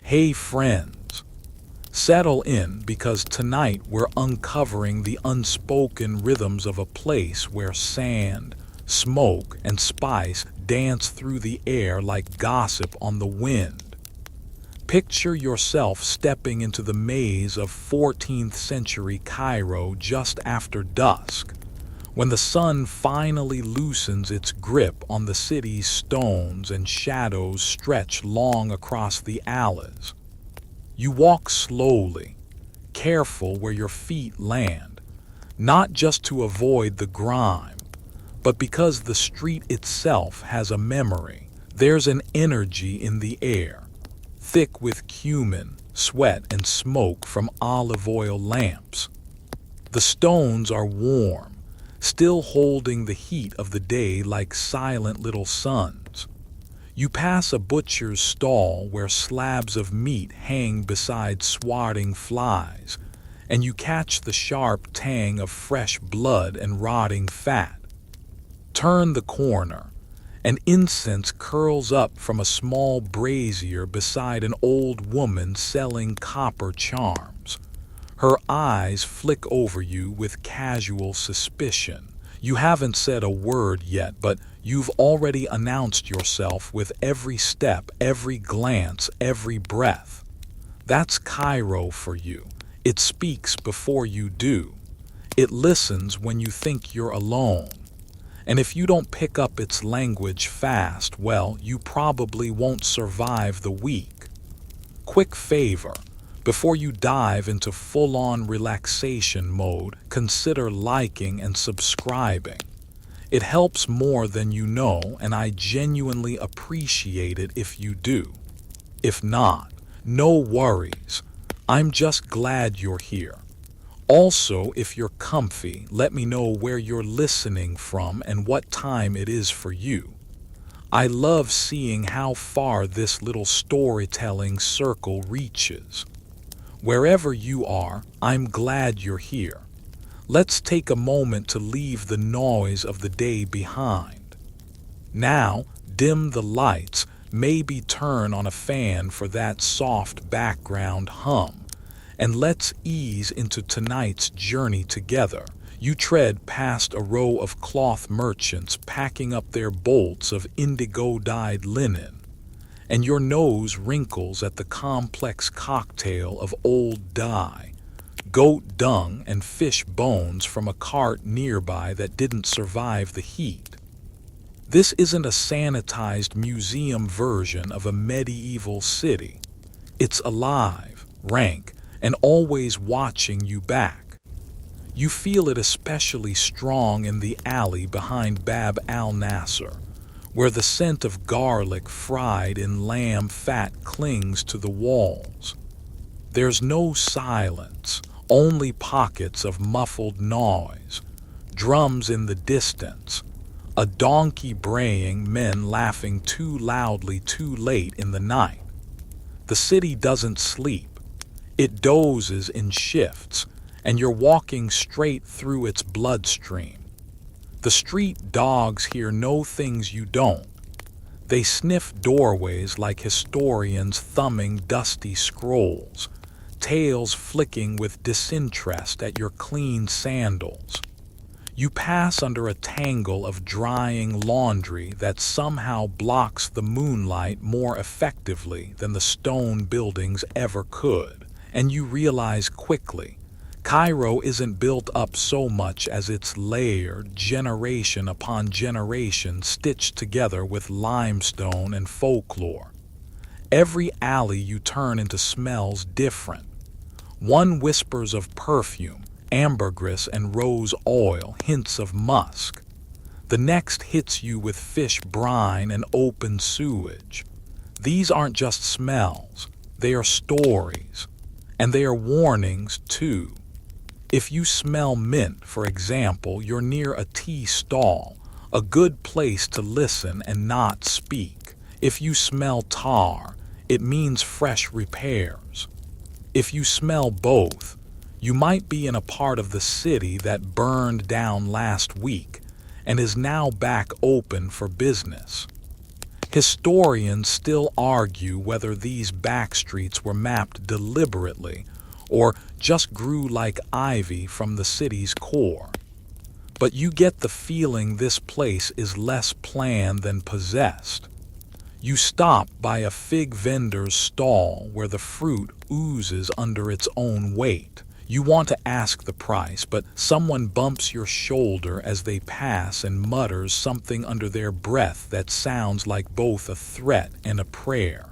Hey friends, settle in because tonight we're uncovering the unspoken rhythms of a place where sand, smoke, and spice dance through the air like gossip on the wind. Picture yourself stepping into the maze of 14th century Cairo just after dusk, when the sun finally loosens its grip on the city's stones and shadows stretch long across the alleys. You walk slowly, careful where your feet land, not just to avoid the grime, but because the street itself has a memory. There's an energy in the air, thick with cumin, sweat, and smoke from olive oil lamps. The stones are warm, still holding the heat of the day like silent little suns. You pass a butcher's stall where slabs of meat hang beside swatting flies, and you catch the sharp tang of fresh blood and rotting fat. Turn the corner, and incense curls up from a small brazier beside an old woman selling copper charms. Her eyes flick over you with casual suspicion. You haven't said a word yet, but you've already announced yourself with every step, every glance, every breath. That's Cairo for you. It speaks before you do. It listens when you think you're alone. And if you don't pick up its language fast, well, you probably won't survive the week. Quick favor. Before you dive into full-on relaxation mode, consider liking and subscribing. It helps more than you know, and I genuinely appreciate it if you do. If not, no worries. I'm just glad you're here. Also, if you're comfy, let me know where you're listening from and what time it is for you. I love seeing how far this little storytelling circle reaches. Wherever you are, I'm glad you're here. Let's take a moment to leave the noise of the day behind. Now, dim the lights, maybe turn on a fan for that soft background hum, and let's ease into tonight's journey together. You tread past a row of cloth merchants packing up their bolts of indigo-dyed linen, and your nose wrinkles at the complex cocktail of old dye, goat dung, and fish bones from a cart nearby that didn't survive the heat. This isn't a sanitized museum version of a medieval city. It's alive, rank, and always watching you back. You feel it especially strong in the alley behind Bab al-Nasser, where the scent of garlic fried in lamb fat clings to the walls. There's no silence, only pockets of muffled noise, drums in the distance, a donkey braying, men laughing too loudly too late in the night. The city doesn't sleep. It dozes in shifts, and you're walking straight through its bloodstream. The street dogs here know things you don't. They sniff doorways like historians thumbing dusty scrolls, tails flicking with disinterest at your clean sandals. You pass under a tangle of drying laundry that somehow blocks the moonlight more effectively than the stone buildings ever could, and you realize quickly, Cairo isn't built up so much as it's layered, generation upon generation, stitched together with limestone and folklore. Every alley you turn into smells different. One whispers of perfume, ambergris and rose oil, hints of musk. The next hits you with fish brine and open sewage. These aren't just smells, they are stories. And they are warnings, too. If you smell mint, for example, you're near a tea stall, a good place to listen and not speak. If you smell tar, it means fresh repairs. If you smell both, you might be in a part of the city that burned down last week and is now back open for business. Historians still argue whether these backstreets were mapped deliberately or just grew like ivy from the city's core. But you get the feeling this place is less planned than possessed. You stop by a fig vendor's stall where the fruit oozes under its own weight. You want to ask the price, but someone bumps your shoulder as they pass and mutters something under their breath that sounds like both a threat and a prayer.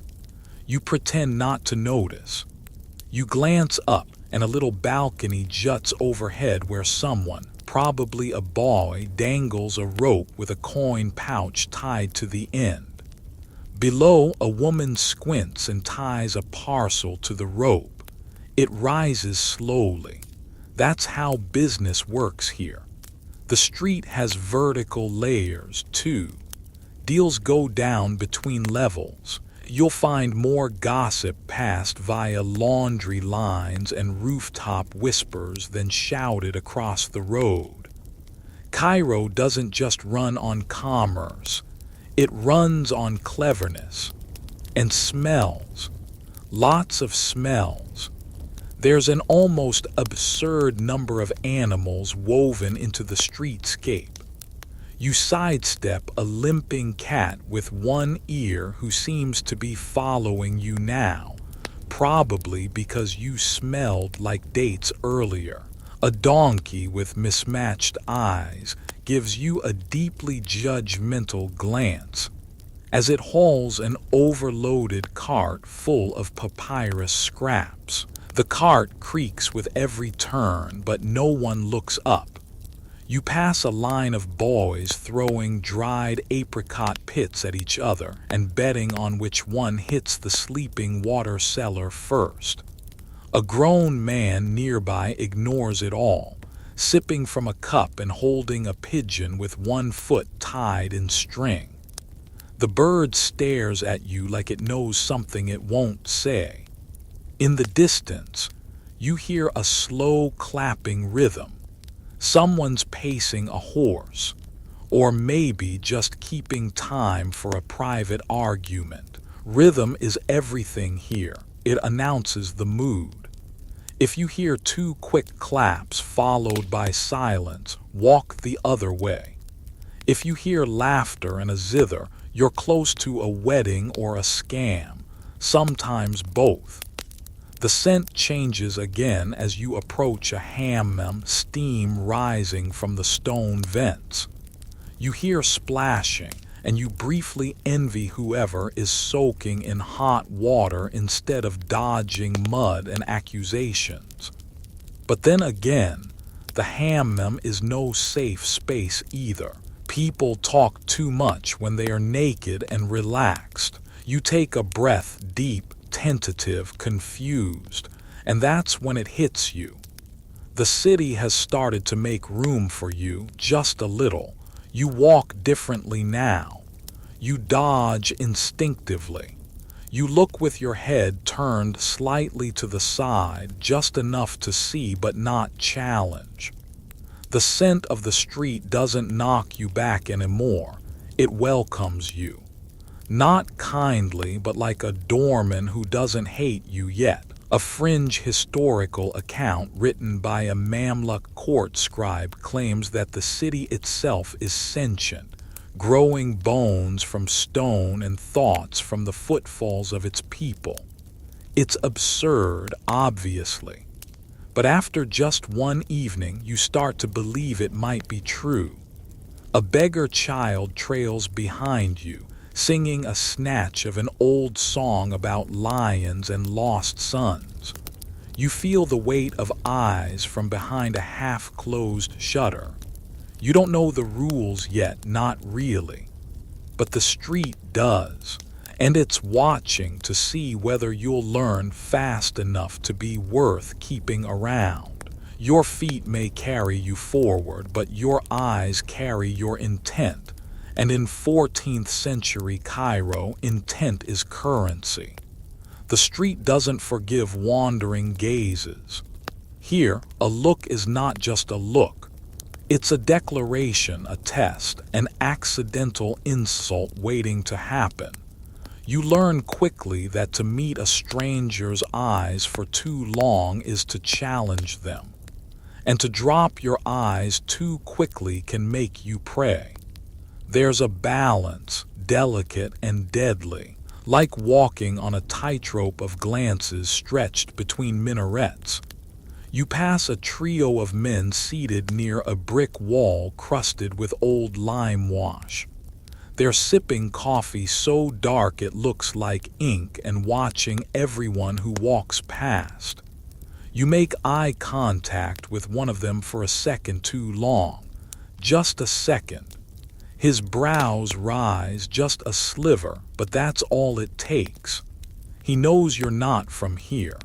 You pretend not to notice. You glance up, and a little balcony juts overhead where someone, probably a boy, dangles a rope with a coin pouch tied to the end. Below, a woman squints and ties a parcel to the rope. It rises slowly. That's how business works here. The street has vertical layers, too. Deals go down between levels. You'll find more gossip passed via laundry lines and rooftop whispers than shouted across the road. Cairo doesn't just run on commerce. It runs on cleverness. And smells. Lots of smells. There's an almost absurd number of animals woven into the streetscape. You sidestep a limping cat with one ear who seems to be following you now, probably because you smelled like dates earlier. A donkey with mismatched eyes gives you a deeply judgmental glance as it hauls an overloaded cart full of papyrus scraps. The cart creaks with every turn, but no one looks up. You pass a line of boys throwing dried apricot pits at each other and betting on which one hits the sleeping water seller first. A grown man nearby ignores it all, sipping from a cup and holding a pigeon with one foot tied in string. The bird stares at you like it knows something it won't say. In the distance, you hear a slow clapping rhythm. Someone's pacing a horse, or maybe just keeping time for a private argument. Rhythm is everything here. It announces the mood. If you hear two quick claps followed by silence, walk the other way. If you hear laughter and a zither, you're close to a wedding or a scam, sometimes both. The scent changes again as you approach a hammam, steam rising from the stone vents. You hear splashing, and you briefly envy whoever is soaking in hot water instead of dodging mud and accusations. But then again, the hammam is no safe space either. People talk too much when they are naked and relaxed. You take a breath deep, tentative, confused, and that's when it hits you. The city has started to make room for you, just a little. You walk differently now. You dodge instinctively. You look with your head turned slightly to the side, just enough to see but not challenge. The scent of the street doesn't knock you back anymore. It welcomes you. Not kindly, but like a doorman who doesn't hate you yet. A fringe historical account written by a Mamluk court scribe claims that the city itself is sentient, growing bones from stone and thoughts from the footfalls of its people. It's absurd, obviously. But after just one evening, you start to believe it might be true. A beggar child trails behind you, singing a snatch of an old song about lions and lost sons. You feel the weight of eyes from behind a half-closed shutter. You don't know the rules yet, not really. But the street does, and it's watching to see whether you'll learn fast enough to be worth keeping around. Your feet may carry you forward, but your eyes carry your intent. And in 14th century Cairo, intent is currency. The street doesn't forgive wandering gazes. Here, a look is not just a look. It's a declaration, a test, an accidental insult waiting to happen. You learn quickly that to meet a stranger's eyes for too long is to challenge them, and to drop your eyes too quickly can make you prey. There's a balance, delicate and deadly, like walking on a tightrope of glances stretched between minarets. You pass a trio of men seated near a brick wall crusted with old lime wash. They're sipping coffee so dark it looks like ink and watching everyone who walks past. You make eye contact with one of them for a second too long, just a second. His brows rise just a sliver, but that's all it takes. He knows you're not from here.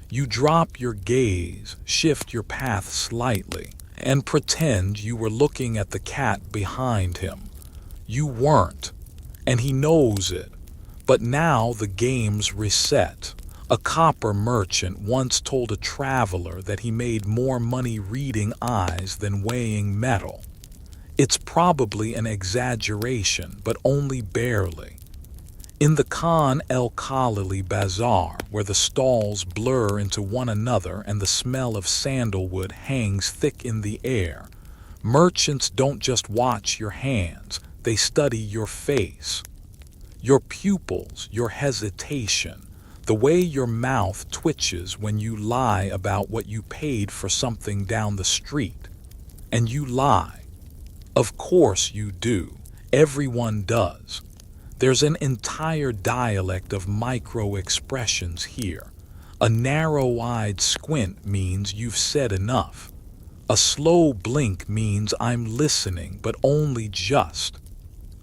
You drop your gaze, shift your path slightly, and pretend you were looking at the cat behind him. You weren't, and he knows it. But now the game's reset. A copper merchant once told a traveler that he made more money reading eyes than weighing metal. It's probably an exaggeration, but only barely. In the Khan el-Khalili Bazaar, where the stalls blur into one another and the smell of sandalwood hangs thick in the air, merchants don't just watch your hands, they study your face. Your pupils, your hesitation, the way your mouth twitches when you lie about what you paid for something down the street. And you lie. Of course you do. Everyone does. There's an entire dialect of micro-expressions here. A narrow-eyed squint means you've said enough. A slow blink means I'm listening, but only just.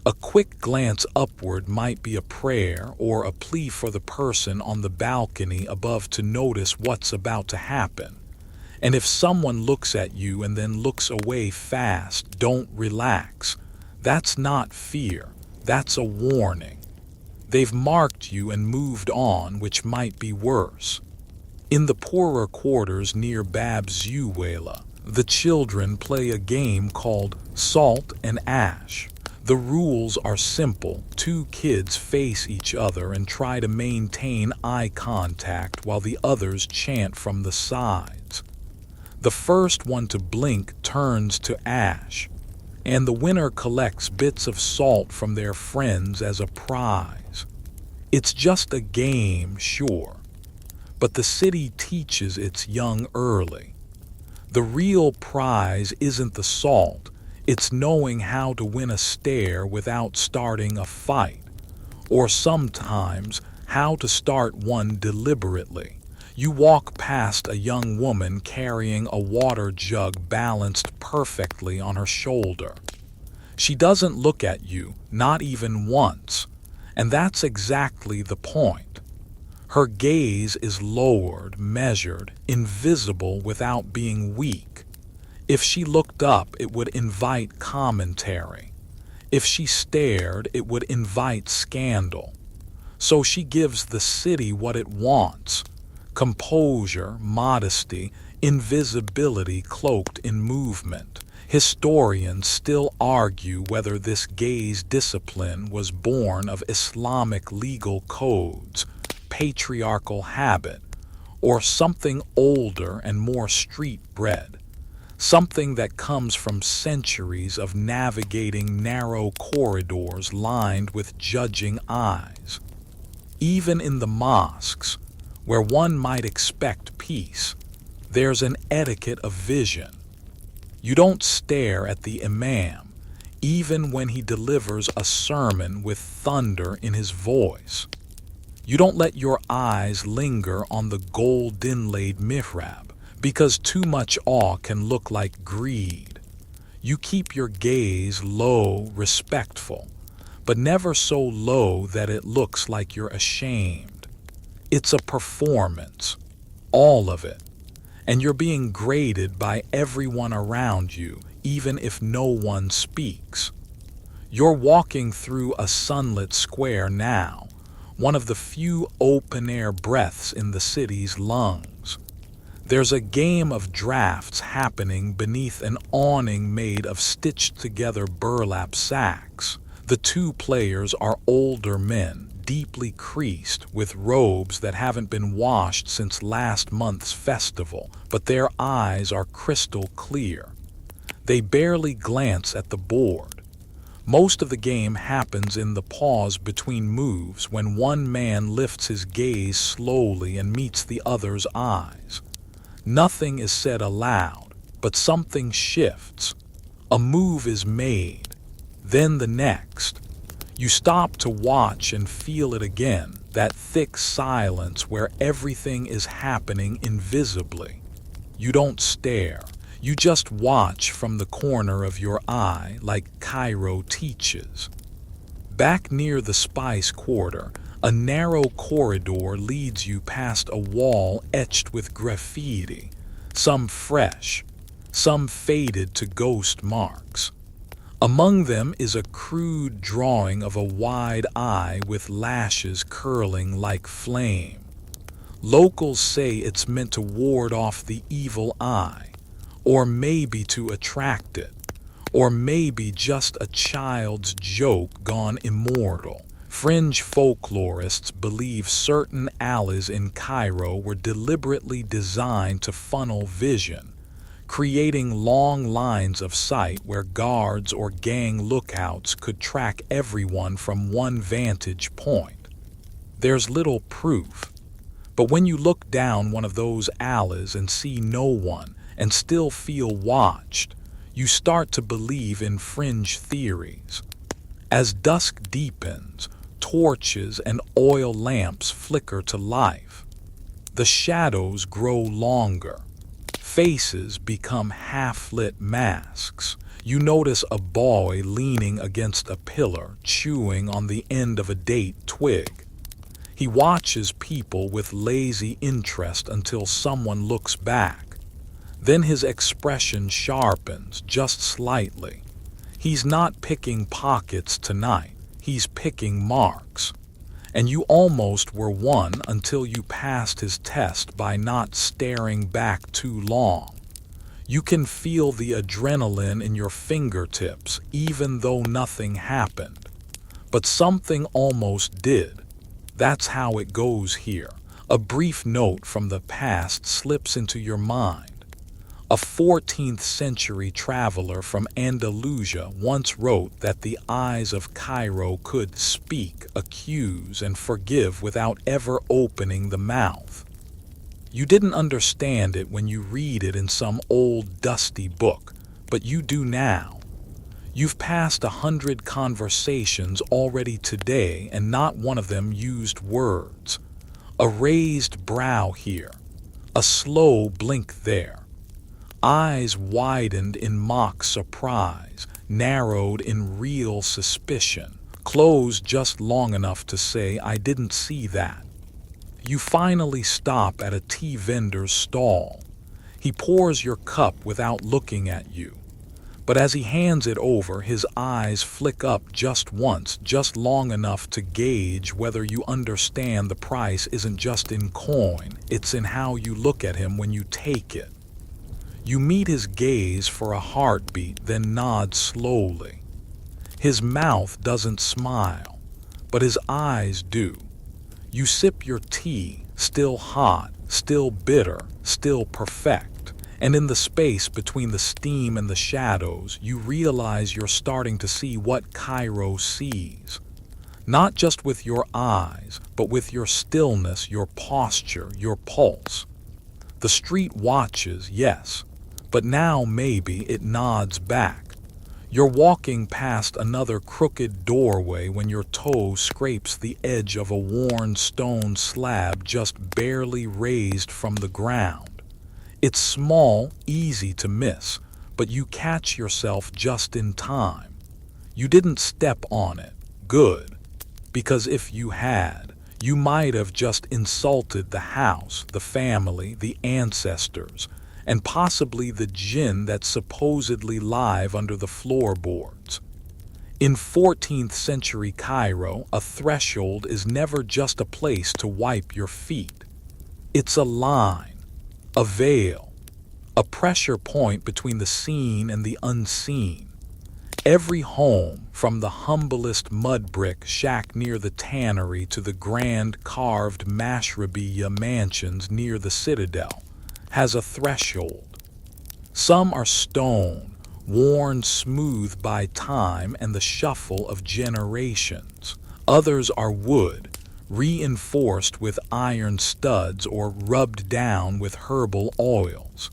A quick glance upward might be a prayer or a plea for the person on the balcony above to notice what's about to happen. And if someone looks at you and then looks away fast, don't relax. That's not fear. That's a warning. They've marked you and moved on, which might be worse. In the poorer quarters near Bab Zuwayla, the children play a game called Salt and Ash. The rules are simple. Two kids face each other and try to maintain eye contact while the others chant from the sides. The first one to blink turns to ash, and the winner collects bits of salt from their friends as a prize. It's just a game, sure, but the city teaches its young early. The real prize isn't the salt, it's knowing how to win a stare without starting a fight, or sometimes how to start one deliberately. You walk past a young woman carrying a water jug balanced perfectly on her shoulder. She doesn't look at you, not even once, and that's exactly the point. Her gaze is lowered, measured, invisible without being weak. If she looked up, it would invite commentary. If she stared, it would invite scandal. So she gives the city what it wants: composure, modesty, invisibility cloaked in movement. Historians still argue whether this gaze discipline was born of Islamic legal codes, patriarchal habit, or something older and more street-bred. Something that comes from centuries of navigating narrow corridors lined with judging eyes. Even in the mosques, where one might expect peace, there's an etiquette of vision. You don't stare at the imam, even when he delivers a sermon with thunder in his voice. You don't let your eyes linger on the gold-inlaid mihrab, because too much awe can look like greed. You keep your gaze low, respectful, but never so low that it looks like you're ashamed. It's a performance, all of it, and you're being graded by everyone around you, even if no one speaks. You're walking through a sunlit square now, one of the few open-air breaths in the city's lungs. There's a game of drafts happening beneath an awning made of stitched-together burlap sacks. The two players are older men, deeply creased, with robes that haven't been washed since last month's festival, but their eyes are crystal clear. They barely glance at the board. Most of the game happens in the pause between moves when one man lifts his gaze slowly and meets the other's eyes. Nothing is said aloud, but something shifts. A move is made, then the next. You stop to watch and feel it again, that thick silence where everything is happening invisibly. You don't stare. You just watch from the corner of your eye like Cairo teaches. Back near the Spice Quarter, a narrow corridor leads you past a wall etched with graffiti, some fresh, some faded to ghost marks. Among them is a crude drawing of a wide eye with lashes curling like flame. Locals say it's meant to ward off the evil eye, or maybe to attract it, or maybe just a child's joke gone immortal. Fringe folklorists believe certain alleys in Cairo were deliberately designed to funnel vision, creating long lines of sight where guards or gang lookouts could track everyone from one vantage point. There's little proof, but when you look down one of those alleys and see no one and still feel watched, you start to believe in fringe theories. As dusk deepens, torches and oil lamps flicker to life. The shadows grow longer. Faces become half-lit masks. You notice a boy leaning against a pillar, chewing on the end of a date twig. He watches people with lazy interest until someone looks back. Then his expression sharpens just slightly. He's not picking pockets tonight. He's picking marks. And you almost were one until you passed his test by not staring back too long. You can feel the adrenaline in your fingertips even though nothing happened. But something almost did. That's how it goes here. A brief note from the past slips into your mind. A 14th century traveler from Andalusia once wrote that the eyes of Cairo could speak, accuse, and forgive without ever opening the mouth. You didn't understand it when you read it in some old dusty book, but you do now. You've passed 100 conversations already today and not one of them used words. A raised brow here, a slow blink there. Eyes widened in mock surprise, narrowed in real suspicion, closed just long enough to say, "I didn't see that." You finally stop at a tea vendor's stall. He pours your cup without looking at you. But as he hands it over, his eyes flick up just once, just long enough to gauge whether you understand the price isn't just in coin, it's in how you look at him when you take it. You meet his gaze for a heartbeat, then nod slowly. His mouth doesn't smile, but his eyes do. You sip your tea, still hot, still bitter, still perfect, and in the space between the steam and the shadows, you realize you're starting to see what Cairo sees. Not just with your eyes, but with your stillness, your posture, your pulse. The street watches, yes, but now maybe it nods back. You're walking past another crooked doorway when your toe scrapes the edge of a worn stone slab just barely raised from the ground. It's small, easy to miss, but you catch yourself just in time. You didn't step on it. Good. Because if you had, you might have just insulted the house, the family, the ancestors, and possibly the jinn that's supposedly live under the floorboards. In 14th century Cairo, a threshold is never just a place to wipe your feet. It's a line, A veil, a pressure point between the seen and the unseen. Every home, from the humblest mud brick shack near the tannery to the grand carved mashrabiyah mansions near the citadel, has a threshold. Some are stone, worn smooth by time and the shuffle of generations. Others are wood, reinforced with iron studs or rubbed down with herbal oils.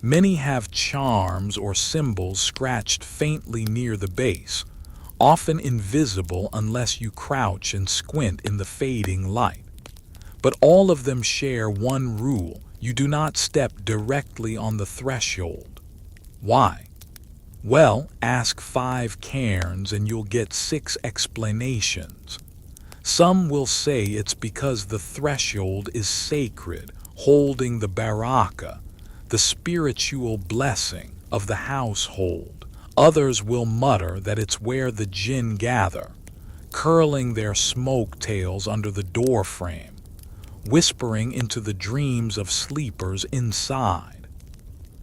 Many have charms or symbols scratched faintly near the base, often invisible unless you crouch and squint in the fading light. But all of them share one rule: you do not step directly on the threshold. Why? Well, ask 5 cairns and you'll get 6 explanations. Some will say it's because the threshold is sacred, holding the baraka, the spiritual blessing of the household. Others will mutter that it's where the jinn gather, curling their smoke tails under the doorframe, whispering into the dreams of sleepers inside.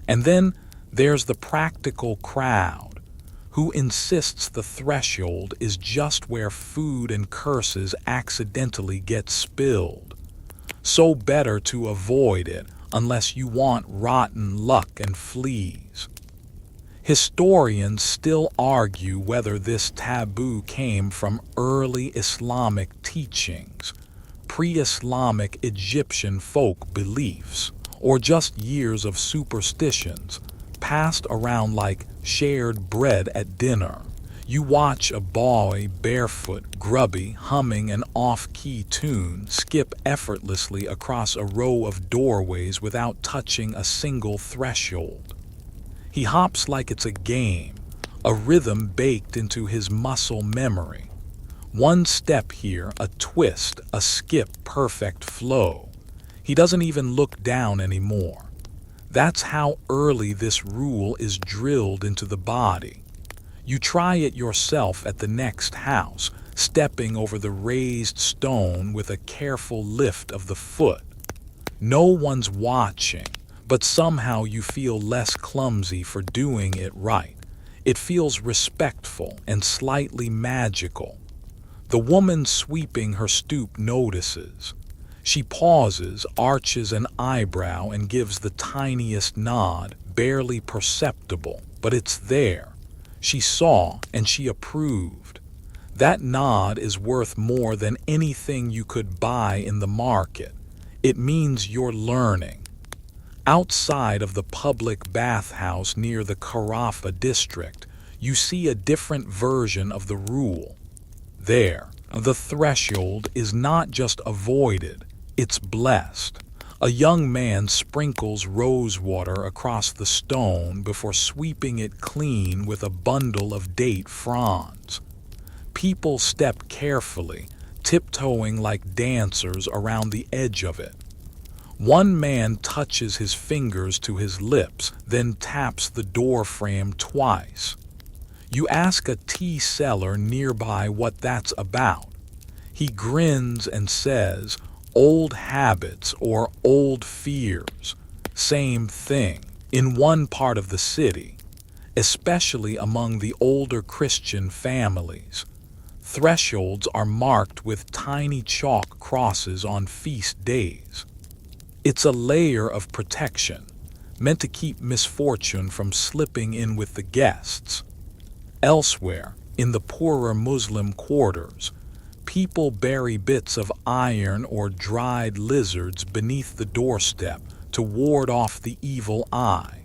And then there's the practical crowd, who insists the threshold is just where food and curses accidentally get spilled. So better to avoid it unless you want rotten luck and fleas. Historians still argue whether this taboo came from early Islamic teachings, pre-Islamic Egyptian folk beliefs, or just years of superstitions passed around like shared bread at dinner. You watch a boy, barefoot, grubby, humming an off-key tune, skip effortlessly across a row of doorways without touching a single threshold. He hops like it's a game, a rhythm baked into his muscle memory. One step here, a twist, a skip, perfect flow. He doesn't even look down anymore. That's how early this rule is drilled into the body. You try it yourself at the next house, stepping over the raised stone with a careful lift of the foot. No one's watching, but somehow you feel less clumsy for doing it right. It feels respectful and slightly magical. The woman sweeping her stoop notices. She pauses, arches an eyebrow, and gives the tiniest nod, barely perceptible, but it's there. She saw and she approved. That nod is worth more than anything you could buy in the market. It means you're learning. Outside of the public bathhouse near the Carafa district, you see a different version of the rule. There, the threshold is not just avoided, it's blessed. A young man sprinkles rose water across the stone before sweeping it clean with a bundle of date fronds. People step carefully, tiptoeing like dancers around the edge of it. One man touches his fingers to his lips, then taps the doorframe twice. You ask a tea seller nearby what that's about. He grins and says, "Old habits or old fears." Same thing in one part of the city, especially among the older Christian families. Thresholds are marked with tiny chalk crosses on feast days. It's a layer of protection, meant to keep misfortune from slipping in with the guests. Elsewhere, in the poorer Muslim quarters, people bury bits of iron or dried lizards beneath the doorstep to ward off the evil eye.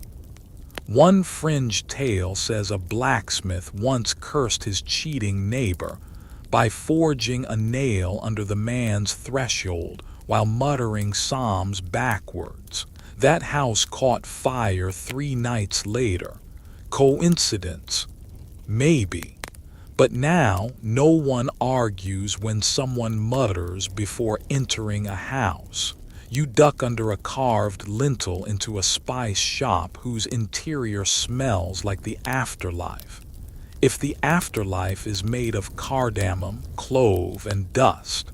One fringe tale says a blacksmith once cursed his cheating neighbor by forging a nail under the man's threshold while muttering psalms backwards. That house caught fire 3 nights later. Coincidence? Maybe. But now, no one argues when someone mutters before entering a house. You duck under a carved lintel into a spice shop whose interior smells like the afterlife. If the afterlife is made of cardamom, clove, and dust.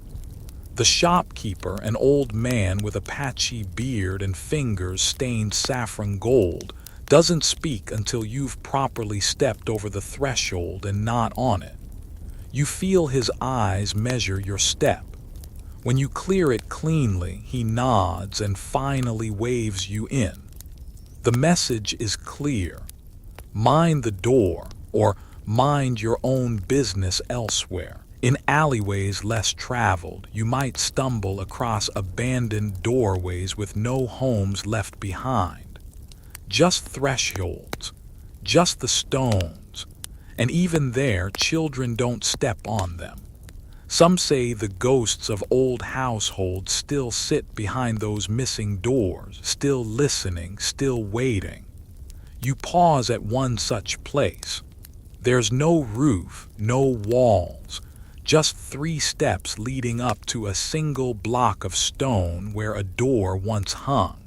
The shopkeeper, an old man with a patchy beard and fingers stained saffron gold, doesn't speak until you've properly stepped over the threshold and not on it. You feel his eyes measure your step. When you clear it cleanly, he nods and finally waves you in. The message is clear. Mind the door, or mind your own business elsewhere. In alleyways less traveled, you might stumble across abandoned doorways with no homes left behind. Just thresholds, just the stones, and even there, children don't step on them. Some say the ghosts of old households still sit behind those missing doors, still listening, still waiting. You pause at one such place. There's no roof, no walls, just 3 steps leading up to a single block of stone where a door once hung.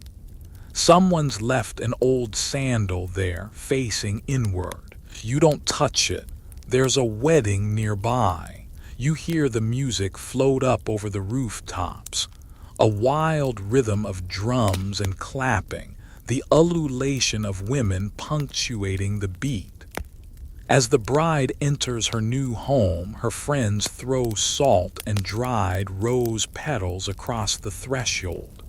Someone's left an old sandal there, facing inward. You don't touch it. There's a wedding nearby. You hear the music float up over the rooftops. A wild rhythm of drums and clapping, the ululation of women punctuating the beat. As the bride enters her new home, her friends throw salt and dried rose petals across the threshold.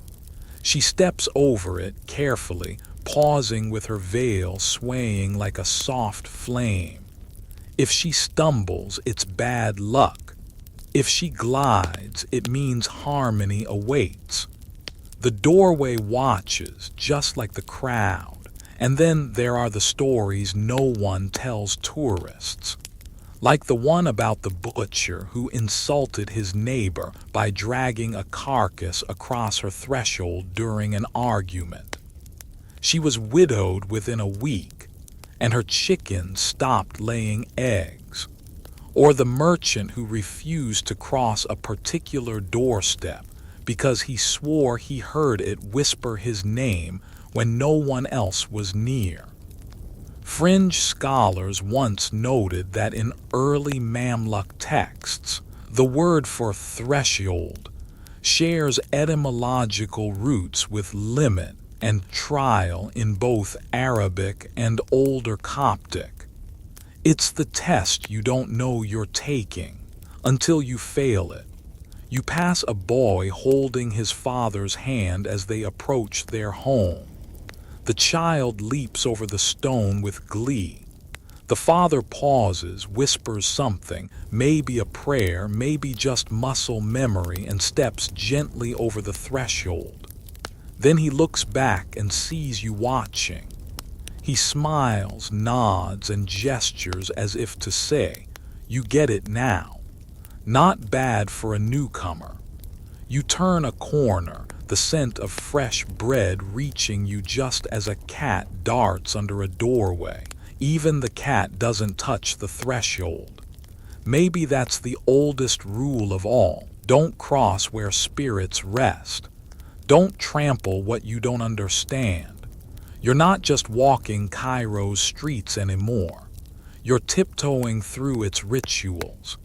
She steps over it carefully, pausing with her veil swaying like a soft flame. If she stumbles, it's bad luck. If she glides, it means harmony awaits. The doorway watches, just like the crowd. And then there are the stories no one tells tourists. Like the one about the butcher who insulted his neighbor by dragging a carcass across her threshold during an argument. She was widowed within a week, and her chickens stopped laying eggs. Or the merchant who refused to cross a particular doorstep because he swore he heard it whisper his name when no one else was near. Fringe scholars once noted that in early Mamluk texts, the word for threshold shares etymological roots with limit and trial in both Arabic and older Coptic. It's the test you don't know you're taking until you fail it. You pass a boy holding his father's hand as they approach their home. The child leaps over the stone with glee. The father pauses, whispers something, maybe a prayer, maybe just muscle memory, and steps gently over the threshold. Then he looks back and sees you watching. He smiles, nods, and gestures as if to say, "You get it now." Not bad for a newcomer. You turn a corner, the scent of fresh bread reaching you just as a cat darts under a doorway. Even the cat doesn't touch the threshold. Maybe that's the oldest rule of all. Don't cross where spirits rest. Don't trample what you don't understand. You're not just walking Cairo's streets anymore. You're tiptoeing through its rituals.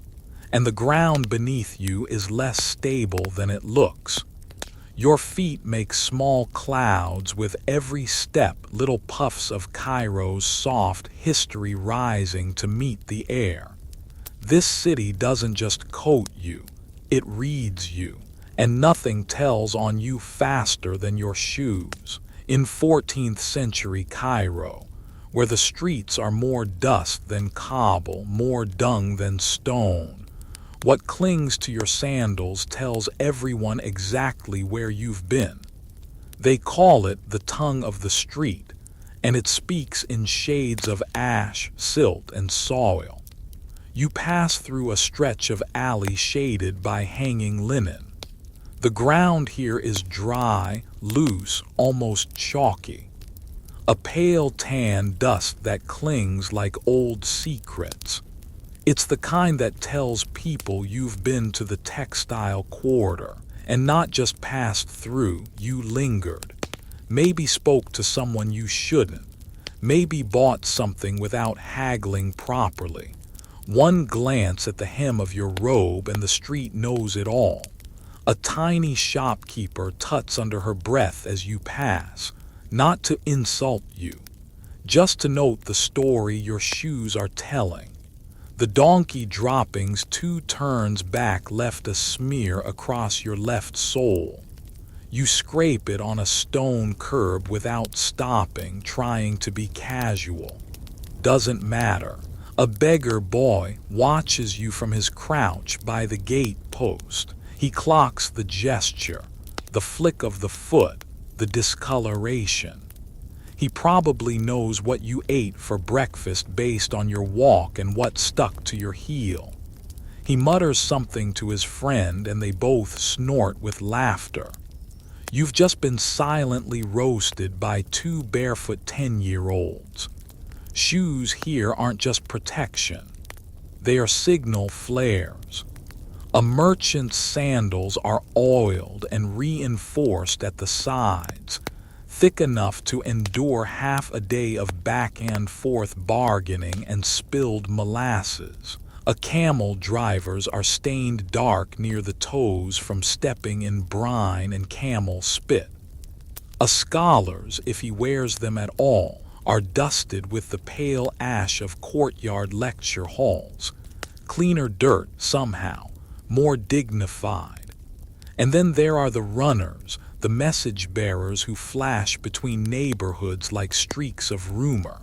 And the ground beneath you is less stable than it looks. Your feet make small clouds with every step, little puffs of Cairo's soft history rising to meet the air. This city doesn't just coat you, it reads you, and nothing tells on you faster than your shoes. In 14th century Cairo, where the streets are more dust than cobble, more dung than stone, what clings to your sandals tells everyone exactly where you've been. They call it the tongue of the street, and it speaks in shades of ash, silt, and soil. You pass through a stretch of alley shaded by hanging linen. The ground here is dry, loose, almost chalky. A pale tan dust that clings like old secrets. It's the kind that tells people you've been to the textile quarter, and not just passed through, you lingered. Maybe spoke to someone you shouldn't. Maybe bought something without haggling properly. One glance at the hem of your robe and the street knows it all. A tiny shopkeeper tuts under her breath as you pass, not to insult you, just to note the story your shoes are telling. The donkey droppings 2 turns back left a smear across your left sole. You scrape it on a stone curb without stopping, trying to be casual. Doesn't matter. A beggar boy watches you from his crouch by the gate post. He clocks the gesture, the flick of the foot, the discoloration. He probably knows what you ate for breakfast based on your walk and what stuck to your heel. He mutters something to his friend and they both snort with laughter. You've just been silently roasted by 2 barefoot 10-year-olds. Shoes here aren't just protection. They are signal flares. A merchant's sandals are oiled and reinforced at the sides, thick enough to endure half a day of back-and-forth bargaining and spilled molasses. A camel drivers are stained dark near the toes from stepping in brine and camel spit. A scholar's, if he wears them at all, are dusted with the pale ash of courtyard lecture halls. Cleaner dirt somehow, more dignified. And then there are the runners, the message bearers who flash between neighborhoods like streaks of rumor.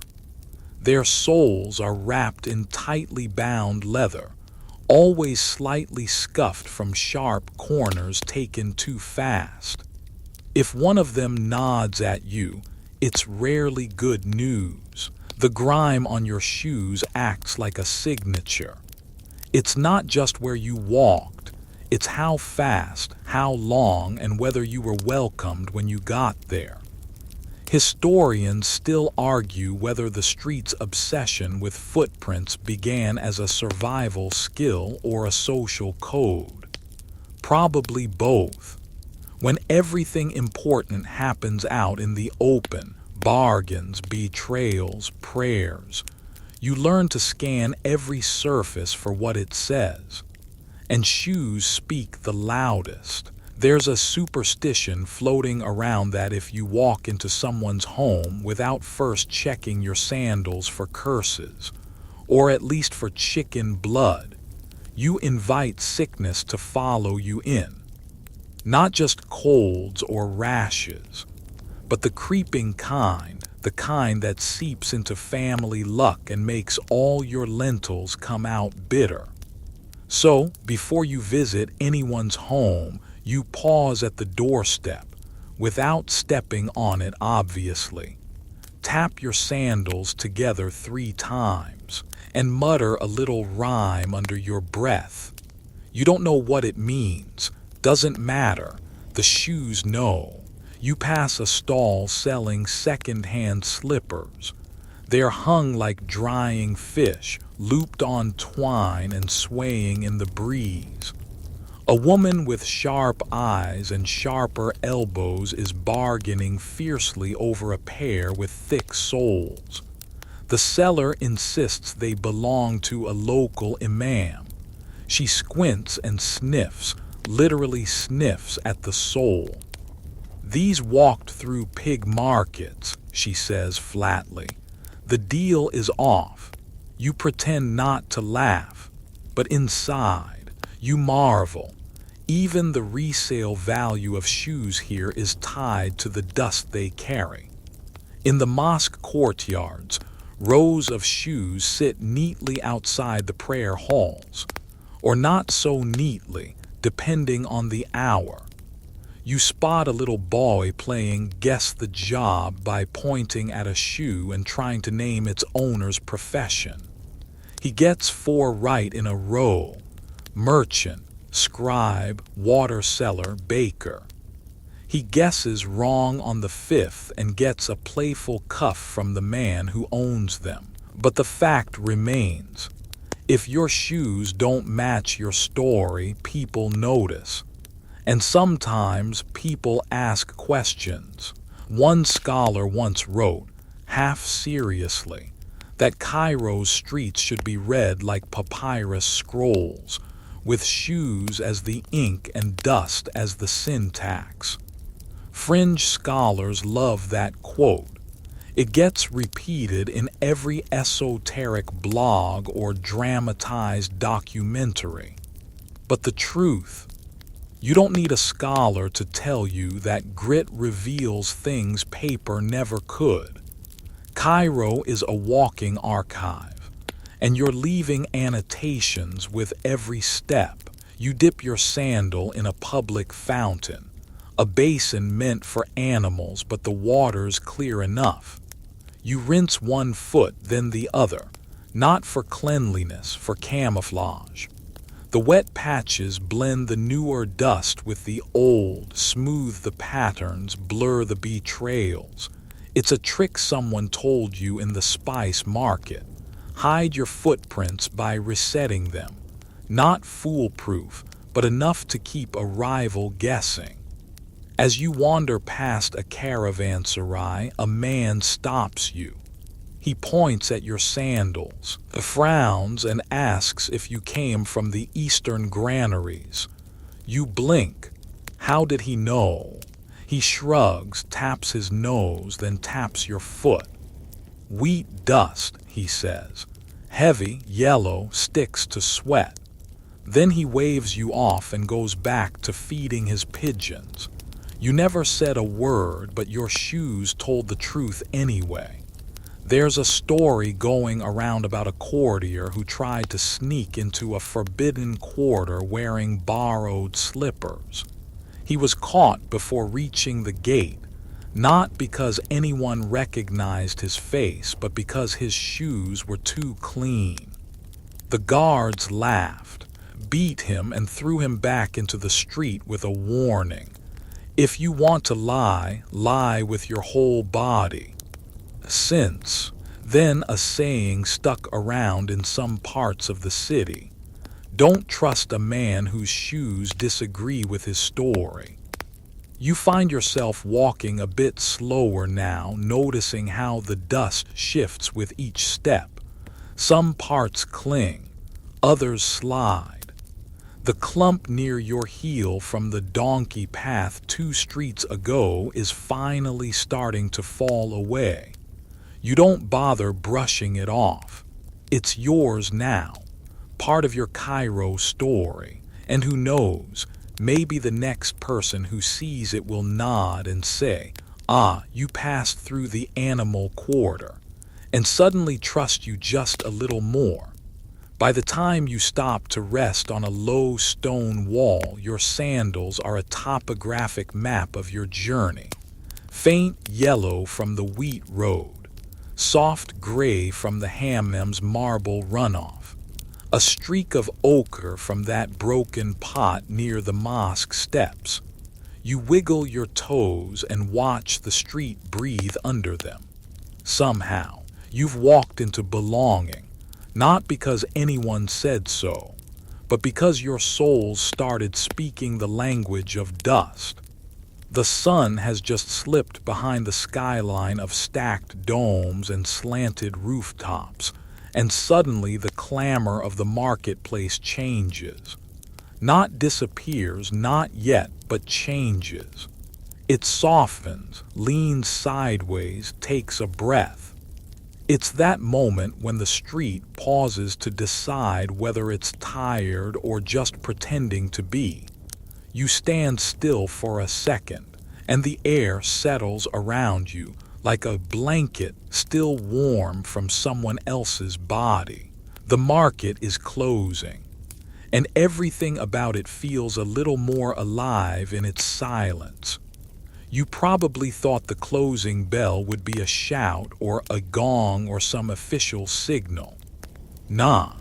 Their soles are wrapped in tightly bound leather, always slightly scuffed from sharp corners taken too fast. If one of them nods at you, it's rarely good news. The grime on your shoes acts like a signature. It's not just where you walked, it's how fast, how long, and whether you were welcomed when you got there. Historians still argue whether the street's obsession with footprints began as a survival skill or a social code. Probably both. When everything important happens out in the open, bargains, betrayals, prayers, you learn to scan every surface for what it says. And shoes speak the loudest. There's a superstition floating around that if you walk into someone's home without first checking your sandals for curses, or at least for chicken blood, you invite sickness to follow you in. Not just colds or rashes, but the creeping kind, the kind that seeps into family luck and makes all your lentils come out bitter. So, before you visit anyone's home, you pause at the doorstep, without stepping on it obviously. Tap your sandals together 3 times, and mutter a little rhyme under your breath. You don't know what it means. Doesn't matter. The shoes know. You pass a stall selling second-hand slippers. They're hung like drying fish, looped on twine and swaying in the breeze. A woman with sharp eyes and sharper elbows is bargaining fiercely over a pair with thick soles. The seller insists they belong to a local imam. She squints and sniffs, literally sniffs at the sole. "These walked through pig markets," she says flatly. "The deal is off." You pretend not to laugh, but inside, you marvel. Even the resale value of shoes here is tied to the dust they carry. In the mosque courtyards, rows of shoes sit neatly outside the prayer halls, or not so neatly, depending on the hour. You spot a little boy playing guess the job by pointing at a shoe and trying to name its owner's profession. He gets 4 right in a row: merchant, scribe, water seller, baker. He guesses wrong on the 5th and gets a playful cuff from the man who owns them. But the fact remains: if your shoes don't match your story, people notice. And sometimes people ask questions. One scholar once wrote, half seriously, that Cairo's streets should be read like papyrus scrolls, with shoes as the ink and dust as the syntax. Fringe scholars love that quote. It gets repeated in every esoteric blog or dramatized documentary. But the truth, you don't need a scholar to tell you that grit reveals things paper never could. Cairo is a walking archive, and you're leaving annotations with every step. You dip your sandal in a public fountain, a basin meant for animals, but the water's clear enough. You rinse one foot, then the other, not for cleanliness, for camouflage. The wet patches blend the newer dust with the old, smooth the patterns, blur the betrayals. It's a trick someone told you in the spice market. Hide your footprints by resetting them. Not foolproof, but enough to keep a rival guessing. As you wander past a caravanserai, a man stops you. He points at your sandals, frowns, and asks if you came from the eastern granaries. You blink. How did he know? He shrugs, taps his nose, then taps your foot. Wheat dust, he says. Heavy, yellow, sticks to sweat. Then he waves you off and goes back to feeding his pigeons. You never said a word, but your shoes told the truth anyway. There's a story going around about a courtier who tried to sneak into a forbidden quarter wearing borrowed slippers. He was caught before reaching the gate, not because anyone recognized his face, but because his shoes were too clean. The guards laughed, beat him, and threw him back into the street with a warning. If you want to lie, lie with your whole body. Since then, a saying stuck around in some parts of the city. Don't trust a man whose shoes disagree with his story. You find yourself walking a bit slower now, noticing how the dust shifts with each step. Some parts cling, others slide. The clump near your heel from the donkey path 2 streets ago is finally starting to fall away. You don't bother brushing it off. It's yours now, part of your Cairo story, and who knows, maybe the next person who sees it will nod and say, "Ah, you passed through the animal quarter," and suddenly trust you just a little more. By the time you stop to rest on a low stone wall, your sandals are a topographic map of your journey. Faint yellow from the wheat road, soft gray from the hammam's marble runoff, a streak of ochre from that broken pot near the mosque steps. You wiggle your toes and watch the street breathe under them. Somehow, you've walked into belonging, not because anyone said so, but because your soul started speaking the language of dust. The sun has just slipped behind the skyline of stacked domes and slanted rooftops, and suddenly the clamor of the marketplace changes. Not disappears, not yet, but changes. It softens, leans sideways, takes a breath. It's that moment when the street pauses to decide whether it's tired or just pretending to be. You stand still for a second, and the air settles around you like a blanket still warm from someone else's body. The market is closing, and everything about it feels a little more alive in its silence. You probably thought the closing bell would be a shout or a gong or some official signal. Nah,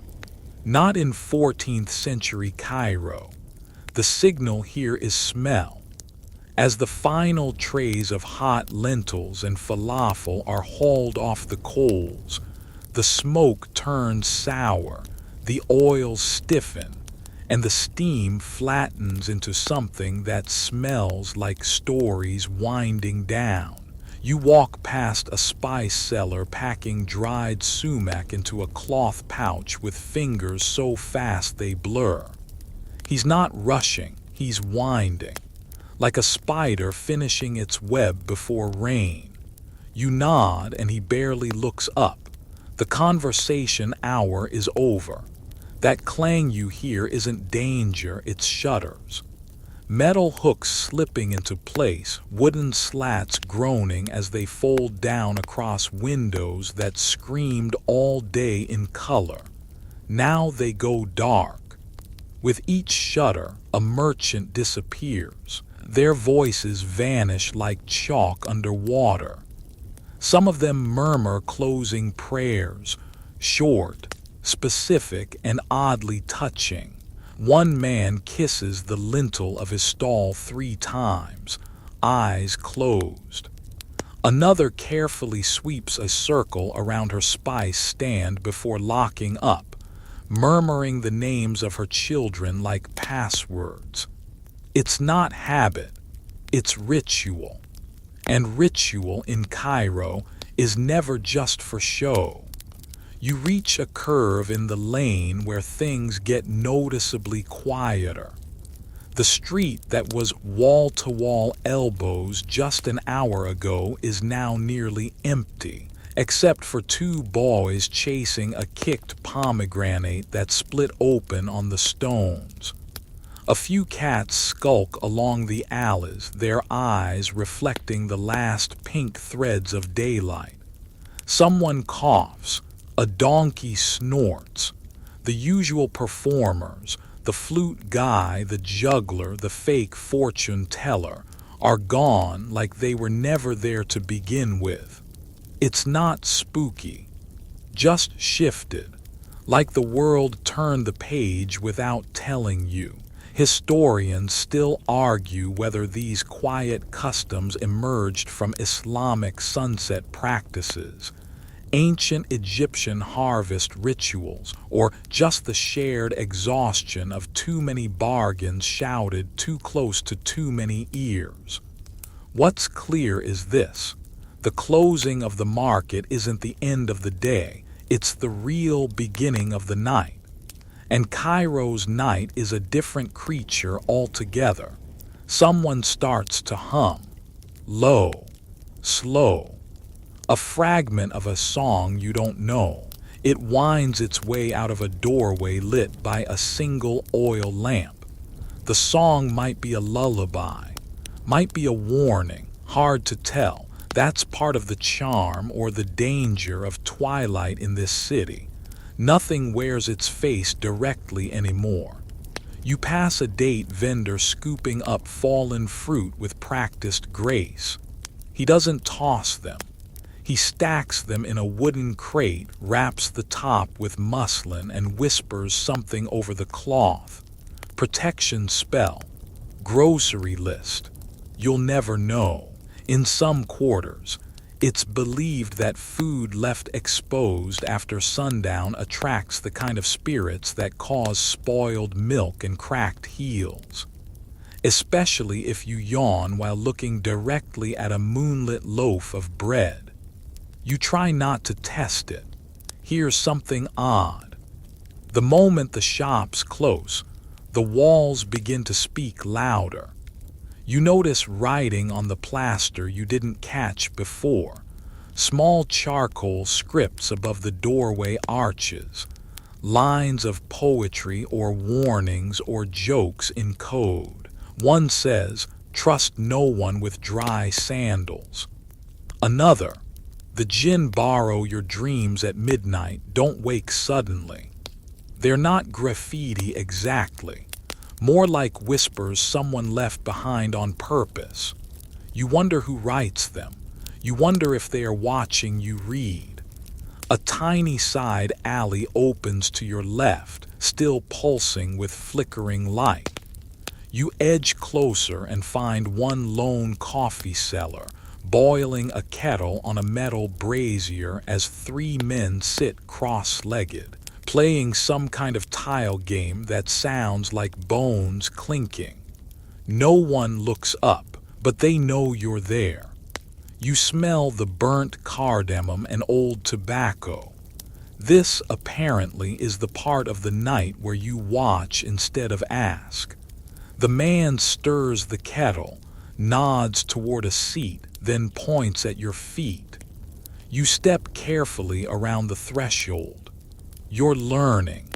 not in 14th century Cairo. The signal here is smell. As the final trays of hot lentils and falafel are hauled off the coals, the smoke turns sour, the oils stiffen, and the steam flattens into something that smells like stories winding down. You walk past a spice seller packing dried sumac into a cloth pouch with fingers so fast they blur. He's not rushing, he's winding, like a spider finishing its web before rain. You nod and he barely looks up. The conversation hour is over. That clang you hear isn't danger, it's shutters. Metal hooks slipping into place, wooden slats groaning as they fold down across windows that screamed all day in color. Now they go dark. With each shutter, a merchant disappears. Their voices vanish like chalk under water. Some of them murmur closing prayers, short, specific, and oddly touching. One man kisses the lintel of his stall 3 times, eyes closed. Another carefully sweeps a circle around her spice stand before locking up, murmuring the names of her children like passwords. It's not habit, it's ritual. And ritual in Cairo is never just for show. You reach a curve in the lane where things get noticeably quieter. The street that was wall-to-wall elbows just an hour ago is now nearly empty, except for 2 boys chasing a kicked pomegranate that split open on the stones. A few cats skulk along the alleys, their eyes reflecting the last pink threads of daylight. Someone coughs. A donkey snorts. The usual performers, the flute guy, the juggler, the fake fortune teller, are gone like they were never there to begin with. It's not spooky, just shifted, like the world turned the page without telling you. Historians still argue whether these quiet customs emerged from Islamic sunset practices, ancient Egyptian harvest rituals, or just the shared exhaustion of too many bargains shouted too close to too many ears. What's clear is this: the closing of the market isn't the end of the day, it's the real beginning of the night. And Cairo's night is a different creature altogether. Someone starts to hum, low, slow, a fragment of a song you don't know. It winds its way out of a doorway lit by a single oil lamp. The song might be a lullaby, might be a warning, hard to tell. That's part of the charm or the danger of twilight in this city. Nothing wears its face directly anymore. You pass a date vendor scooping up fallen fruit with practiced grace. He doesn't toss them. He stacks them in a wooden crate, wraps the top with muslin, and whispers something over the cloth. Protection spell. Grocery list. You'll never know. In some quarters, it's believed that food left exposed after sundown attracts the kind of spirits that cause spoiled milk and cracked heels. Especially if you yawn while looking directly at a moonlit loaf of bread. You try not to test it. Here's something odd. The moment the shop's close, the walls begin to speak louder. You notice writing on the plaster you didn't catch before. Small charcoal scripts above the doorway arches. Lines of poetry or warnings or jokes in code. One says, "Trust no one with dry sandals." Another, "The jinn borrow your dreams at midnight, don't wake suddenly." They're not graffiti exactly, more like whispers someone left behind on purpose. You wonder who writes them. You wonder if they are watching you read. A tiny side alley opens to your left, still pulsing with flickering light. You edge closer and find one lone coffee seller, boiling a kettle on a metal brazier as 3 men sit cross-legged, playing some kind of tile game that sounds like bones clinking. No one looks up, but they know you're there. You smell the burnt cardamom and old tobacco. This, apparently, is the part of the night where you watch instead of ask. The man stirs the kettle, nods toward a seat, then points at your feet. You step carefully around the threshold. You're learning.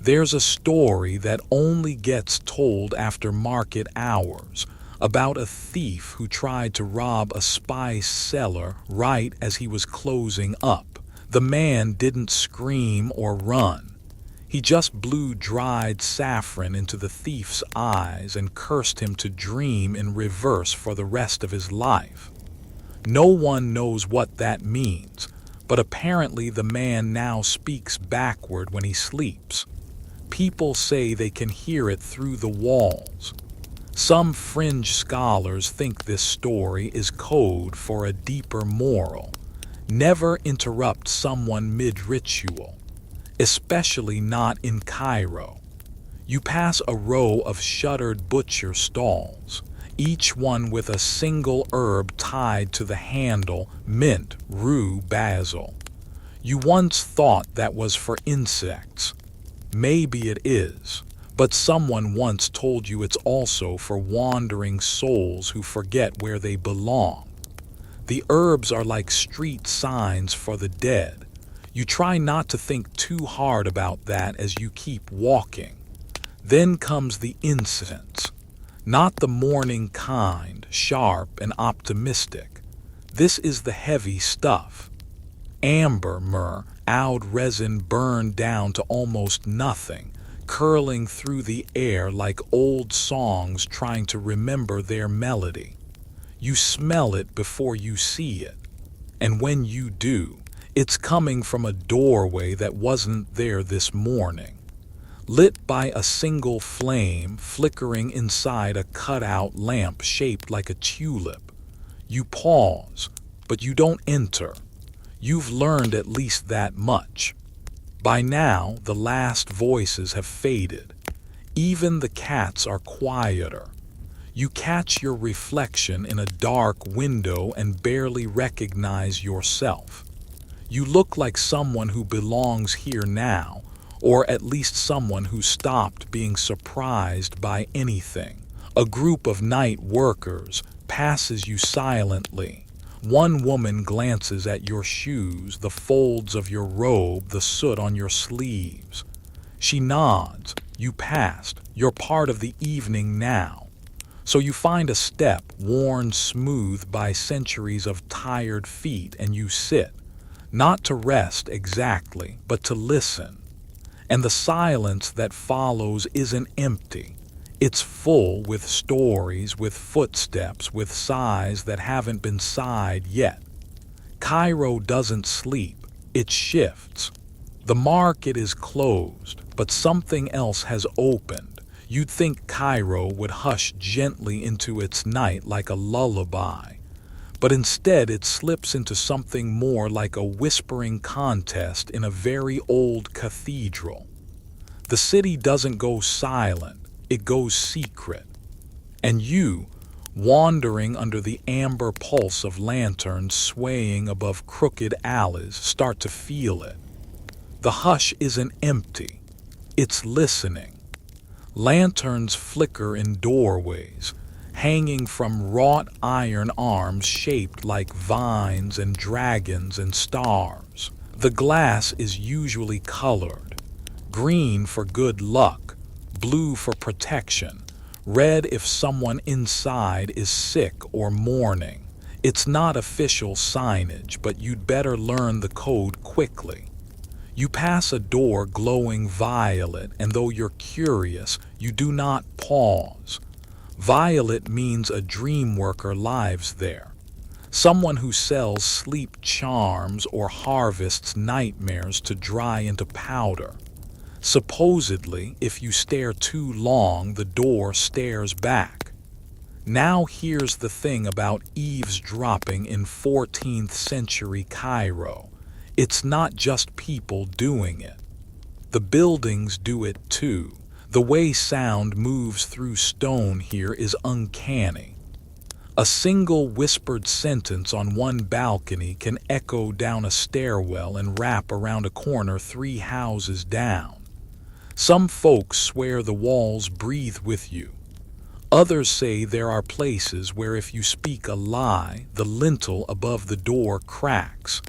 There's a story that only gets told after market hours about a thief who tried to rob a spice cellar right as he was closing up. The man didn't scream or run. He just blew dried saffron into the thief's eyes and cursed him to dream in reverse for the rest of his life. No one knows what that means, but apparently the man now speaks backward when he sleeps. People say they can hear it through the walls. Some fringe scholars think this story is code for a deeper moral. Never interrupt someone mid-ritual, especially not in Cairo. You pass a row of shuttered butcher stalls, each one with a single herb tied to the handle: mint, rue, basil. You once thought that was for insects. Maybe it is, but someone once told you it's also for wandering souls who forget where they belong. The herbs are like street signs for the dead. You try not to think too hard about that as you keep walking. Then comes the incense. Not the morning kind, sharp and optimistic. This is the heavy stuff. Amber, myrrh, oud resin burned down to almost nothing, curling through the air like old songs trying to remember their melody. You smell it before you see it, and when you do, it's coming from a doorway that wasn't there this morning, lit by a single flame flickering inside a cut-out lamp shaped like a tulip. You pause, but you don't enter. You've learned at least that much. By now, the last voices have faded. Even the cats are quieter. You catch your reflection in a dark window and barely recognize yourself. You look like someone who belongs here now, or at least someone who stopped being surprised by anything. A group of night workers passes you silently. One woman glances at your shoes, the folds of your robe, the soot on your sleeves. She nods. You passed. You're part of the evening now. So you find a step worn smooth by centuries of tired feet and you sit, not to rest exactly, but to listen. And the silence that follows isn't empty. It's full with stories, with footsteps, with sighs that haven't been sighed yet. Cairo doesn't sleep, it shifts. The market is closed, but something else has opened. You'd think Cairo would hush gently into its night like a lullaby, but instead it slips into something more like a whispering contest in a very old cathedral. The city doesn't go silent, it goes secret. And you, wandering under the amber pulse of lanterns swaying above crooked alleys, start to feel it. The hush isn't empty, it's listening. Lanterns flicker in doorways, hanging from wrought iron arms shaped like vines and dragons and stars. The glass is usually colored: green for good luck, blue for protection, red if someone inside is sick or mourning. It's not official signage, but you'd better learn the code quickly. You pass a door glowing violet, and though you're curious, you do not pause. Violet means a dream worker lives there. Someone who sells sleep charms or harvests nightmares to dry into powder. Supposedly, if you stare too long, the door stares back. Now here's the thing about eavesdropping in 14th century Cairo. It's not just people doing it. The buildings do it too. The way sound moves through stone here is uncanny. A single whispered sentence on one balcony can echo down a stairwell and wrap around a corner 3 houses down. Some folks swear the walls breathe with you. Others say there are places where if you speak a lie, the lintel above the door cracks.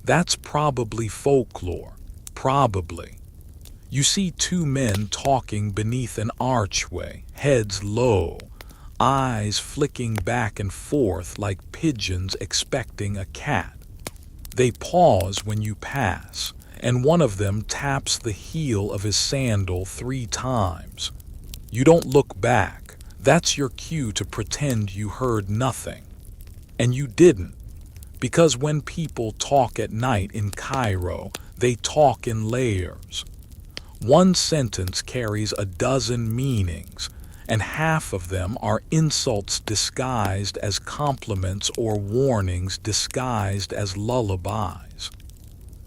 That's probably folklore. Probably. You see 2 men talking beneath an archway, heads low, eyes flicking back and forth like pigeons expecting a cat. They pause when you pass, and one of them taps the heel of his sandal 3 times. You don't look back. That's your cue to pretend you heard nothing. And you didn't, because when people talk at night in Cairo, they talk in layers. One sentence carries a dozen meanings, and half of them are insults disguised as compliments or warnings disguised as lullabies.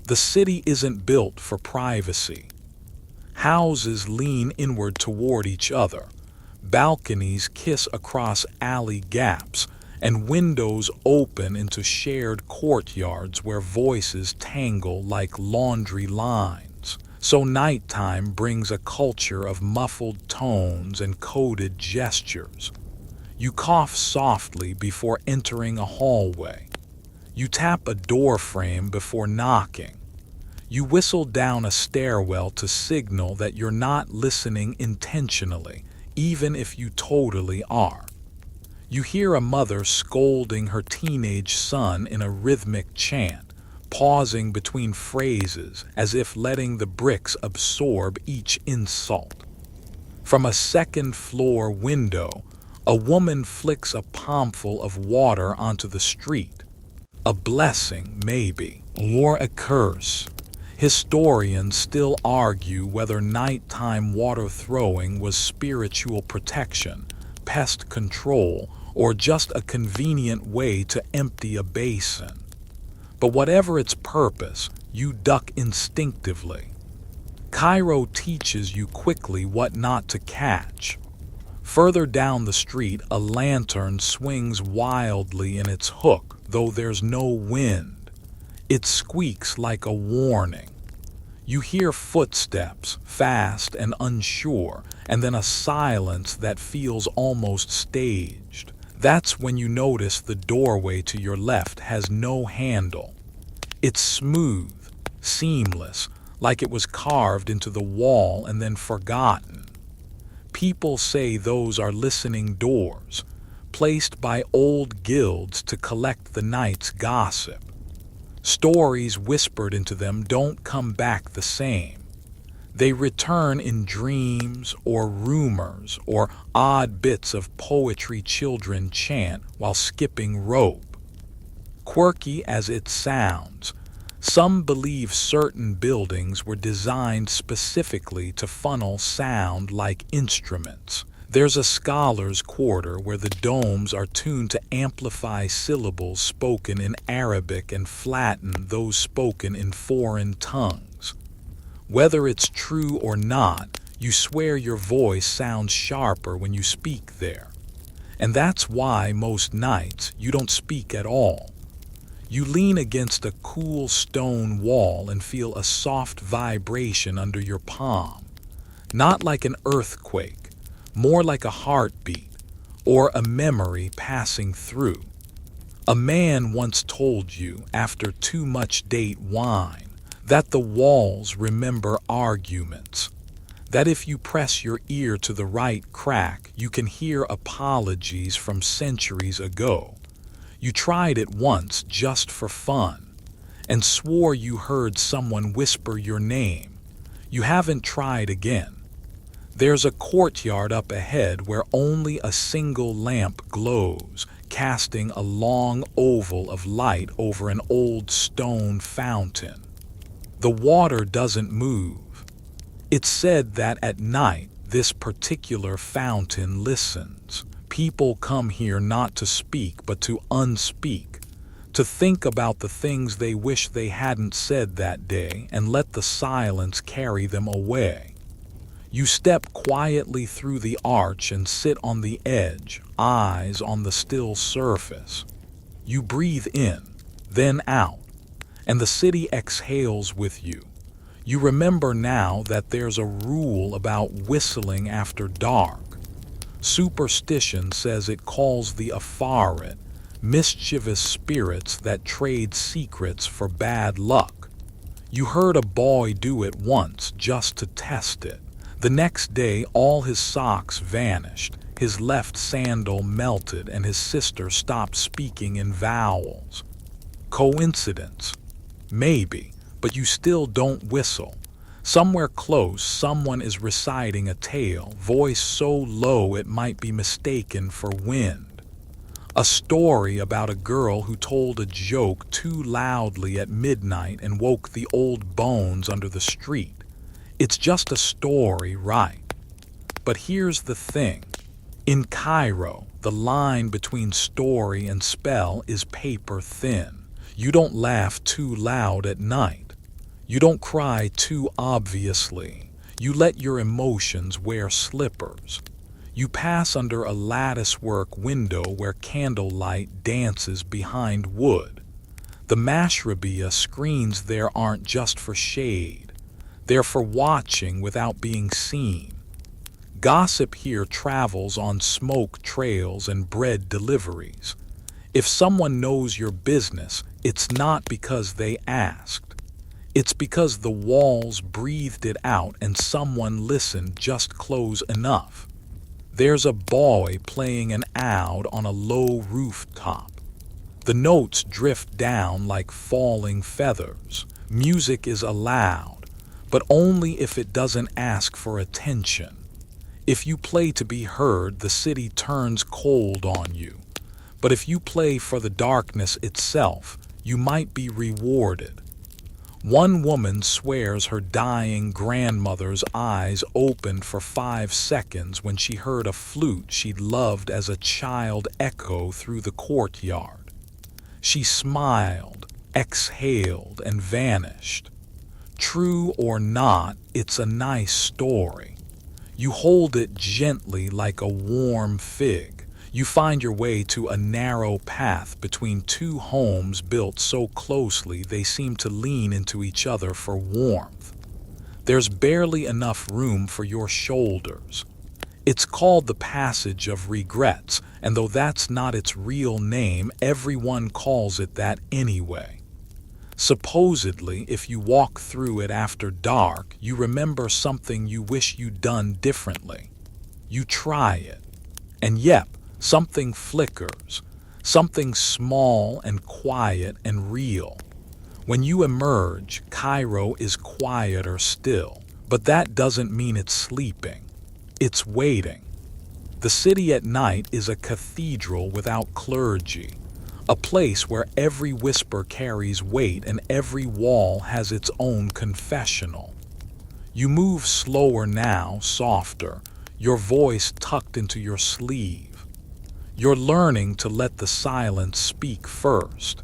The city isn't built for privacy. Houses lean inward toward each other. Balconies kiss across alley gaps, and windows open into shared courtyards where voices tangle like laundry lines. So nighttime brings a culture of muffled tones and coded gestures. You cough softly before entering a hallway. You tap a door frame before knocking. You whistle down a stairwell to signal that you're not listening intentionally, even if you totally are. You hear a mother scolding her teenage son in a rhythmic chant, pausing between phrases as if letting the bricks absorb each insult. From a 2nd-floor window, a woman flicks a palmful of water onto the street. A blessing, maybe, or a curse. Historians still argue whether nighttime water throwing was spiritual protection, pest control, or just a convenient way to empty a basin. But whatever its purpose, you duck instinctively. Cairo teaches you quickly what not to catch. Further down the street, a lantern swings wildly in its hook, though there's no wind. It squeaks like a warning. You hear footsteps, fast and unsure, and then a silence that feels almost staged. That's when you notice the doorway to your left has no handle. It's smooth, seamless, like it was carved into the wall and then forgotten. People say those are listening doors, placed by old guilds to collect the night's gossip. Stories whispered into them don't come back the same. They return in dreams or rumors or odd bits of poetry children chant while skipping rope. Quirky as it sounds, some believe certain buildings were designed specifically to funnel sound like instruments. There's a scholar's quarter where the domes are tuned to amplify syllables spoken in Arabic and flatten those spoken in foreign tongues. Whether it's true or not, you swear your voice sounds sharper when you speak there. And that's why most nights you don't speak at all. You lean against a cool stone wall and feel a soft vibration under your palm. Not like an earthquake, more like a heartbeat, or a memory passing through. A man once told you, after too much date wine, that the walls remember arguments, that if you press your ear to the right crack, you can hear apologies from centuries ago. You tried it once just for fun, and swore you heard someone whisper your name. You haven't tried again. There's a courtyard up ahead where only a single lamp glows, casting a long oval of light over an old stone fountain. The water doesn't move. It's said that at night this particular fountain listens. People come here not to speak but to unspeak, to think about the things they wish they hadn't said that day and let the silence carry them away. You step quietly through the arch and sit on the edge, eyes on the still surface. You breathe in, then out, and the city exhales with you. You remember now that there's a rule about whistling after dark. Superstition says it calls the Afarit, mischievous spirits that trade secrets for bad luck. You heard a boy do it once just to test it. The next day all his socks vanished, his left sandal melted, and his sister stopped speaking in vowels. Coincidence? Maybe, but you still don't whistle. Somewhere close, someone is reciting a tale, voice so low it might be mistaken for wind. A story about a girl who told a joke too loudly at midnight and woke the old bones under the street. It's just a story, right? But here's the thing. In Cairo, the line between story and spell is paper thin. You don't laugh too loud at night. You don't cry too obviously. You let your emotions wear slippers. You pass under a latticework window where candlelight dances behind wood. The mashrabiyah screens there aren't just for shade. They're for watching without being seen. Gossip here travels on smoke trails and bread deliveries. If someone knows your business, it's not because they asked. It's because the walls breathed it out and someone listened just close enough. There's a boy playing an oud on a low rooftop. The notes drift down like falling feathers. Music is allowed, but only if it doesn't ask for attention. If you play to be heard, the city turns cold on you. But if you play for the darkness itself, you might be rewarded. One woman swears her dying grandmother's eyes opened for 5 seconds when she heard a flute she'd loved as a child echo through the courtyard. She smiled, exhaled, and vanished. True or not, it's a nice story. You hold it gently like a warm fig. You find your way to a narrow path between two homes built so closely they seem to lean into each other for warmth. There's barely enough room for your shoulders. It's called the Passage of Regrets, and though that's not its real name, everyone calls it that anyway. Supposedly, if you walk through it after dark, you remember something you wish you'd done differently. You try it, and yep, something flickers, something small and quiet and real. When you emerge, Cairo is quieter still, but that doesn't mean it's sleeping. It's waiting. The city at night is a cathedral without clergy, a place where every whisper carries weight and every wall has its own confessional. You move slower now, softer, your voice tucked into your sleeve. You're learning to let the silence speak first.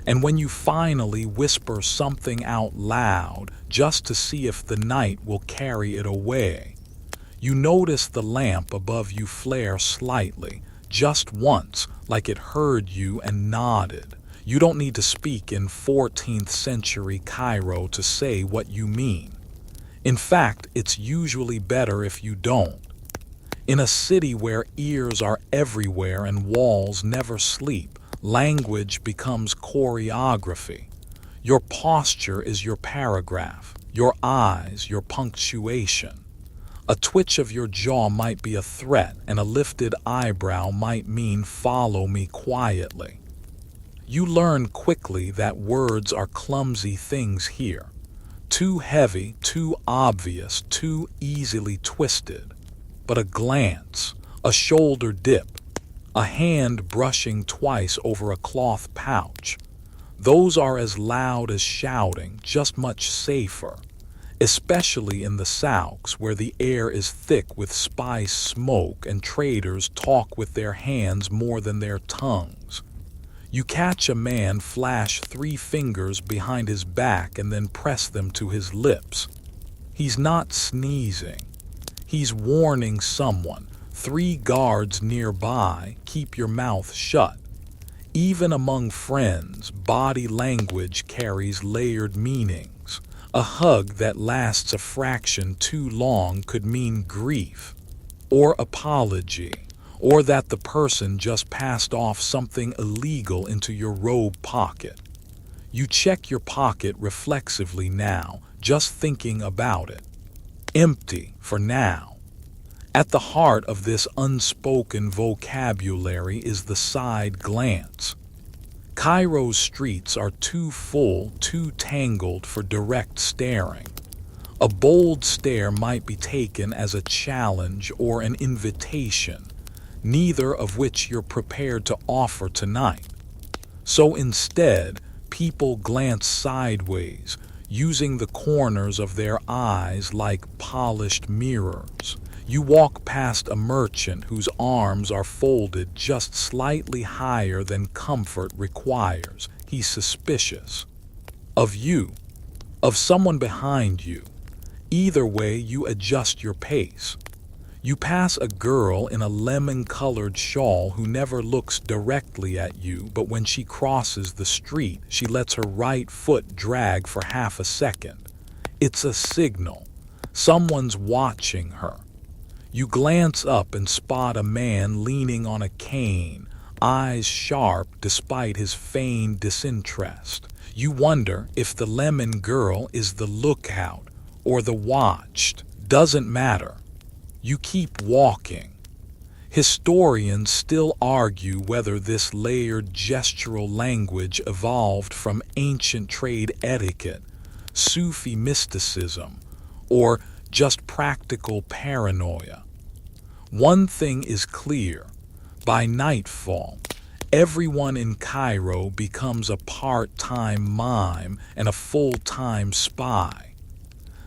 And when you finally whisper something out loud, just to see if the night will carry it away, you notice the lamp above you flare slightly, just once, like it heard you and nodded. You don't need to speak in 14th century Cairo to say what you mean. In fact, it's usually better if you don't. In a city where ears are everywhere and walls never sleep, language becomes choreography. Your posture is your paragraph, your eyes, your punctuation. A twitch of your jaw might be a threat, and a lifted eyebrow might mean follow me quietly. You learn quickly that words are clumsy things here. Too heavy, too obvious, too easily twisted. But a glance, a shoulder dip, a hand brushing twice over a cloth pouch, those are as loud as shouting, just much safer, especially in the souks where the air is thick with spice smoke and traders talk with their hands more than their tongues. You catch a man flash 3 fingers behind his back and then press them to his lips. He's not sneezing. He's warning someone. 3 guards nearby, keep your mouth shut. Even among friends, body language carries layered meanings. A hug that lasts a fraction too long could mean grief, or apology, or that the person just passed off something illegal into your robe pocket. You check your pocket reflexively now, just thinking about it. Empty for now. At the heart of this unspoken vocabulary is the side glance. Cairo's streets are too full, too tangled for direct staring. A bold stare might be taken as a challenge or an invitation, neither of which you're prepared to offer tonight. So instead, people glance sideways, using the corners of their eyes like polished mirrors. You walk past a merchant whose arms are folded just slightly higher than comfort requires. He's suspicious. Of you. Of someone behind you. Either way, you adjust your pace. You pass a girl in a lemon-colored shawl who never looks directly at you, but when she crosses the street, she lets her right foot drag for half a second. It's a signal. Someone's watching her. You glance up and spot a man leaning on a cane, eyes sharp despite his feigned disinterest. You wonder if the lemon girl is the lookout or the watched. Doesn't matter. You keep walking. Historians still argue whether this layered gestural language evolved from ancient trade etiquette, Sufi mysticism, or just practical paranoia. One thing is clear. By nightfall, everyone in Cairo becomes a part-time mime and a full-time spy.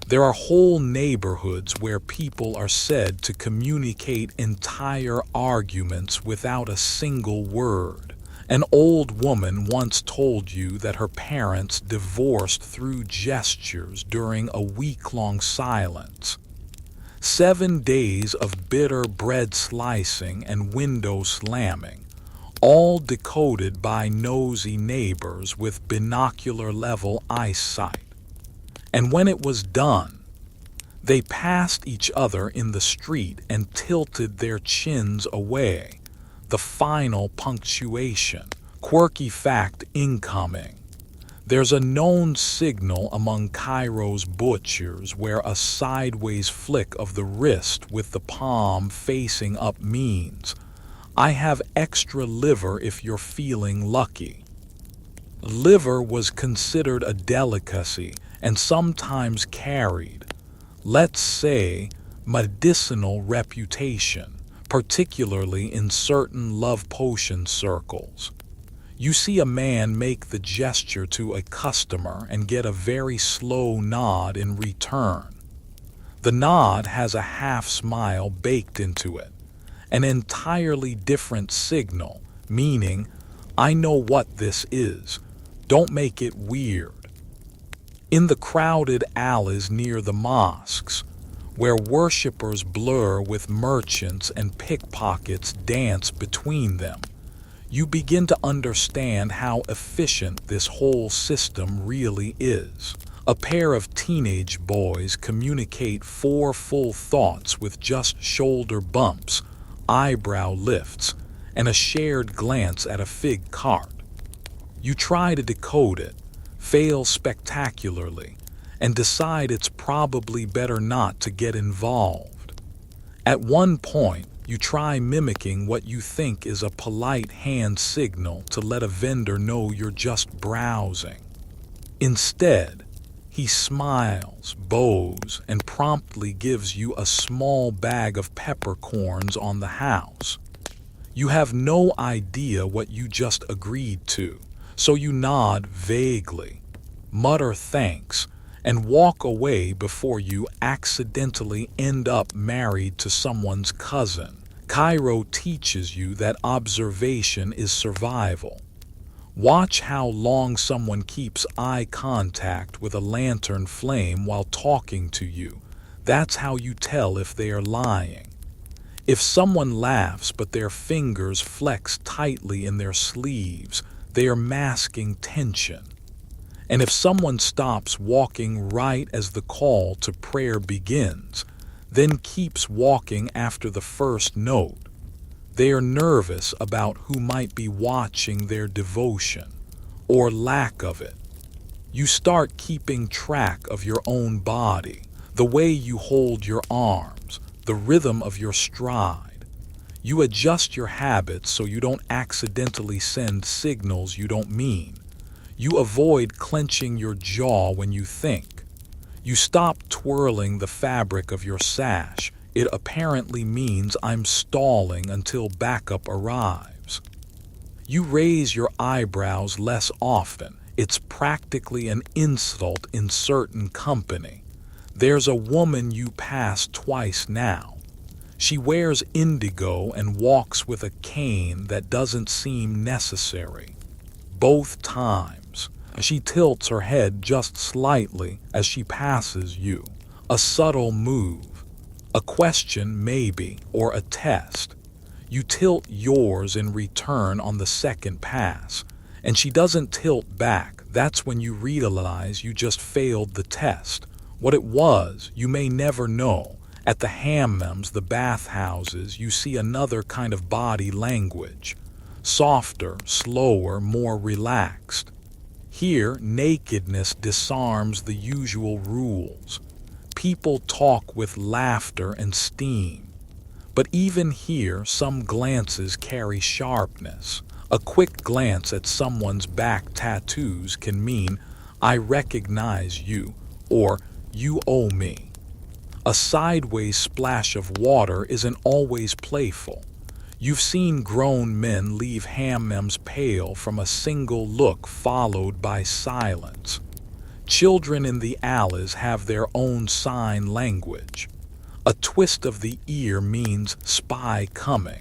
There are whole neighborhoods where people are said to communicate entire arguments without a single word. An old woman once told you that her parents divorced through gestures during a week-long silence. 7 days of bitter bread slicing and window slamming, all decoded by nosy neighbors with binocular-level eyesight. And when it was done, they passed each other in the street and tilted their chins away. The final punctuation. Quirky fact incoming. There's a known signal among Cairo's butchers where a sideways flick of the wrist with the palm facing up means, "I have extra liver if you're feeling lucky." Liver was considered a delicacy and sometimes carried, let's say, medicinal reputation, particularly in certain love potion circles. You see a man make the gesture to a customer and get a very slow nod in return. The nod has a half smile baked into it, an entirely different signal, meaning, "I know what this is. Don't make it weird." In the crowded alleys near the mosques, where worshippers blur with merchants and pickpockets dance between them, you begin to understand how efficient this whole system really is. A pair of teenage boys communicate 4 full thoughts with just shoulder bumps, eyebrow lifts, and a shared glance at a fig cart. You try to decode it, fail spectacularly, and decide it's probably better not to get involved. At one point, you try mimicking what you think is a polite hand signal to let a vendor know you're just browsing. Instead, he smiles, bows, and promptly gives you a small bag of peppercorns on the house. You have no idea what you just agreed to, so you nod vaguely, mutter thanks, and walk away before you accidentally end up married to someone's cousin. Cairo teaches you that observation is survival. Watch how long someone keeps eye contact with a lantern flame while talking to you, That's how you tell if they are lying. If someone laughs but their fingers flex tightly in their sleeves, they are masking tension. And if someone stops walking right as the call to prayer begins, then keeps walking after the first note, they are nervous about who might be watching their devotion, or lack of it. You start keeping track of your own body, the way you hold your arms, the rhythm of your stride. You adjust your habits so you don't accidentally send signals you don't mean. You avoid clenching your jaw when you think. You stop twirling the fabric of your sash. It apparently means I'm stalling until backup arrives. You raise your eyebrows less often. It's practically an insult in certain company. There's a woman you pass twice now. She wears indigo and walks with a cane that doesn't seem necessary. Both times, she tilts her head just slightly as she passes you. A subtle move. A question maybe, or a test. You tilt yours in return on the second pass, and she doesn't tilt back. That's when you realize you just failed the test. What it was, you may never know. At the hammams, the bathhouses, you see another kind of body language. Softer, slower, more relaxed. Here, nakedness disarms the usual rules. People talk with laughter and steam. But even here, some glances carry sharpness. A quick glance at someone's back tattoos can mean, I recognize you, or you owe me. A sideways splash of water isn't always playful. You've seen grown men leave hammams pale from a single look followed by silence. Children in the alleys have their own sign language. A twist of the ear means spy coming.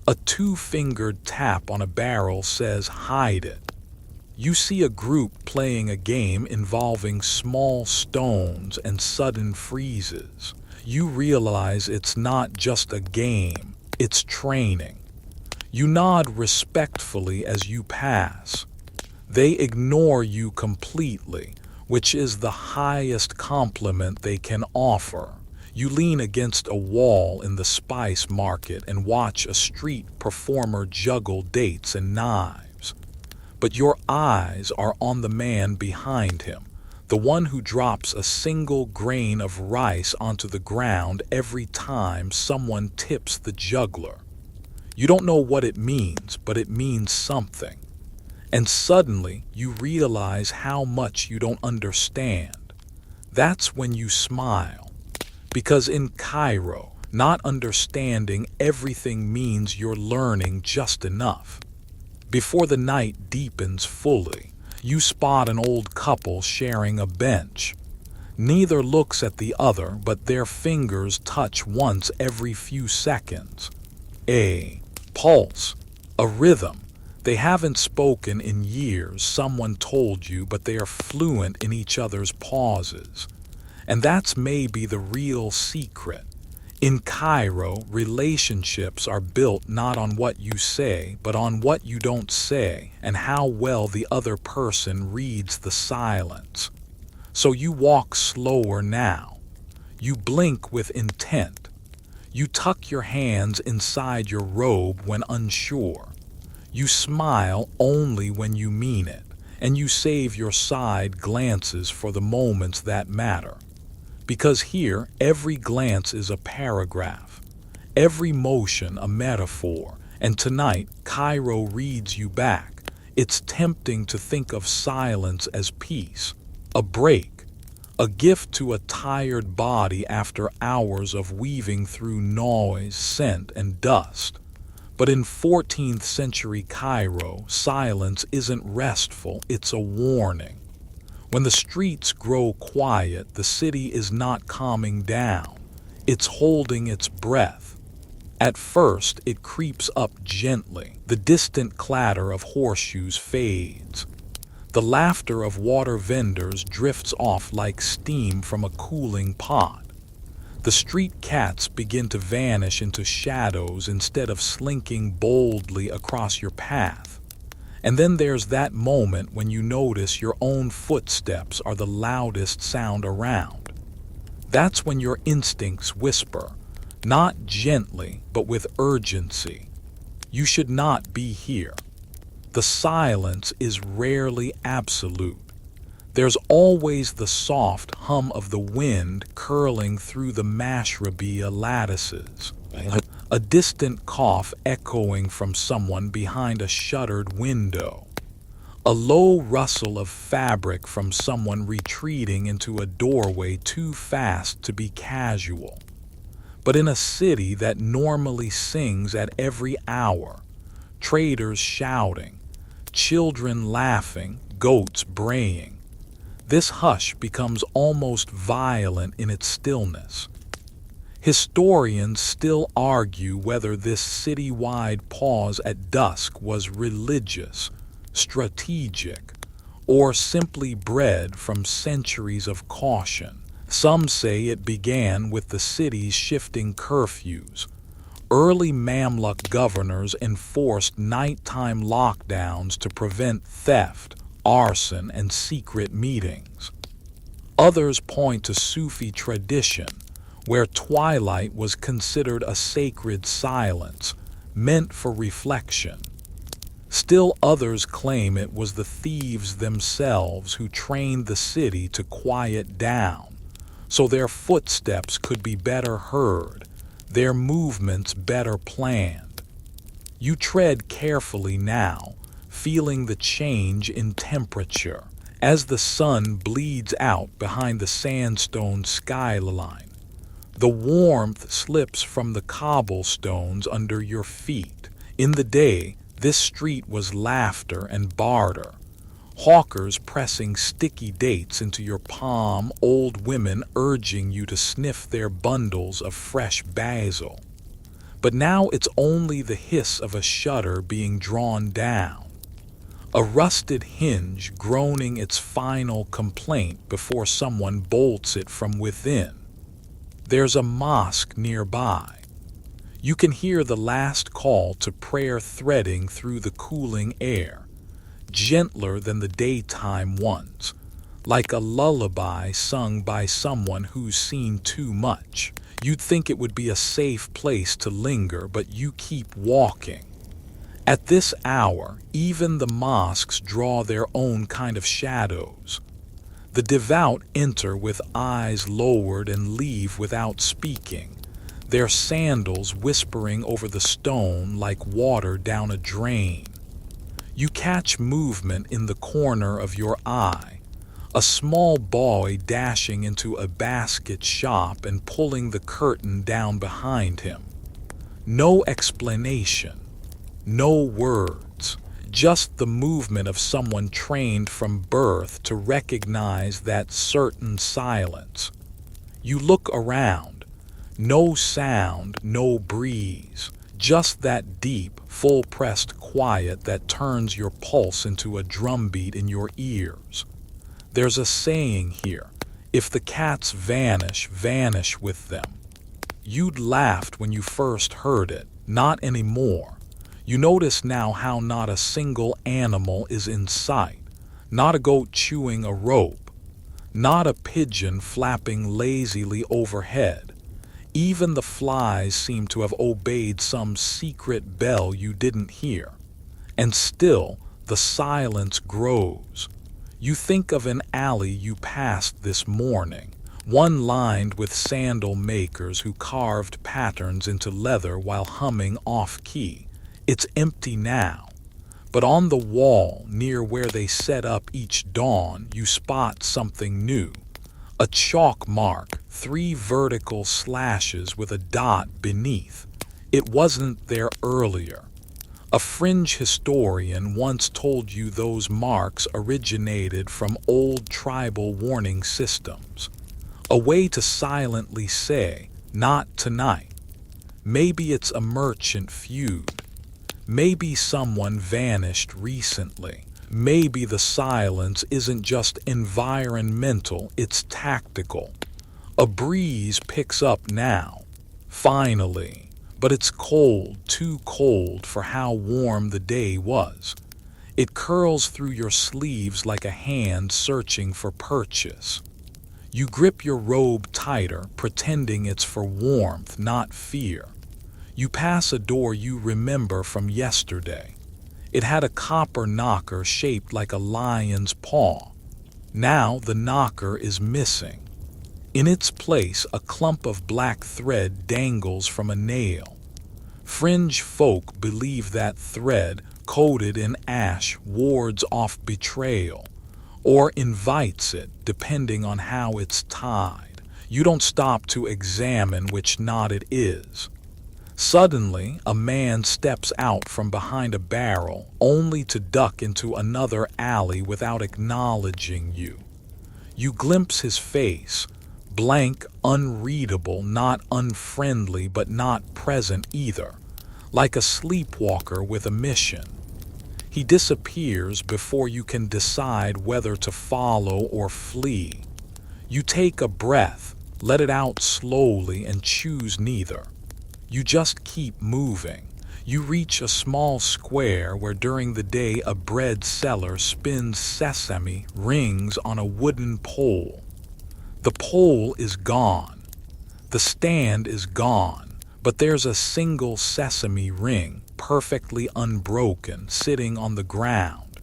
A two-fingered tap on a barrel says hide it. You see a group playing a game involving small stones and sudden freezes. You realize it's not just a game, it's training. You nod respectfully as you pass. They ignore you completely, which is the highest compliment they can offer. You lean against a wall in the spice market and watch a street performer juggle dates and knives. But your eyes are on the man behind him, the one who drops a single grain of rice onto the ground every time someone tips the juggler. You don't know what it means, but it means something. And suddenly you realize how much you don't understand. That's when you smile. Because in Cairo, not understanding everything means you're learning just enough. Before the night deepens fully, you spot an old couple sharing a bench. Neither looks at the other, but their fingers touch once every few seconds. A pulse, a rhythm. They haven't spoken in years, someone told you, but they are fluent in each other's pauses. And that's maybe the real secret. In Cairo, relationships are built not on what you say, but on what you don't say and how well the other person reads the silence. So you walk slower now. You blink with intent. You tuck your hands inside your robe when unsure. You smile only when you mean it, and you save your side glances for the moments that matter. Because here, every glance is a paragraph, every motion a metaphor, and tonight, Cairo reads you back. It's tempting to think of silence as peace, a break, a gift to a tired body after hours of weaving through noise, scent, and dust. But in 14th century Cairo, silence isn't restful, it's a warning. When the streets grow quiet, the city is not calming down. It's holding its breath. At first, it creeps up gently. The distant clatter of horseshoes fades. The laughter of water vendors drifts off like steam from a cooling pot. The street cats begin to vanish into shadows instead of slinking boldly across your path. And then there's that moment when you notice your own footsteps are the loudest sound around. That's when your instincts whisper, not gently, but with urgency. You should not be here. The silence is rarely absolute. There's always the soft hum of the wind curling through the mashrabia lattices, a distant cough echoing from someone behind a shuttered window, a low rustle of fabric from someone retreating into a doorway too fast to be casual. But in a city that normally sings at every hour, traders shouting, children laughing, goats braying, this hush becomes almost violent in its stillness. Historians still argue whether this city-wide pause at dusk was religious, strategic, or simply bred from centuries of caution. Some say it began with the city's shifting curfews. Early Mamluk governors enforced nighttime lockdowns to prevent theft, arson, and secret meetings. Others point to Sufi tradition, where twilight was considered a sacred silence, meant for reflection. Still others claim it was the thieves themselves who trained the city to quiet down, so their footsteps could be better heard, their movements better planned. You tread carefully now, feeling the change in temperature as the sun bleeds out behind the sandstone skyline. The warmth slips from the cobblestones under your feet. In the day, this street was laughter and barter. Hawkers pressing sticky dates into your palm, old women urging you to sniff their bundles of fresh basil. But now it's only the hiss of a shutter being drawn down, a rusted hinge groaning its final complaint before someone bolts it from within. There's a mosque nearby. You can hear the last call to prayer threading through the cooling air, gentler than the daytime ones, like a lullaby sung by someone who's seen too much. You'd think it would be a safe place to linger, but you keep walking. At this hour, even the mosques draw their own kind of shadows. The devout enter with eyes lowered and leave without speaking, their sandals whispering over the stone like water down a drain. You catch movement in the corner of your eye, a small boy dashing into a basket shop and pulling the curtain down behind him. No explanation. No words, just the movement of someone trained from birth to recognize that certain silence. You look around, no sound, no breeze, just that deep, full-pressed quiet that turns your pulse into a drumbeat in your ears. There's a saying here, if the cats vanish, vanish with them. You'd laughed when you first heard it, not anymore. You notice now how not a single animal is in sight, not a goat chewing a rope, not a pigeon flapping lazily overhead. Even the flies seem to have obeyed some secret bell you didn't hear. And still, the silence grows. You think of an alley you passed this morning, one lined with sandal makers who carved patterns into leather while humming off-key. It's empty now, but on the wall near where they set up each dawn, you spot something new. A chalk mark, 3 vertical slashes with a dot beneath. It wasn't there earlier. A fringe historian once told you those marks originated from old tribal warning systems. A way to silently say, not tonight. Maybe it's a merchant feud. Maybe someone vanished recently. Maybe the silence isn't just environmental, it's tactical. A breeze picks up now, finally, but it's cold, too cold for how warm the day was. It curls through your sleeves like a hand searching for purchase. You grip your robe tighter, pretending it's for warmth, not fear. You pass a door you remember from yesterday. It had a copper knocker shaped like a lion's paw. Now the knocker is missing. In its place, a clump of black thread dangles from a nail. Fringe folk believe that thread, coated in ash, wards off betrayal, or invites it, depending on how it's tied. You don't stop to examine which knot it is. Suddenly, a man steps out from behind a barrel, only to duck into another alley without acknowledging you. You glimpse his face, blank, unreadable, not unfriendly but not present either, like a sleepwalker with a mission. He disappears before you can decide whether to follow or flee. You take a breath, let it out slowly, and choose neither. You just keep moving. You reach a small square where during the day a bread seller spins sesame rings on a wooden pole. The pole is gone. The stand is gone, but there's a single sesame ring, perfectly unbroken, sitting on the ground.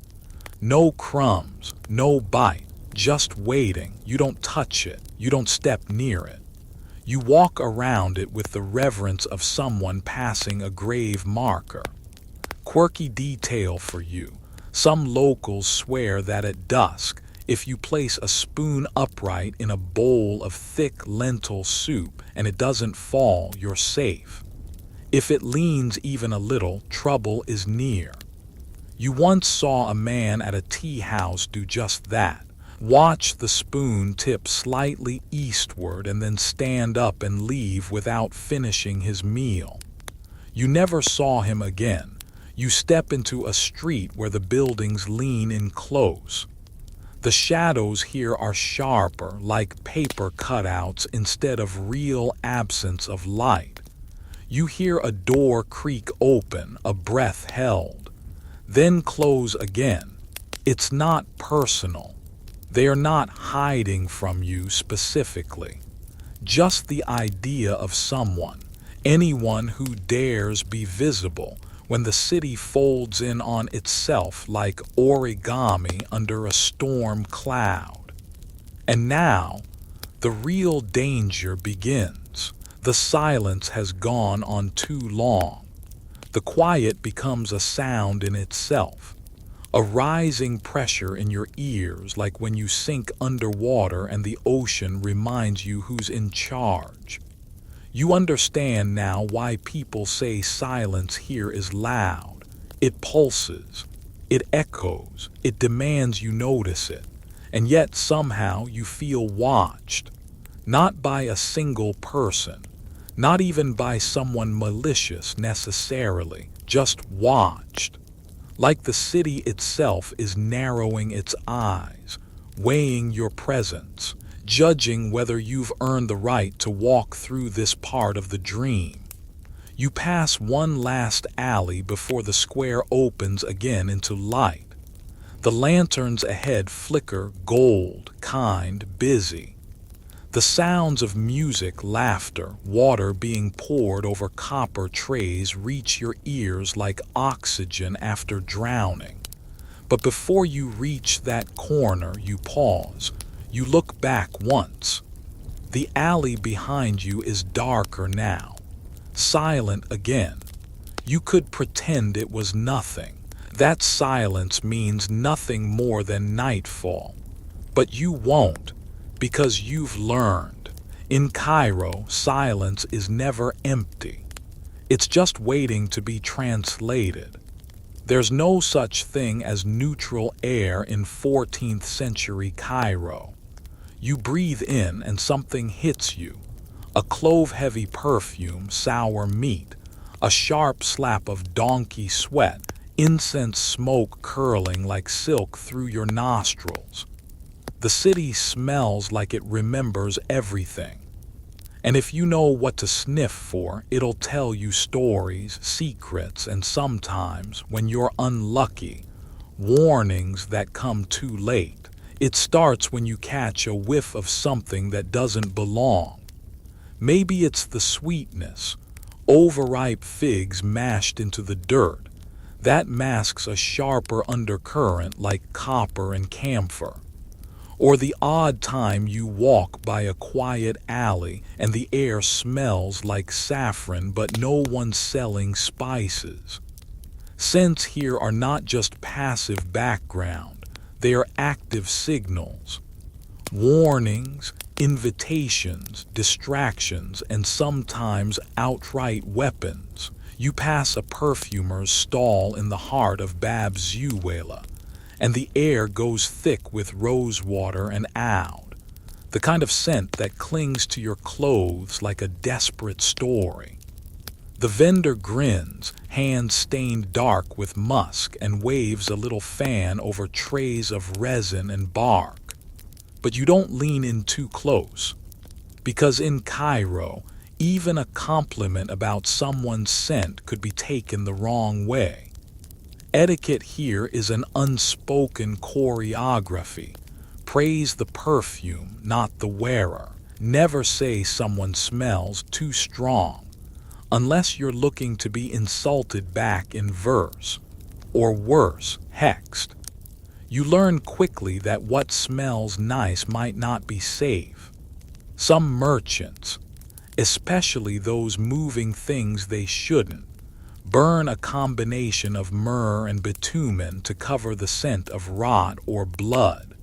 No crumbs, no bite, just waiting. You don't touch it. You don't step near it. You walk around it with the reverence of someone passing a grave marker. Quirky detail for you. Some locals swear that at dusk, if you place a spoon upright in a bowl of thick lentil soup and it doesn't fall, you're safe. If it leans even a little, trouble is near. You once saw a man at a tea house do just that. Watch the spoon tip slightly eastward and then stand up and leave without finishing his meal. You never saw him again. You step into a street where the buildings lean in close. The shadows here are sharper, like paper cutouts instead of real absence of light. You hear a door creak open, a breath held, then close again. It's not personal. They are not hiding from you specifically. Just the idea of someone, anyone who dares be visible when the city folds in on itself like origami under a storm cloud. And now, the real danger begins. The silence has gone on too long. The quiet becomes a sound in itself. A rising pressure in your ears, like when you sink underwater and the ocean reminds you who's in charge. You understand now why people say silence here is loud. It pulses, it echoes, it demands you notice it, and yet somehow you feel watched. Not by a single person, not even by someone malicious necessarily, just watched. Like the city itself is narrowing its eyes, weighing your presence, judging whether you've earned the right to walk through this part of the dream. You pass one last alley before the square opens again into light. The lanterns ahead flicker gold, kind, busy. The sounds of music, laughter, water being poured over copper trays reach your ears like oxygen after drowning. But before you reach that corner, you pause. You look back once. The alley behind you is darker now, silent again. You could pretend it was nothing. That silence means nothing more than nightfall. But you won't. Because you've learned. In Cairo, silence is never empty. It's just waiting to be translated. There's no such thing as neutral air in 14th century Cairo. You breathe in and something hits you. A clove-heavy perfume, sour meat, a sharp slap of donkey sweat, incense smoke curling like silk through your nostrils. The city smells like it remembers everything. And if you know what to sniff for, it'll tell you stories, secrets, and sometimes, when you're unlucky, warnings that come too late. It starts when you catch a whiff of something that doesn't belong. Maybe it's the sweetness, overripe figs mashed into the dirt. That masks a sharper undercurrent like copper and camphor. Or the odd time you walk by a quiet alley and the air smells like saffron but no one's selling spices. Scents here are not just passive background, they are active signals. Warnings, invitations, distractions, and sometimes outright weapons. You pass a perfumer's stall in the heart of Babzuela, and the air goes thick with rosewater and oud, the kind of scent that clings to your clothes like a desperate story. The vendor grins, hands stained dark with musk, and waves a little fan over trays of resin and bark. But you don't lean in too close, because in Cairo, even a compliment about someone's scent could be taken the wrong way. Etiquette here is an unspoken choreography. Praise the perfume, not the wearer. Never say someone smells too strong, unless you're looking to be insulted back in verse, or worse, hexed. You learn quickly that what smells nice might not be safe. Some merchants, especially those moving things they shouldn't, burn a combination of myrrh and bitumen to cover the scent of rot or blood.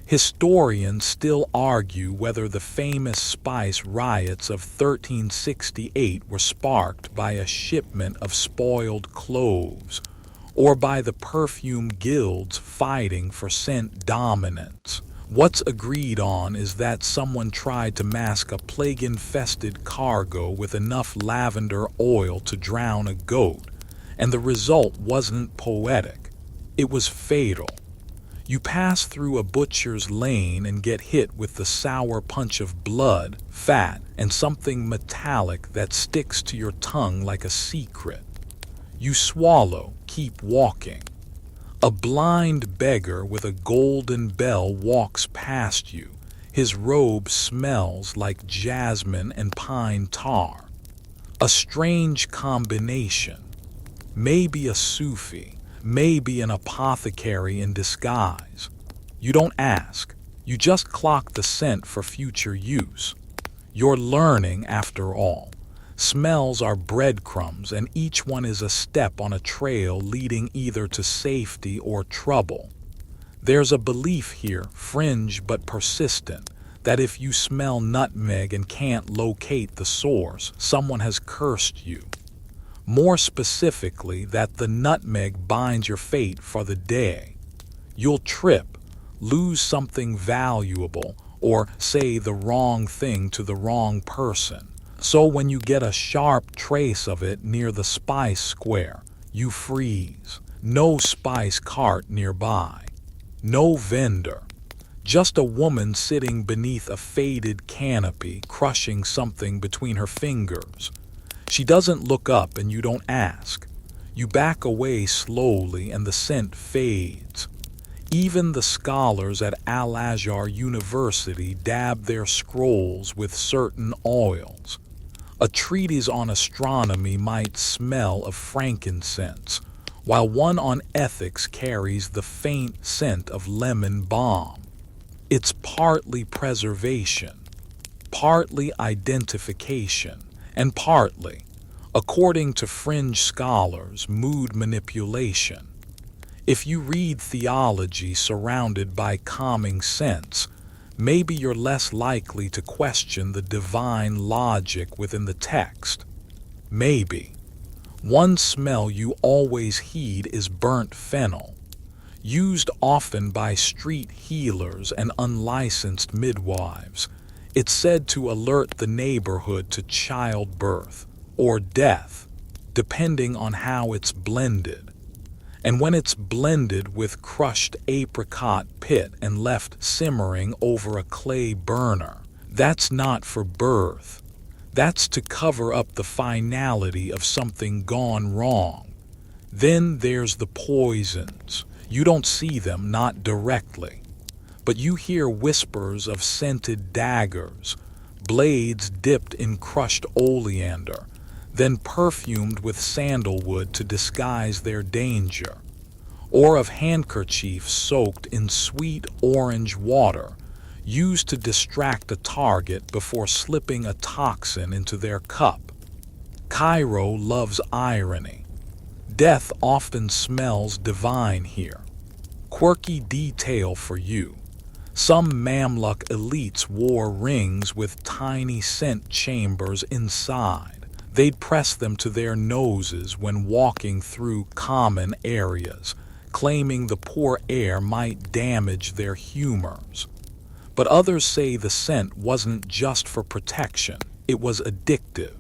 Historians still argue whether the famous spice riots of 1368 were sparked by a shipment of spoiled cloves, or by the perfume guilds fighting for scent dominance. What's agreed on is that someone tried to mask a plague-infested cargo with enough lavender oil to drown a goat, and the result wasn't poetic. It was fatal. You pass through a butcher's lane and get hit with the sour punch of blood, fat, and something metallic that sticks to your tongue like a secret. You swallow, keep walking. A blind beggar with a golden bell walks past you. His robe smells like jasmine and pine tar. A strange combination. Maybe a Sufi, maybe an apothecary in disguise. You don't ask. You just clock the scent for future use. You're learning, after all. Smells are breadcrumbs, and each one is a step on a trail leading either to safety or trouble. There's a belief here, fringe but persistent, that if you smell nutmeg and can't locate the source, someone has cursed you. More specifically, that the nutmeg binds your fate for the day. You'll trip, lose something valuable, or say the wrong thing to the wrong person. So when you get a sharp trace of it near the spice square, you freeze. No spice cart nearby. No vendor. Just a woman sitting beneath a faded canopy, crushing something between her fingers. She doesn't look up and you don't ask. You back away slowly and the scent fades. Even the scholars at Al-Azhar University dab their scrolls with certain oils. A treatise on astronomy might smell of frankincense, while one on ethics carries the faint scent of lemon balm. It's partly preservation, partly identification, and partly, according to fringe scholars, mood manipulation. If you read theology surrounded by calming scents, maybe you're less likely to question the divine logic within the text. Maybe. One smell you always heed is burnt fennel, used often by street healers and unlicensed midwives. It's said to alert the neighborhood to childbirth or death, depending on how it's blended. And when it's blended with crushed apricot pit and left simmering over a clay burner, That's not for birth. That's to cover up the finality of something gone wrong. Then there's the poisons. You don't see them, not directly, but you hear whispers of scented daggers, blades dipped in crushed oleander, then perfumed with sandalwood to disguise their danger, or of handkerchiefs soaked in sweet orange water, used to distract a target before slipping a toxin into their cup. Cairo loves irony. Death often smells divine here. Quirky detail for you. Some Mamluk elites wore rings with tiny scent chambers inside. They'd press them to their noses when walking through common areas, claiming the poor air might damage their humors. But others say the scent wasn't just for protection, it was addictive.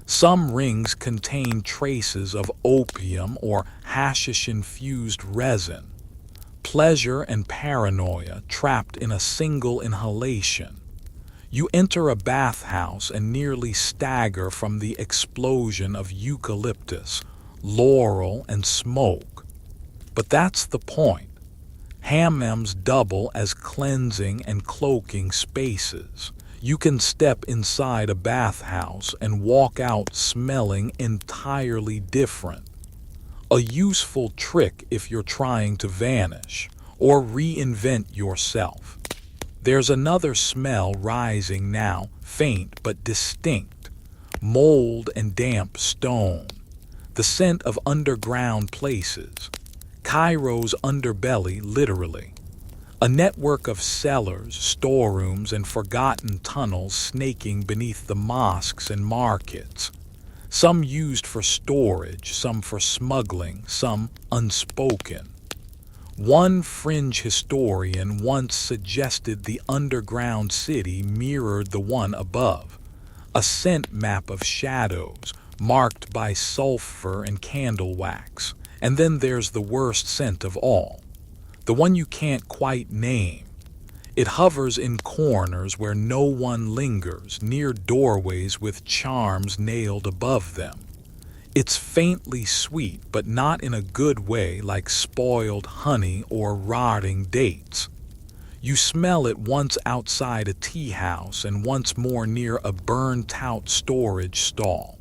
Some rings contain traces of opium or hashish-infused resin. Pleasure and paranoia trapped in a single inhalation. You enter a bathhouse and nearly stagger from the explosion of eucalyptus, laurel, and smoke. But that's the point. Hammems double as cleansing and cloaking spaces. You can step inside a bathhouse and walk out smelling entirely different. A useful trick if you're trying to vanish or reinvent yourself. There's another smell rising now, faint but distinct. Mold and damp stone. The scent of underground places. Cairo's underbelly, literally. A network of cellars, storerooms, and forgotten tunnels snaking beneath the mosques and markets. Some used for storage, some for smuggling, some unspoken. One fringe historian once suggested the underground city mirrored the one above, a scent map of shadows, marked by sulfur and candle wax. And then there's the worst scent of all, the one you can't quite name. It hovers in corners where no one lingers, near doorways with charms nailed above them. It's faintly sweet, but not in a good way like spoiled honey or rotting dates. You smell it once outside a tea house and once more near a burnt-out storage stall.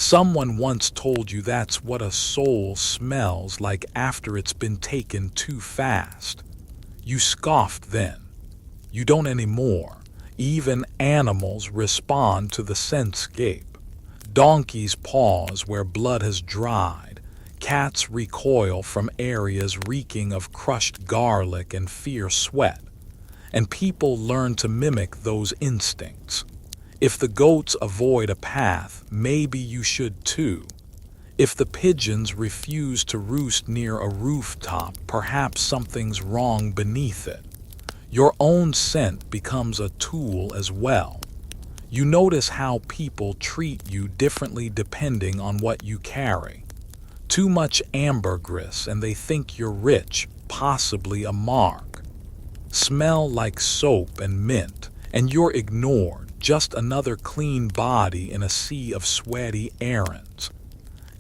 Someone once told you that's what a soul smells like after it's been taken too fast. You scoffed then. You don't anymore. Even animals respond to the scentscape. Donkeys pause where blood has dried. Cats recoil from areas reeking of crushed garlic and fierce sweat. And people learn to mimic those instincts. If the goats avoid a path, maybe you should too. If the pigeons refuse to roost near a rooftop, perhaps something's wrong beneath it. Your own scent becomes a tool as well. You notice how people treat you differently depending on what you carry. Too much ambergris and they think you're rich, possibly a mark. Smell like soap and mint, and you're ignored. Just another clean body in a sea of sweaty errands.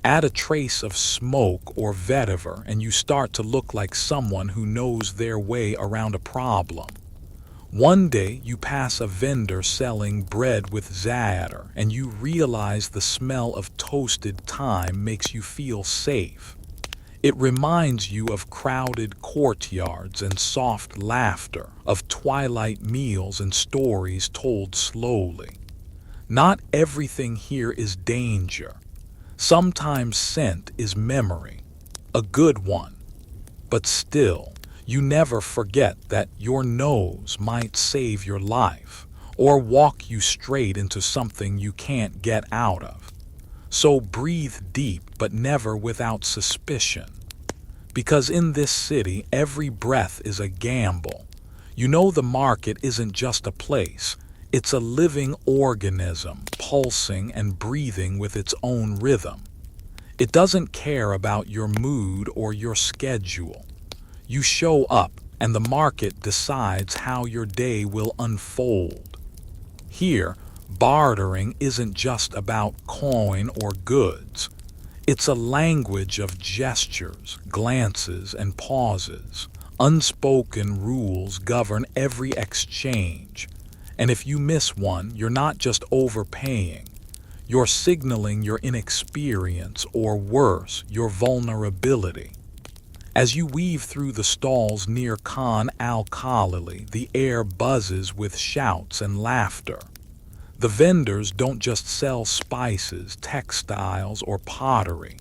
Add a trace of smoke or vetiver and you start to look like someone who knows their way around a problem. One day you pass a vendor selling bread with za'atar and you realize the smell of toasted thyme makes you feel safe. It reminds you of crowded courtyards and soft laughter, of twilight meals and stories told slowly. Not everything here is danger. Sometimes scent is memory, a good one. But still, you never forget that your nose might save your life, or walk you straight into something you can't get out of. So breathe deep, but never without suspicion. Because in this city, every breath is a gamble. You know the market isn't just a place. It's a living organism, pulsing and breathing with its own rhythm. It doesn't care about your mood or your schedule. You show up, and the market decides how your day will unfold. Here, bartering isn't just about coin or goods. It's a language of gestures, glances, and pauses. Unspoken rules govern every exchange. And if you miss one, you're not just overpaying. You're signaling your inexperience, or worse, your vulnerability. As you weave through the stalls near Khan al-Khalili, the air buzzes with shouts and laughter. The vendors don't just sell spices, textiles, or pottery.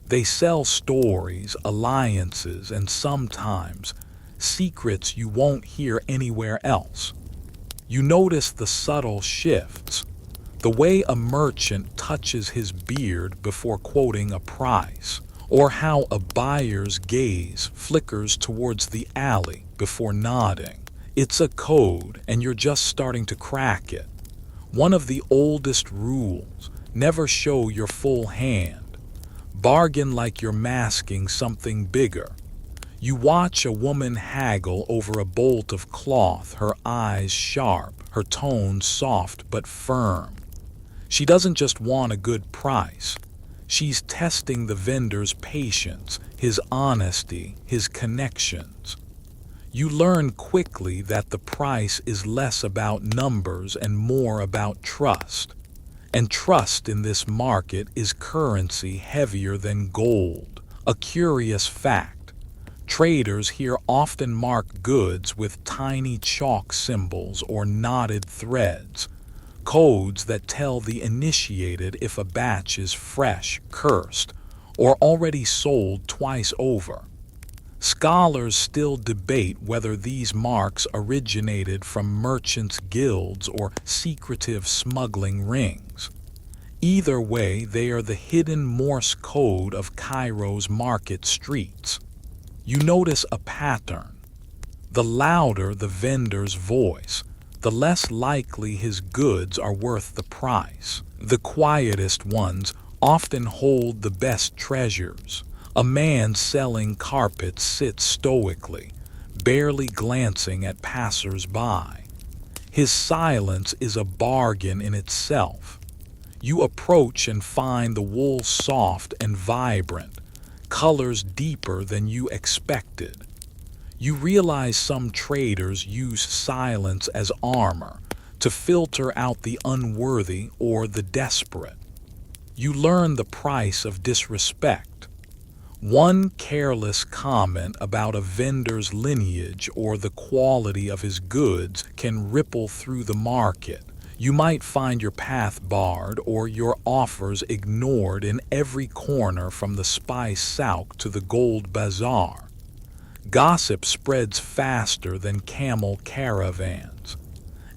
They sell stories, alliances, and sometimes secrets you won't hear anywhere else. You notice the subtle shifts, the way a merchant touches his beard before quoting a price, or how a buyer's gaze flickers towards the alley before nodding. It's a code, and you're just starting to crack it. One of the oldest rules: never show your full hand. Bargain like you're masking something bigger. You watch a woman haggle over a bolt of cloth, her eyes sharp, her tone soft but firm. She doesn't just want a good price. She's testing the vendor's patience, his honesty, his connections. You learn quickly that the price is less about numbers and more about trust. And trust in this market is currency heavier than gold. A curious fact: traders here often mark goods with tiny chalk symbols or knotted threads, codes that tell the initiated if a batch is fresh, cursed, or already sold twice over. Scholars still debate whether these marks originated from merchants' guilds or secretive smuggling rings. Either way, they are the hidden Morse code of Cairo's market streets. You notice a pattern. The louder the vendor's voice, the less likely his goods are worth the price. The quietest ones often hold the best treasures. A man selling carpets sits stoically, barely glancing at passers-by. His silence is a bargain in itself. You approach and find the wool soft and vibrant, colors deeper than you expected. You realize some traders use silence as armor to filter out the unworthy or the desperate. You learn the price of disrespect. One careless comment about a vendor's lineage or the quality of his goods can ripple through the market. You might find your path barred or your offers ignored in every corner, from the spice souk to the gold bazaar. Gossip spreads faster than camel caravans.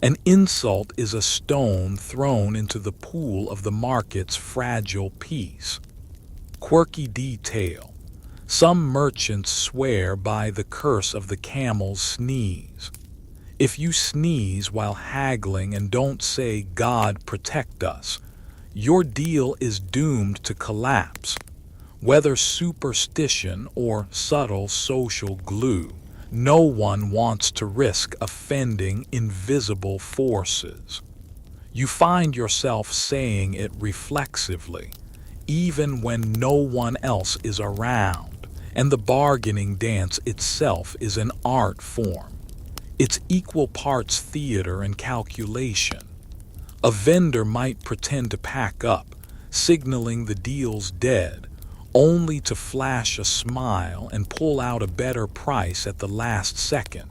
An insult is a stone thrown into the pool of the market's fragile peace. Quirky detail: some merchants swear by the curse of the camel's sneeze. If you sneeze while haggling and don't say "God protect us," your deal is doomed to collapse. Whether superstition or subtle social glue, no one wants to risk offending invisible forces. You find yourself saying it reflexively, even when no one else is around, and the bargaining dance itself is an art form. It's equal parts theater and calculation. A vendor might pretend to pack up, signaling the deal's dead, only to flash a smile and pull out a better price at the last second.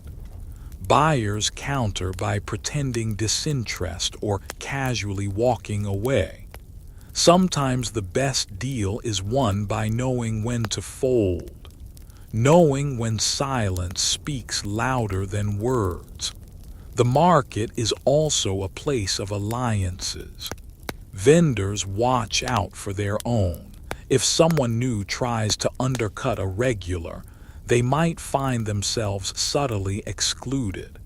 Buyers counter by pretending disinterest or casually walking away. Sometimes the best deal is won by knowing when to fold, knowing when silence speaks louder than words. The market is also a place of alliances. Vendors watch out for their own. If someone new tries to undercut a regular, they might find themselves subtly excluded.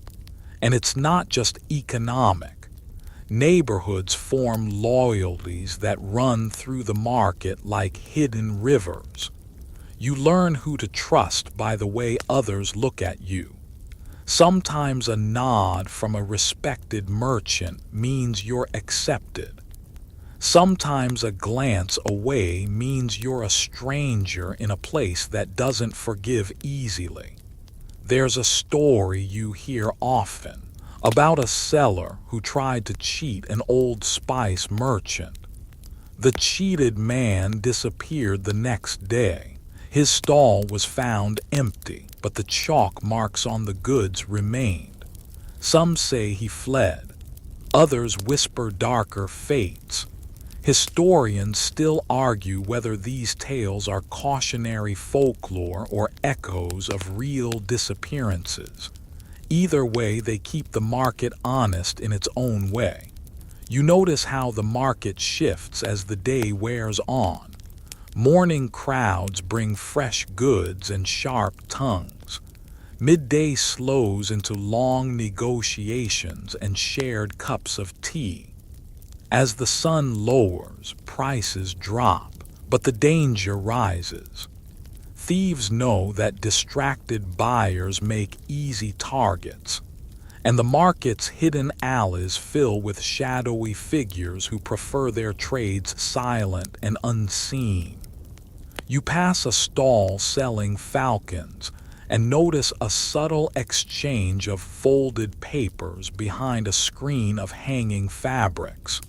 And it's not just economic. Neighborhoods form loyalties that run through the market like hidden rivers. You learn who to trust by the way others look at you. Sometimes a nod from a respected merchant means you're accepted. Sometimes a glance away means you're a stranger in a place that doesn't forgive easily. There's a story you hear often about a seller who tried to cheat an old spice merchant. The cheated man disappeared the next day. His stall was found empty, but the chalk marks on the goods remained. Some say he fled. Others whisper darker fates. Historians still argue whether these tales are cautionary folklore or echoes of real disappearances. Either way, they keep the market honest in its own way. You notice how the market shifts as the day wears on. Morning crowds bring fresh goods and sharp tongues. Midday slows into long negotiations and shared cups of tea. As the sun lowers, prices drop, but the danger rises. Thieves know that distracted buyers make easy targets, and the market's hidden alleys fill with shadowy figures who prefer their trades silent and unseen. You pass a stall selling falcons and notice a subtle exchange of folded papers behind a screen of hanging fabrics.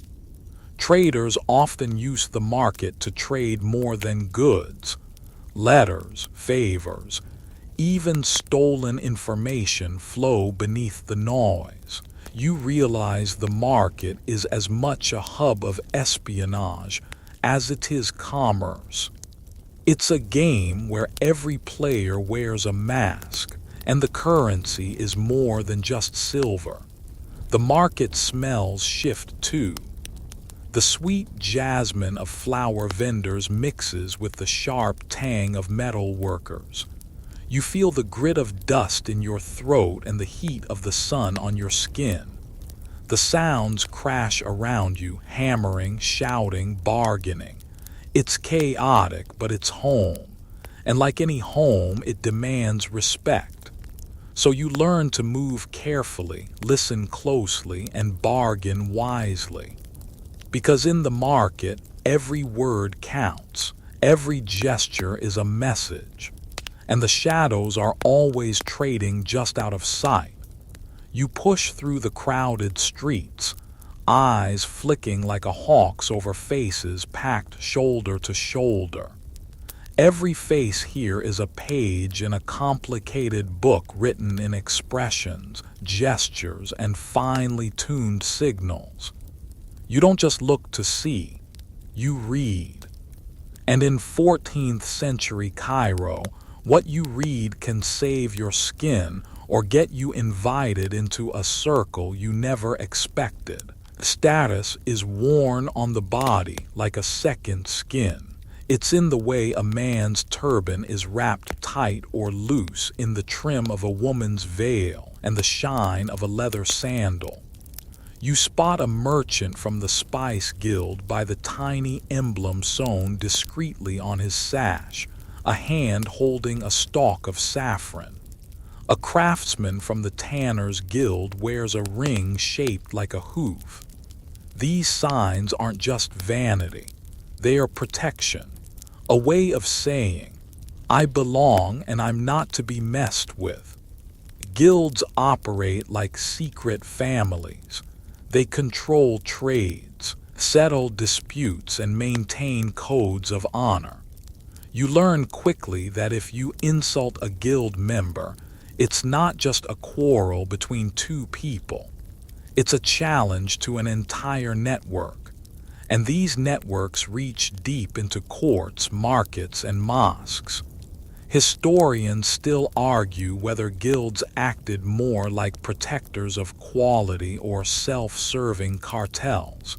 Traders often use the market to trade more than goods. Letters, favors, even stolen information flow beneath the noise. You realize the market is as much a hub of espionage as it is commerce. It's a game where every player wears a mask, and the currency is more than just silver. The market smells shift too. The sweet jasmine of flower vendors mixes with the sharp tang of metal workers. You feel the grit of dust in your throat and the heat of the sun on your skin. The sounds crash around you, hammering, shouting, bargaining. It's chaotic, but it's home. And like any home, it demands respect. So you learn to move carefully, listen closely, and bargain wisely. Because in the market, every word counts, every gesture is a message, and the shadows are always trading just out of sight. You push through the crowded streets, eyes flicking like a hawk's over faces packed shoulder to shoulder. Every face here is a page in a complicated book written in expressions, gestures, and finely tuned signals. You don't just look to see, you read. And in 14th century Cairo, what you read can save your skin or get you invited into a circle you never expected. Status is worn on the body like a second skin. It's in the way a man's turban is wrapped tight or loose, in the trim of a woman's veil and the shine of a leather sandal. You spot a merchant from the Spice Guild by the tiny emblem sewn discreetly on his sash, a hand holding a stalk of saffron. A craftsman from the Tanners Guild wears a ring shaped like a hoof. These signs aren't just vanity, they are protection, a way of saying, I belong and I'm not to be messed with. Guilds operate like secret families. They control trades, settle disputes, and maintain codes of honor. You learn quickly that if you insult a guild member, it's not just a quarrel between two people. It's a challenge to an entire network. And these networks reach deep into courts, markets, and mosques. Historians still argue whether guilds acted more like protectors of quality or self-serving cartels.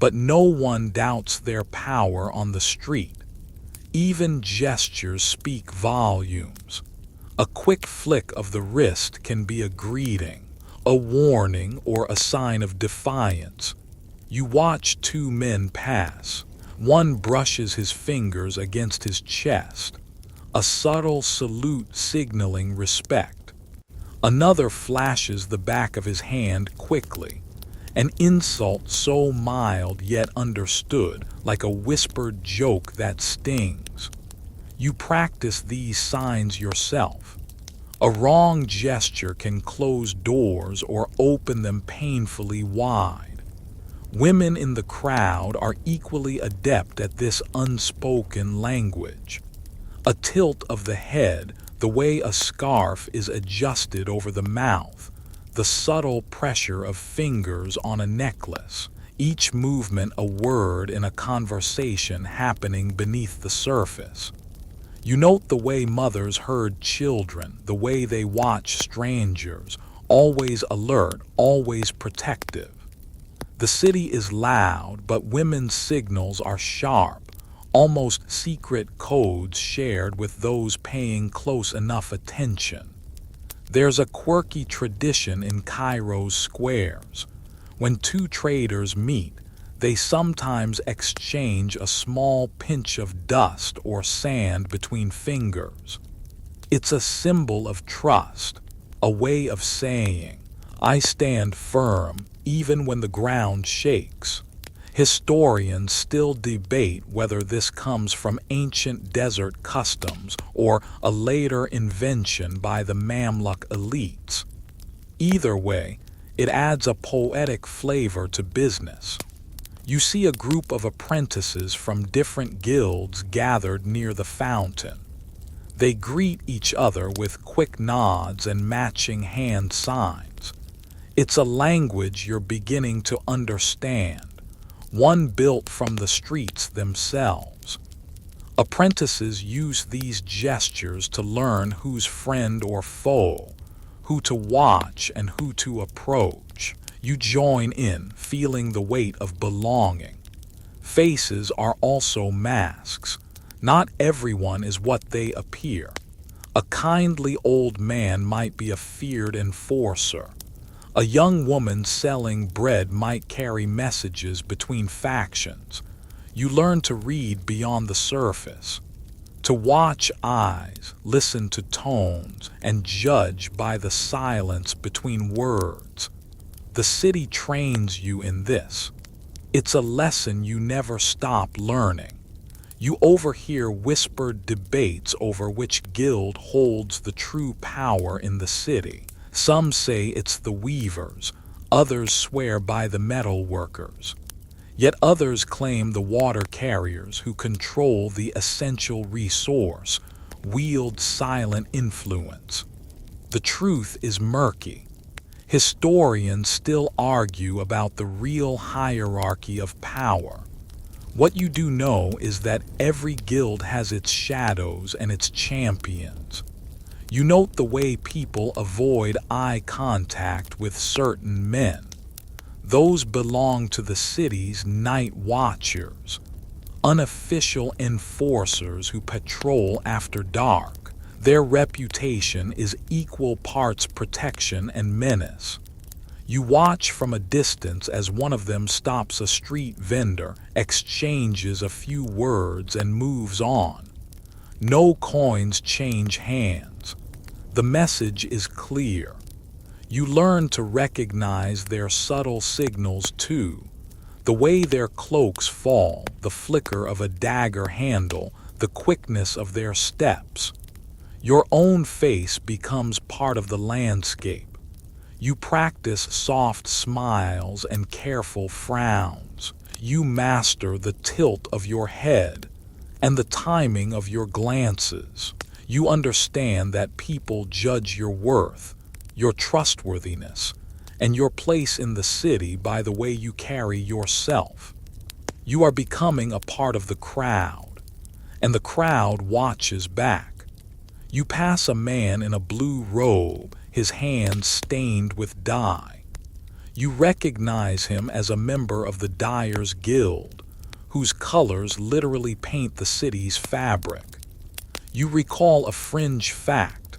But no one doubts their power on the street. Even gestures speak volumes. A quick flick of the wrist can be a greeting, a warning, or a sign of defiance. You watch two men pass. One brushes his fingers against his chest, a subtle salute signaling respect. Another flashes the back of his hand quickly, an insult so mild yet understood, like a whispered joke that stings. You practice these signs yourself. A wrong gesture can close doors or open them painfully wide. Women in the crowd are equally adept at this unspoken language. A tilt of the head, the way a scarf is adjusted over the mouth, the subtle pressure of fingers on a necklace, each movement a word in a conversation happening beneath the surface. You note the way mothers herd children, the way they watch strangers, always alert, always protective. The city is loud, but women's signals are sharp, almost secret codes shared with those paying close enough attention. There's a quirky tradition in Cairo's squares. When two traders meet, they sometimes exchange a small pinch of dust or sand between fingers. It's a symbol of trust, a way of saying, "I stand firm even when the ground shakes." Historians still debate whether this comes from ancient desert customs or a later invention by the Mamluk elites. Either way, it adds a poetic flavor to business. You see a group of apprentices from different guilds gathered near the fountain. They greet each other with quick nods and matching hand signs. It's a language you're beginning to understand, one built from the streets themselves. Apprentices use these gestures to learn who's friend or foe, who to watch and who to approach. You join in, feeling the weight of belonging. Faces are also masks. Not everyone is what they appear. A kindly old man might be a feared enforcer. A young woman selling bread might carry messages between factions. You learn to read beyond the surface, to watch eyes, listen to tones, and judge by the silence between words. The city trains you in this. It's a lesson you never stop learning. You overhear whispered debates over which guild holds the true power in the city. Some say it's the weavers, others swear by the metal workers. Yet others claim the water carriers who control the essential resource, wield silent influence. The truth is murky. Historians still argue about the real hierarchy of power. What you do know is that every guild has its shadows and its champions. You note the way people avoid eye contact with certain men. Those belong to the city's night watchers, unofficial enforcers who patrol after dark. Their reputation is equal parts protection and menace. You watch from a distance as one of them stops a street vendor, exchanges a few words, and moves on. No coins change hands. The message is clear. You learn to recognize their subtle signals too. The way their cloaks fall, the flicker of a dagger handle, the quickness of their steps. Your own face becomes part of the landscape. You practice soft smiles and careful frowns. You master the tilt of your head and the timing of your glances. You understand that people judge your worth, your trustworthiness, and your place in the city by the way you carry yourself. You are becoming a part of the crowd, and the crowd watches back. You pass a man in a blue robe, his hands stained with dye. You recognize him as a member of the Dyers Guild, whose colors literally paint the city's fabric. You recall a fringe fact.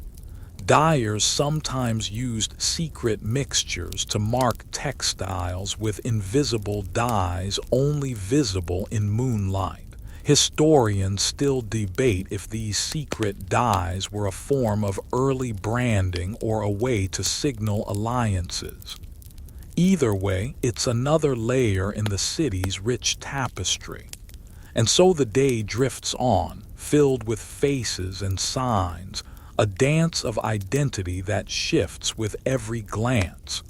Dyers sometimes used secret mixtures to mark textiles with invisible dyes only visible in moonlight. Historians still debate if these secret dyes were a form of early branding or a way to signal alliances. Either way, it's another layer in the city's rich tapestry. And so the day drifts on, filled with faces and signs, a dance of identity that shifts with every glance.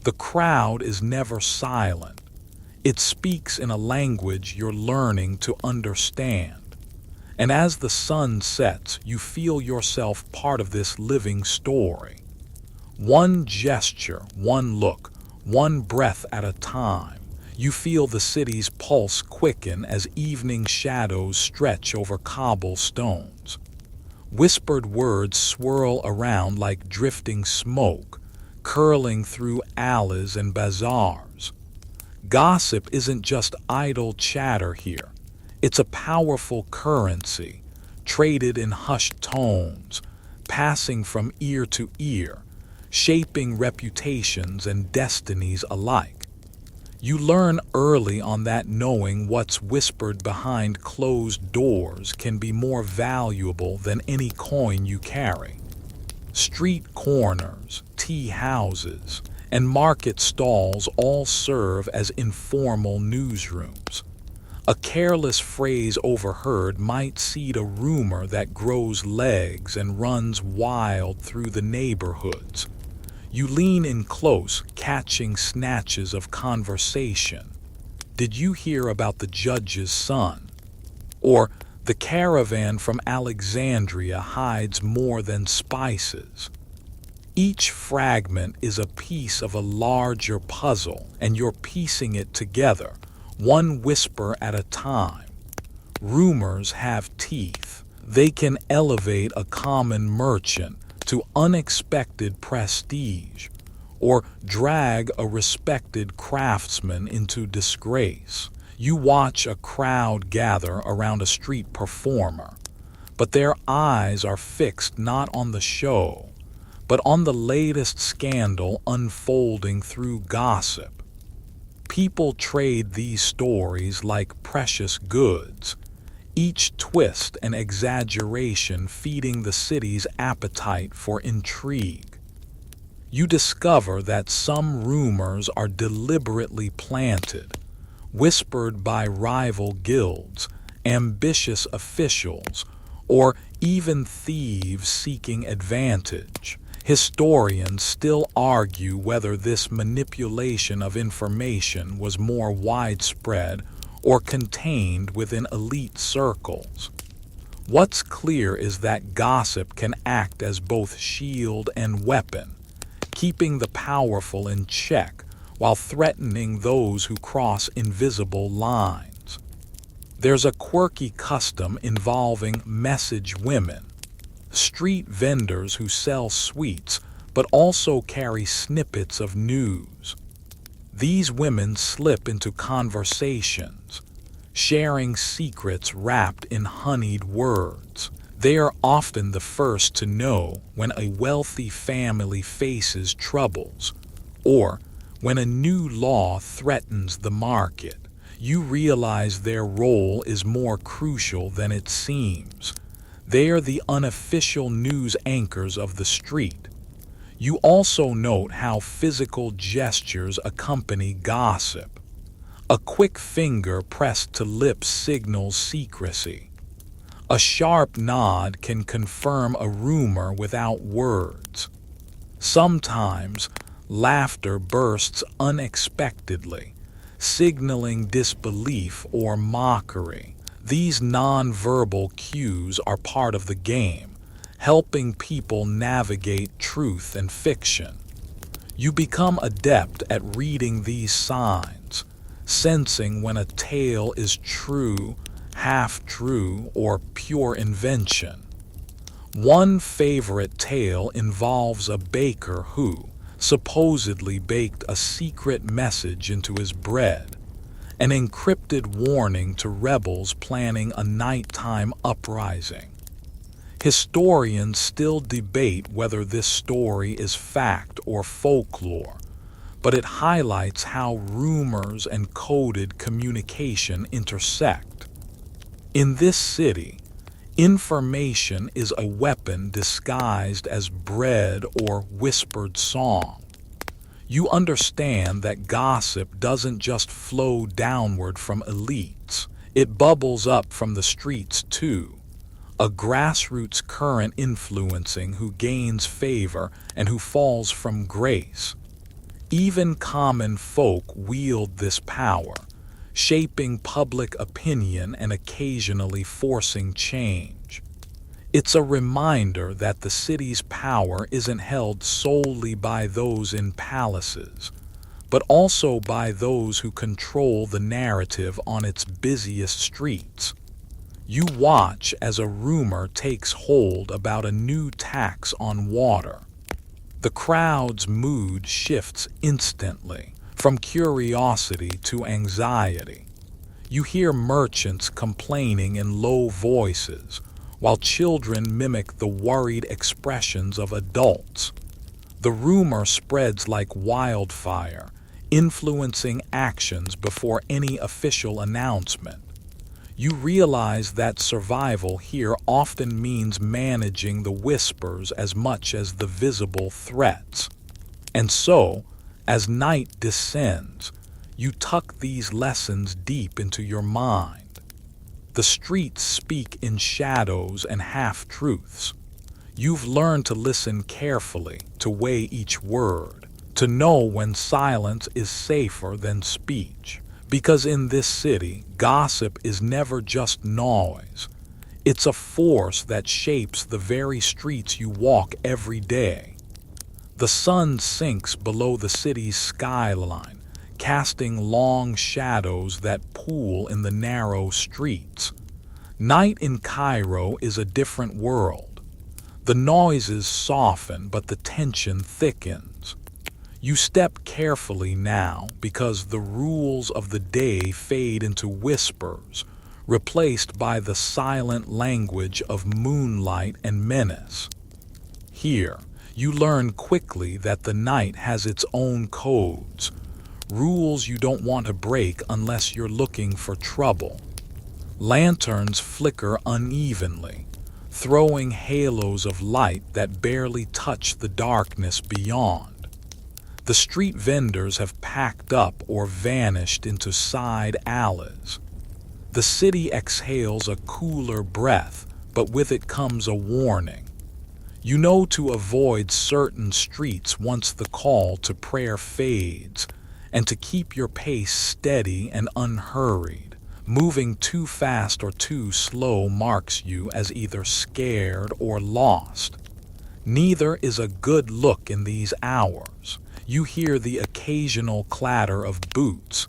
The crowd is never silent. It speaks in a language you're learning to understand. And as the sun sets, you feel yourself part of this living story. One gesture, one look, one breath at a time, you feel the city's pulse quicken as evening shadows stretch over cobblestones. Whispered words swirl around like drifting smoke, curling through alleys and bazaars. Gossip isn't just idle chatter here. It's a powerful currency, traded in hushed tones, passing from ear to ear, shaping reputations and destinies alike. You learn early on that knowing what's whispered behind closed doors can be more valuable than any coin you carry. Street corners, tea houses, and market stalls all serve as informal newsrooms. A careless phrase overheard might seed a rumor that grows legs and runs wild through the neighborhoods. You lean in close, catching snatches of conversation. Did you hear about the judge's son? Or the caravan from Alexandria hides more than spices. Each fragment is a piece of a larger puzzle, and you're piecing it together, one whisper at a time. Rumors have teeth. They can elevate a common merchant to unexpected prestige, or drag a respected craftsman into disgrace. You watch a crowd gather around a street performer, but their eyes are fixed not on the show, but on the latest scandal unfolding through gossip. People trade these stories like precious goods, each twist and exaggeration feeding the city's appetite for intrigue. You discover that some rumors are deliberately planted, whispered by rival guilds, ambitious officials, or even thieves seeking advantage. Historians still argue whether this manipulation of information was more widespread or contained within elite circles. What's clear is that gossip can act as both shield and weapon, keeping the powerful in check while threatening those who cross invisible lines. There's a quirky custom involving message women, street vendors who sell sweets but also carry snippets of news. These women slip into conversations, sharing secrets wrapped in honeyed words. They are often the first to know when a wealthy family faces troubles, or when a new law threatens the market. You realize their role is more crucial than it seems. They are the unofficial news anchors of the street. You also note how physical gestures accompany gossip. A quick finger pressed to lips signals secrecy. A sharp nod can confirm a rumor without words. Sometimes, laughter bursts unexpectedly, signaling disbelief or mockery. These nonverbal cues are part of the game, helping people navigate truth and fiction. You become adept at reading these signs, sensing when a tale is true, half-true, or pure invention. One favorite tale involves a baker who supposedly baked a secret message into his bread, an encrypted warning to rebels planning a nighttime uprising. Historians still debate whether this story is fact or folklore, but it highlights how rumors and coded communication intersect. In this city, information is a weapon disguised as bread or whispered song. You understand that gossip doesn't just flow downward from elites, it bubbles up from the streets too. A grassroots current influencing who gains favor and who falls from grace. Even common folk wield this power, shaping public opinion and occasionally forcing change. It's a reminder that the city's power isn't held solely by those in palaces, but also by those who control the narrative on its busiest streets. You watch as a rumor takes hold about a new tax on water. The crowd's mood shifts instantly, from curiosity to anxiety. You hear merchants complaining in low voices, while children mimic the worried expressions of adults. The rumor spreads like wildfire, influencing actions before any official announcement. You realize that survival here often means managing the whispers as much as the visible threats. And so, as night descends, you tuck these lessons deep into your mind. The streets speak in shadows and half-truths. You've learned to listen carefully, to weigh each word, to know when silence is safer than speech. Because in this city, gossip is never just noise. It's a force that shapes the very streets you walk every day. The sun sinks below the city's skyline, casting long shadows that pool in the narrow streets. Night in Cairo is a different world. The noises soften, but the tension thickens. You step carefully now because the rules of the day fade into whispers, replaced by the silent language of moonlight and menace. Here, you learn quickly that the night has its own codes, rules you don't want to break unless you're looking for trouble. Lanterns flicker unevenly, throwing halos of light that barely touch the darkness beyond. The street vendors have packed up or vanished into side alleys. The city exhales a cooler breath, but with it comes a warning. You know to avoid certain streets once the call to prayer fades, and to keep your pace steady and unhurried. Moving too fast or too slow marks you as either scared or lost. Neither is a good look in these hours. You hear the occasional clatter of boots,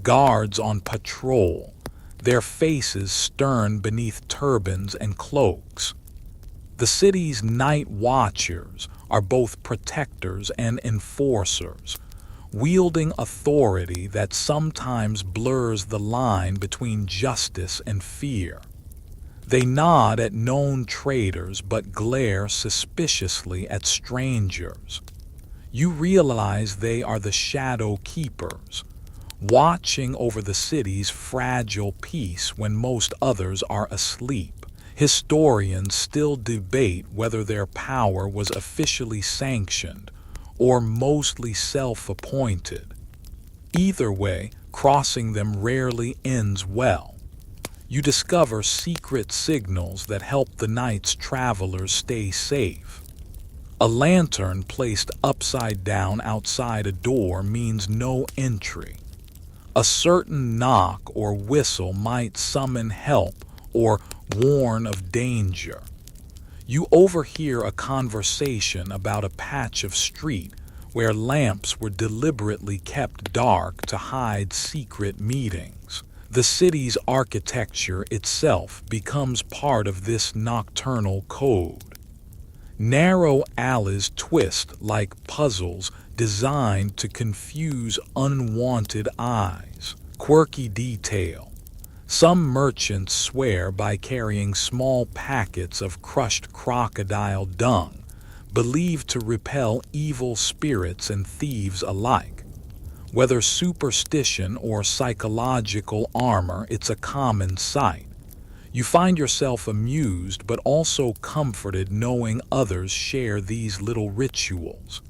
guards on patrol, their faces stern beneath turbans and cloaks. The city's night watchers are both protectors and enforcers, wielding authority that sometimes blurs the line between justice and fear. They nod at known traitors but glare suspiciously at strangers. You realize they are the shadow keepers, watching over the city's fragile peace when most others are asleep. Historians still debate whether their power was officially sanctioned or mostly self-appointed. Either way, crossing them rarely ends well. You discover secret signals that help the night's travelers stay safe. A lantern placed upside down outside a door means no entry. A certain knock or whistle might summon help or warn of danger. You overhear a conversation about a patch of street where lamps were deliberately kept dark to hide secret meetings. The city's architecture itself becomes part of this nocturnal code. Narrow alleys twist like puzzles designed to confuse unwanted eyes. Quirky detail. Some merchants swear by carrying small packets of crushed crocodile dung, believed to repel evil spirits and thieves alike. Whether superstition or psychological armor, it's a common sight. You find yourself amused but also comforted knowing others share these little rituals.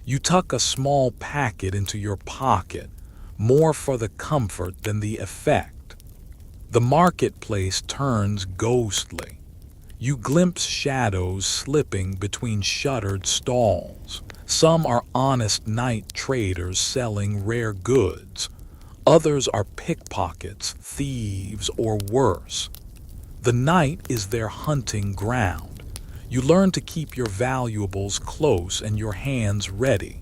You tuck a small packet into your pocket, more for the comfort than the effect. The marketplace turns ghostly. You glimpse shadows slipping between shuttered stalls. Some are honest night traders selling rare goods. Others are pickpockets, thieves, or worse. The night is their hunting ground. You learn to keep your valuables close and your hands ready.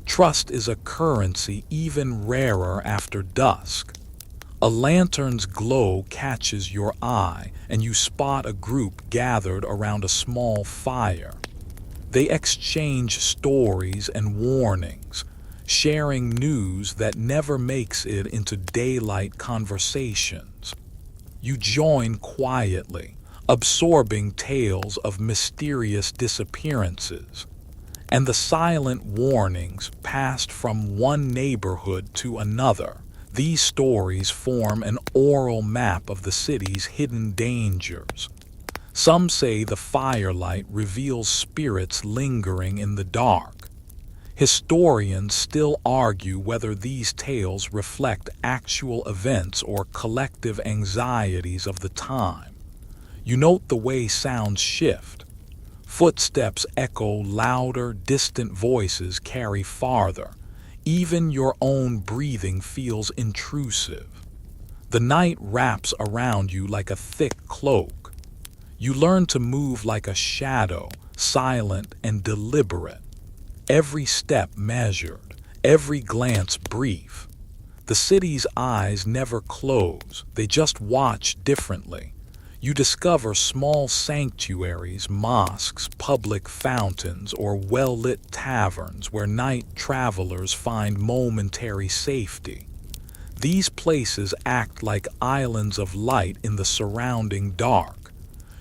Trust is a currency even rarer after dusk. A lantern's glow catches your eye, and you spot a group gathered around a small fire. They exchange stories and warnings, sharing news that never makes it into daylight conversations. You join quietly, absorbing tales of mysterious disappearances, and the silent warnings passed from one neighborhood to another. These stories form an oral map of the city's hidden dangers. Some say the firelight reveals spirits lingering in the dark. Historians still argue whether these tales reflect actual events or collective anxieties of the time. You note the way sounds shift. Footsteps echo louder, distant voices carry farther. Even your own breathing feels intrusive. The night wraps around you like a thick cloak. You learn to move like a shadow, silent and deliberate. Every step measured, every glance brief. The city's eyes never close, they just watch differently. You discover small sanctuaries, mosques, public fountains, or well-lit taverns where night travelers find momentary safety. These places act like islands of light in the surrounding dark.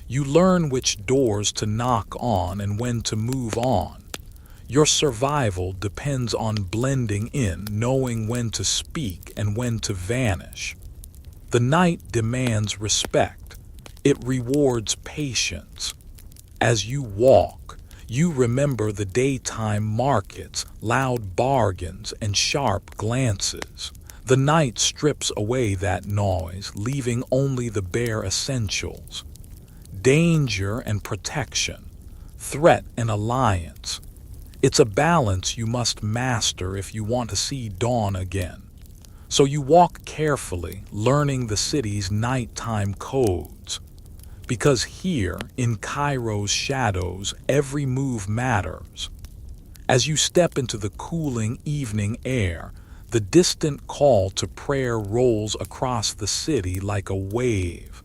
You learn which doors to knock on and when to move on. Your survival depends on blending in, knowing when to speak and when to vanish. The night demands respect. It rewards patience. As you walk, you remember the daytime markets, loud bargains, and sharp glances. The night strips away that noise, leaving only the bare essentials. Danger and protection, threat and alliance. It's a balance you must master if you want to see dawn again. So you walk carefully, learning the city's nighttime codes. Because here, in Cairo's shadows, every move matters. As you step into the cooling evening air, the distant call to prayer rolls across the city like a wave,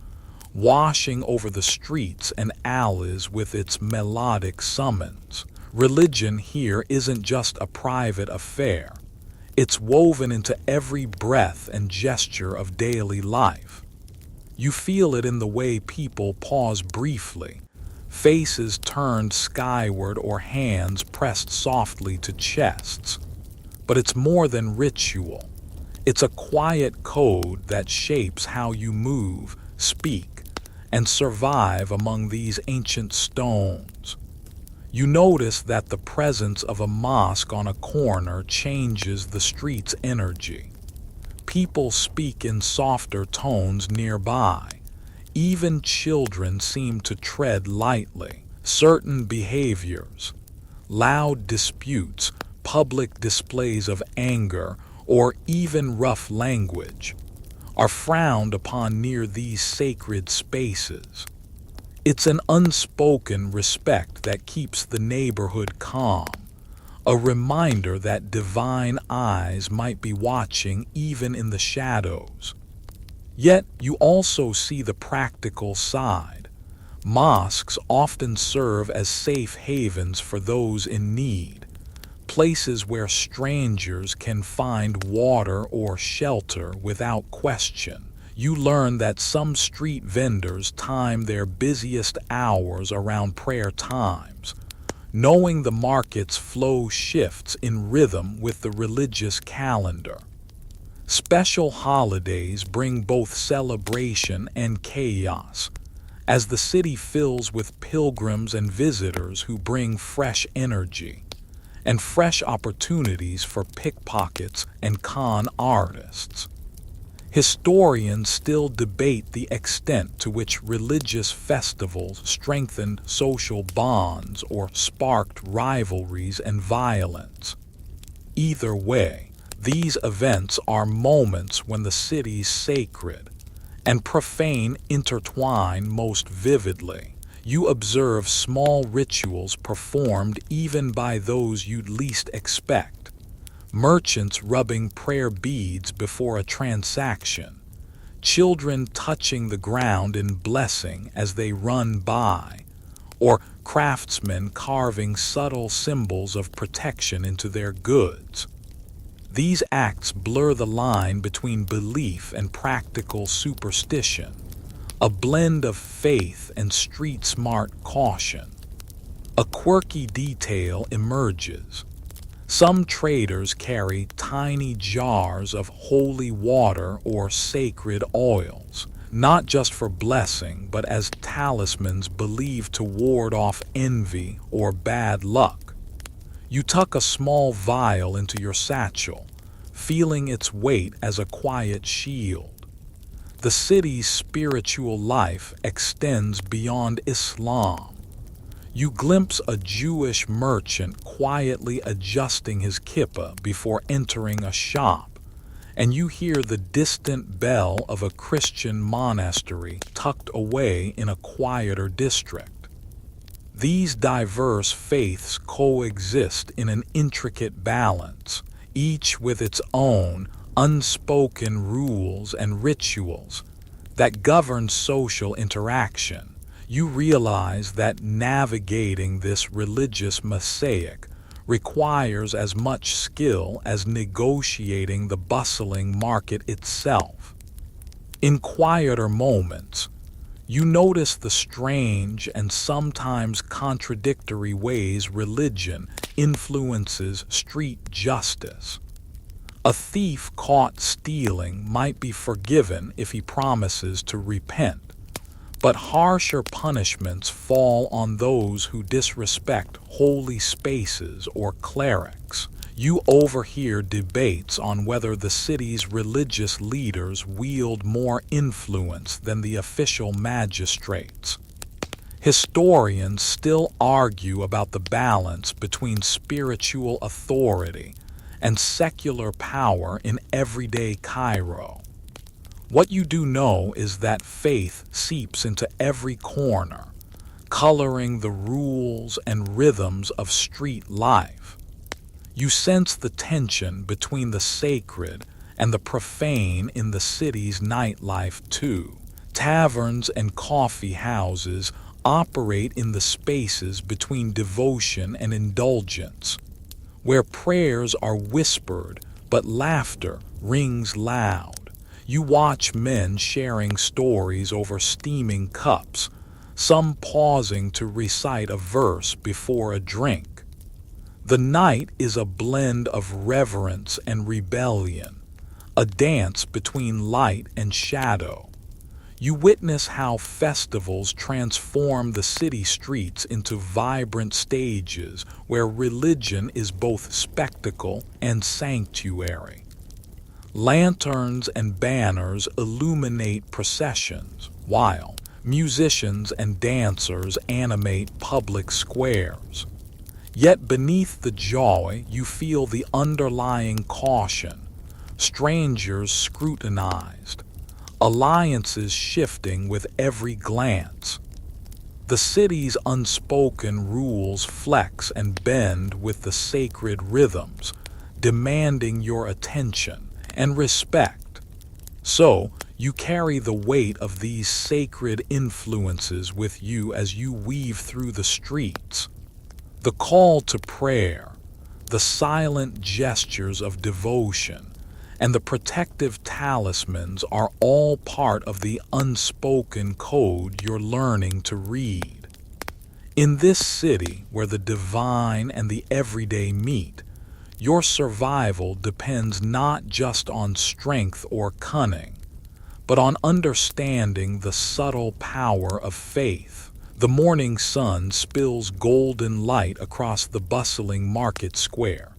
washing over the streets and alleys with its melodic summons. Religion here isn't just a private affair. It's woven into every breath and gesture of daily life. You feel it in the way people pause briefly, faces turned skyward or hands pressed softly to chests. But it's more than ritual. It's a quiet code that shapes how you move, speak, and survive among these ancient stones. You notice that the presence of a mosque on a corner changes the street's energy. People speak in softer tones nearby. Even children seem to tread lightly. Certain behaviors, loud disputes, public displays of anger, or even rough language, are frowned upon near these sacred spaces. It's an unspoken respect that keeps the neighborhood calm. A reminder that divine eyes might be watching even in the shadows. Yet you also see the practical side. Mosques often serve as safe havens for those in need, places where strangers can find water or shelter without question. You learn that some street vendors time their busiest hours around prayer times, knowing the market's flow shifts in rhythm with the religious calendar. Special holidays bring both celebration and chaos, as the city fills with pilgrims and visitors who bring fresh energy and fresh opportunities for pickpockets and con artists. Historians still debate the extent to which religious festivals strengthened social bonds or sparked rivalries and violence. Either way, these events are moments when the city's sacred and profane intertwine most vividly. You observe small rituals performed even by those you'd least expect. Merchants rubbing prayer beads before a transaction, children touching the ground in blessing as they run by, or craftsmen carving subtle symbols of protection into their goods. These acts blur the line between belief and practical superstition, a blend of faith and street-smart caution. A quirky detail emerges. Some traders carry tiny jars of holy water or sacred oils, not just for blessing, but as talismans believed to ward off envy or bad luck. You tuck a small vial into your satchel, feeling its weight as a quiet shield. The city's spiritual life extends beyond Islam. You glimpse a Jewish merchant quietly adjusting his kippah before entering a shop, and you hear the distant bell of a Christian monastery tucked away in a quieter district. These diverse faiths coexist in an intricate balance, each with its own unspoken rules and rituals that govern social interaction. You realize that navigating this religious mosaic requires as much skill as negotiating the bustling market itself. In quieter moments, you notice the strange and sometimes contradictory ways religion influences street justice. A thief caught stealing might be forgiven if he promises to repent, but harsher punishments fall on those who disrespect holy spaces or clerics. You overhear debates on whether the city's religious leaders wield more influence than the official magistrates. Historians still argue about the balance between spiritual authority and secular power in everyday Cairo. What you do know is that faith seeps into every corner, coloring the rules and rhythms of street life. You sense the tension between the sacred and the profane in the city's nightlife too. Taverns and coffee houses operate in the spaces between devotion and indulgence, where prayers are whispered but laughter rings loud. You watch men sharing stories over steaming cups, some pausing to recite a verse before a drink. The night is a blend of reverence and rebellion, a dance between light and shadow. You witness how festivals transform the city streets into vibrant stages where religion is both spectacle and sanctuary. Lanterns and banners illuminate processions, while musicians and dancers animate public squares. Yet beneath the joy, you feel the underlying caution. Strangers scrutinized, alliances shifting with every glance. The city's unspoken rules flex and bend with the sacred rhythms, demanding your attention and respect. So, you carry the weight of these sacred influences with you as you weave through the streets. The call to prayer, the silent gestures of devotion, and the protective talismans are all part of the unspoken code you're learning to read. In this city where the divine and the everyday meet, Your survival depends not just on strength or cunning, but on understanding the subtle power of faith. The morning sun spills golden light across the bustling market square.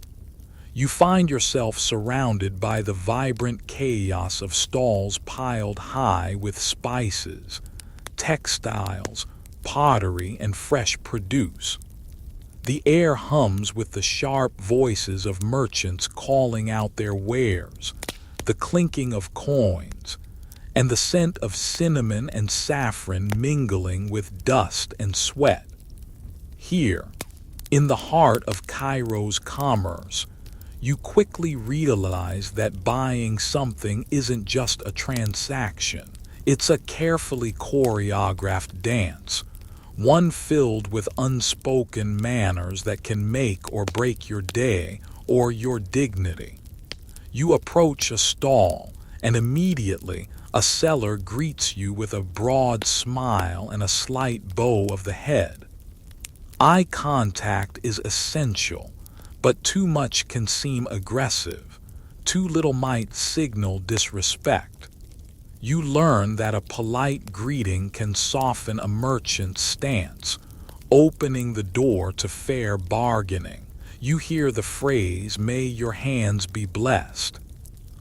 You find yourself surrounded by the vibrant chaos of stalls piled high with spices, textiles, pottery, and fresh produce. The air hums with the sharp voices of merchants calling out their wares, the clinking of coins, and the scent of cinnamon and saffron mingling with dust and sweat. Here, in the heart of Cairo's commerce, you quickly realize that buying something isn't just a transaction. It's a carefully choreographed dance, one filled with unspoken manners that can make or break your day or your dignity. You approach a stall, and immediately a seller greets you with a broad smile and a slight bow of the head. Eye contact is essential, but too much can seem aggressive. Too little might signal disrespect. You learn that a polite greeting can soften a merchant's stance, opening the door to fair bargaining. You hear the phrase, "May your hands be blessed,"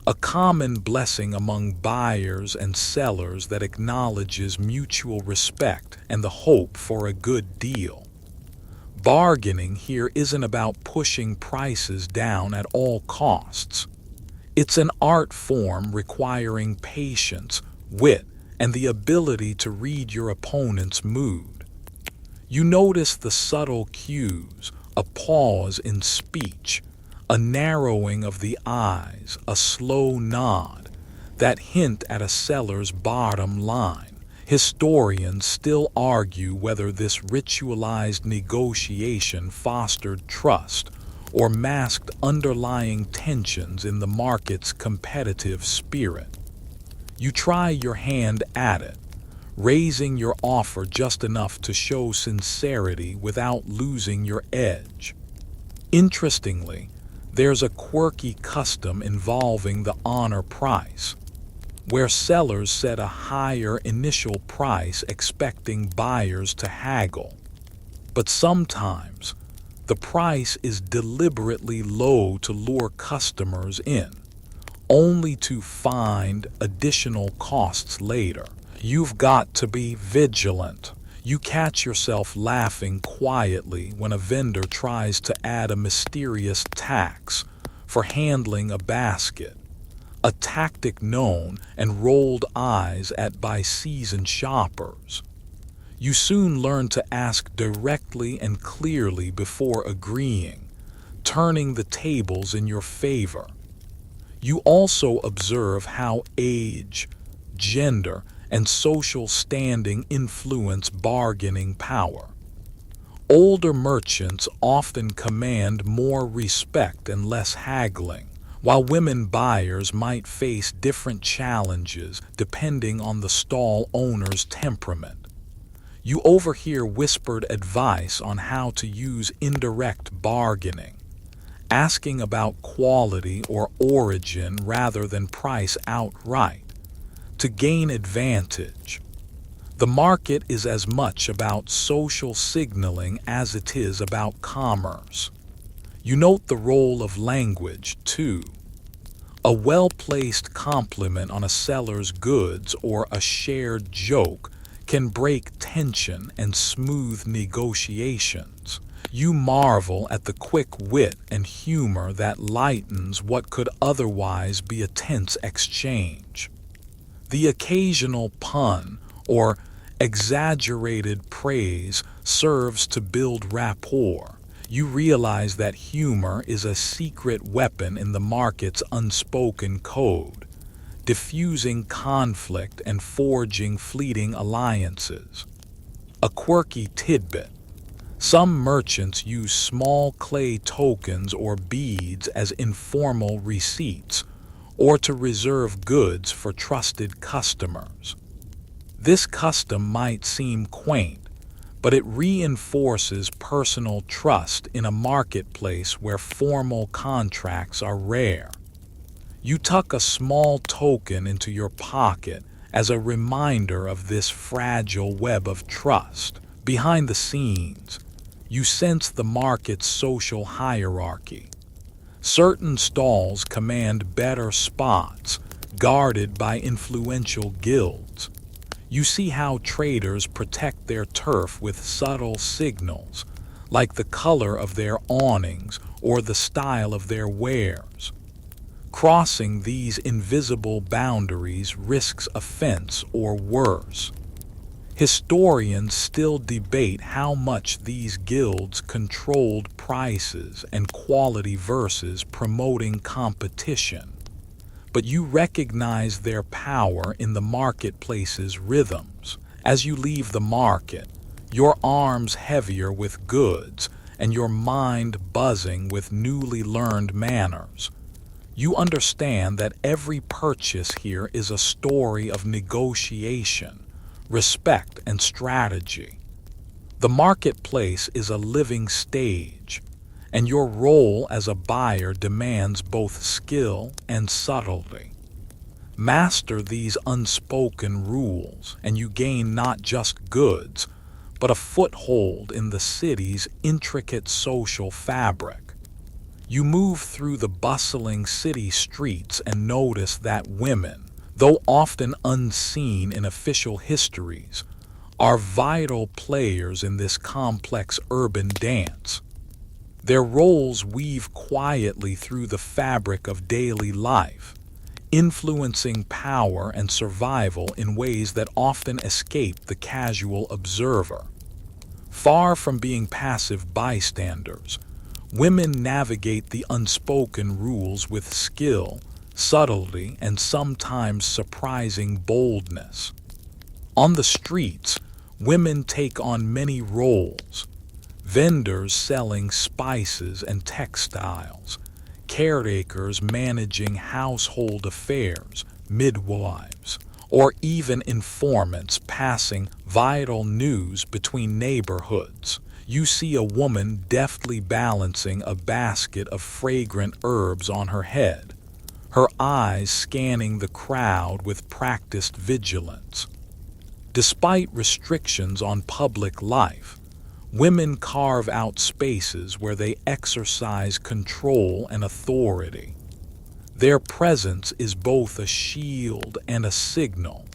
a common blessing among buyers and sellers that acknowledges mutual respect and the hope for a good deal. Bargaining here isn't about pushing prices down at all costs. It's an art form requiring patience, wit, and the ability to read your opponent's mood. You notice the subtle cues, a pause in speech, a narrowing of the eyes, a slow nod, that hint at a seller's bottom line. Historians still argue whether this ritualized negotiation fostered trust or masked underlying tensions in the market's competitive spirit. You try your hand at it, raising your offer just enough to show sincerity without losing your edge. Interestingly, there's a quirky custom involving the honor price, where sellers set a higher initial price expecting buyers to haggle. But sometimes, the price is deliberately low to lure customers in, only to find additional costs later. You've got to be vigilant. You catch yourself laughing quietly when a vendor tries to add a mysterious tax for handling a basket, a tactic known and rolled eyes at by seasoned shoppers. You soon learn to ask directly and clearly before agreeing, turning the tables in your favor. You also observe how age, gender, and social standing influence bargaining power. Older merchants often command more respect and less haggling, while women buyers might face different challenges depending on the stall owner's temperament. You overhear whispered advice on how to use indirect bargaining, asking about quality or origin rather than price outright, to gain advantage. The market is as much about social signaling as it is about commerce. You note the role of language, too. A well-placed compliment on a seller's goods or a shared joke can break tension and smooth negotiations. You marvel at the quick wit and humor that lightens what could otherwise be a tense exchange. The occasional pun or exaggerated praise serves to build rapport. You realize that humor is a secret weapon in the market's unspoken code, diffusing conflict and forging fleeting alliances. A quirky tidbit: some merchants use small clay tokens or beads as informal receipts, or to reserve goods for trusted customers. This custom might seem quaint, but it reinforces personal trust in a marketplace where formal contracts are rare. You tuck a small token into your pocket as a reminder of this fragile web of trust. Behind the scenes, you sense the market's social hierarchy. Certain stalls command better spots, guarded by influential guilds. You see how traders protect their turf with subtle signals, like the color of their awnings or the style of their wares. Crossing these invisible boundaries risks offense or worse. Historians still debate how much these guilds controlled prices and quality versus promoting competition. But you recognize their power in the marketplace's rhythms. As you leave the market, your arms heavier with goods and your mind buzzing with newly learned manners, you understand that every purchase here is a story of negotiation, respect, and strategy. The marketplace is a living stage, and your role as a buyer demands both skill and subtlety. Master these unspoken rules, and you gain not just goods, but a foothold in the city's intricate social fabric. You move through the bustling city streets and notice that women, though often unseen in official histories, are vital players in this complex urban dance. Their roles weave quietly through the fabric of daily life, influencing power and survival in ways that often escape the casual observer. Far from being passive bystanders, women navigate the unspoken rules with skill, subtlety, and sometimes surprising boldness. On the streets, women take on many roles: vendors selling spices and textiles, caretakers managing household affairs, midwives, or even informants passing vital news between neighborhoods. You see a woman deftly balancing a basket of fragrant herbs on her head, her eyes scanning the crowd with practiced vigilance. Despite restrictions on public life, women carve out spaces where they exercise control and authority. Their presence is both a shield and a signal,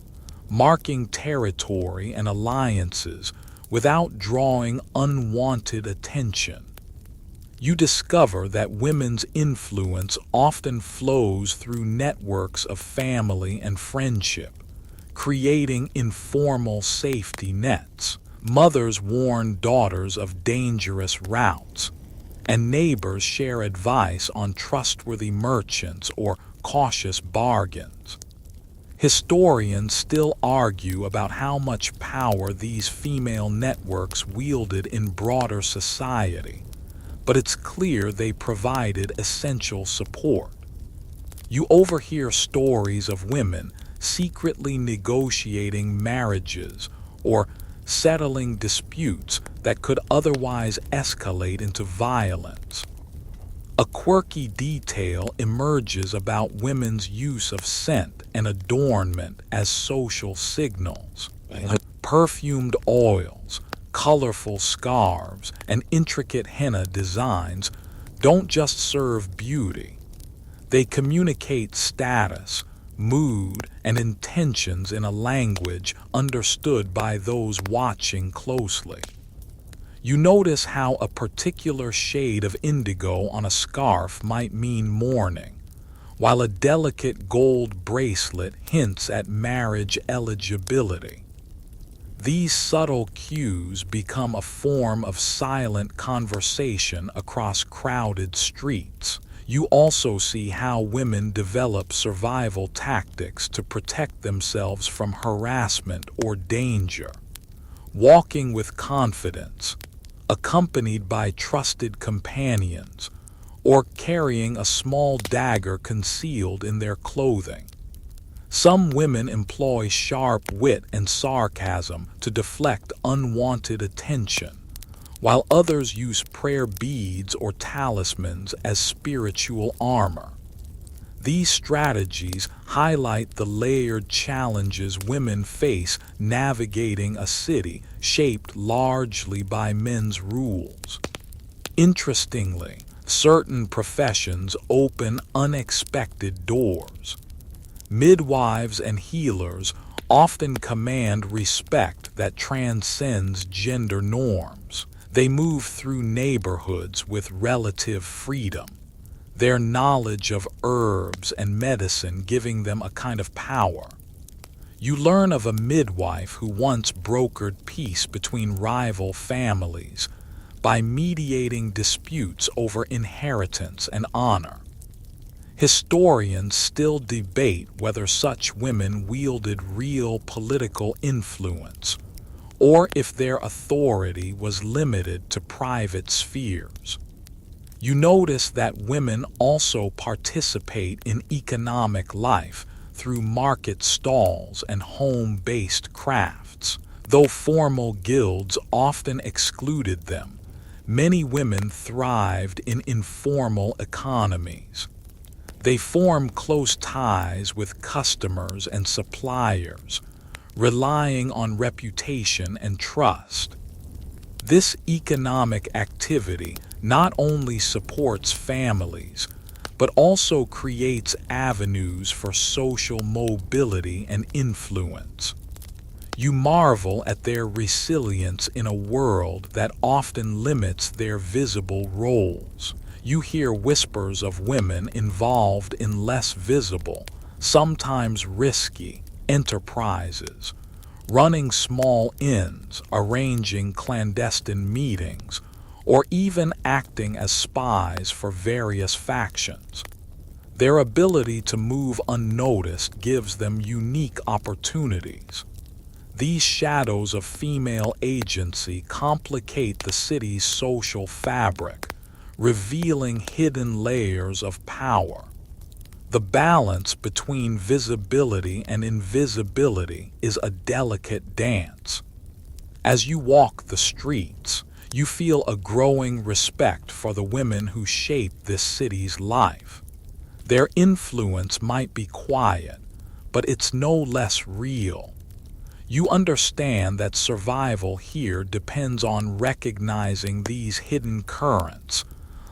marking territory and alliances without drawing unwanted attention. You discover that women's influence often flows through networks of family and friendship, creating informal safety nets. Mothers warn daughters of dangerous routes, and neighbors share advice on trustworthy merchants or cautious bargains. Historians still argue about how much power these female networks wielded in broader society, but it's clear they provided essential support. You overhear stories of women secretly negotiating marriages or settling disputes that could otherwise escalate into violence. A quirky detail emerges about women's use of scent and adornment as social signals. Perfumed oils, colorful scarves, and intricate henna designs don't just serve beauty. They communicate status, mood, and intentions in a language understood by those watching closely. You notice how a particular shade of indigo on a scarf might mean mourning, while a delicate gold bracelet hints at marriage eligibility. These subtle cues become a form of silent conversation across crowded streets. You also see how women develop survival tactics to protect themselves from harassment or danger. Walking with confidence, accompanied by trusted companions, or carrying a small dagger concealed in their clothing. Some women employ sharp wit and sarcasm to deflect unwanted attention, while others use prayer beads or talismans as spiritual armor. These strategies highlight the layered challenges women face navigating a city shaped largely by men's rules. Interestingly, certain professions open unexpected doors. Midwives and healers often command respect that transcends gender norms. They move through neighborhoods with relative freedom, their knowledge of herbs and medicine giving them a kind of power. You learn of a midwife who once brokered peace between rival families by mediating disputes over inheritance and honor. Historians still debate whether such women wielded real political influence, or if their authority was limited to private spheres. You notice that women also participate in economic life through market stalls and home-based crafts. Though formal guilds often excluded them, many women thrived in informal economies. They form close ties with customers and suppliers, relying on reputation and trust. This economic activity not only supports families, but also creates avenues for social mobility and influence. You marvel at their resilience in a world that often limits their visible roles. You hear whispers of women involved in less visible, sometimes risky, enterprises, running small inns, arranging clandestine meetings, or even acting as spies for various factions. Their ability to move unnoticed gives them unique opportunities. These shadows of female agency complicate the city's social fabric, revealing hidden layers of power. The balance between visibility and invisibility is a delicate dance. As you walk the streets, you feel a growing respect for the women who shape this city's life. Their influence might be quiet, but it's no less real. You understand that survival here depends on recognizing these hidden currents,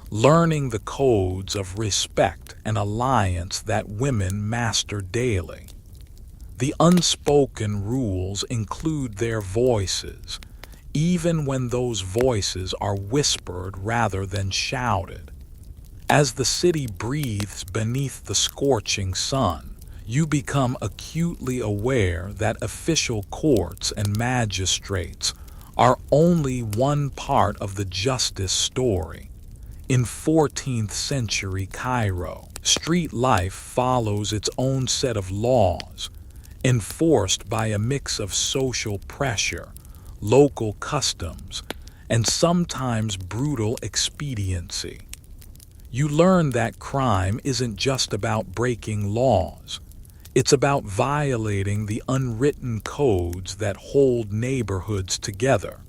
learning the codes of respect and alliance that women master daily. The unspoken rules include their voices, even when those voices are whispered rather than shouted. As the city breathes beneath the scorching sun, you become acutely aware that official courts and magistrates are only one part of the justice story. In 14th century Cairo, street life follows its own set of laws, enforced by a mix of social pressure, local customs, and sometimes brutal expediency. You learn that crime isn't just about breaking laws. It's about violating the unwritten codes that hold neighborhoods together.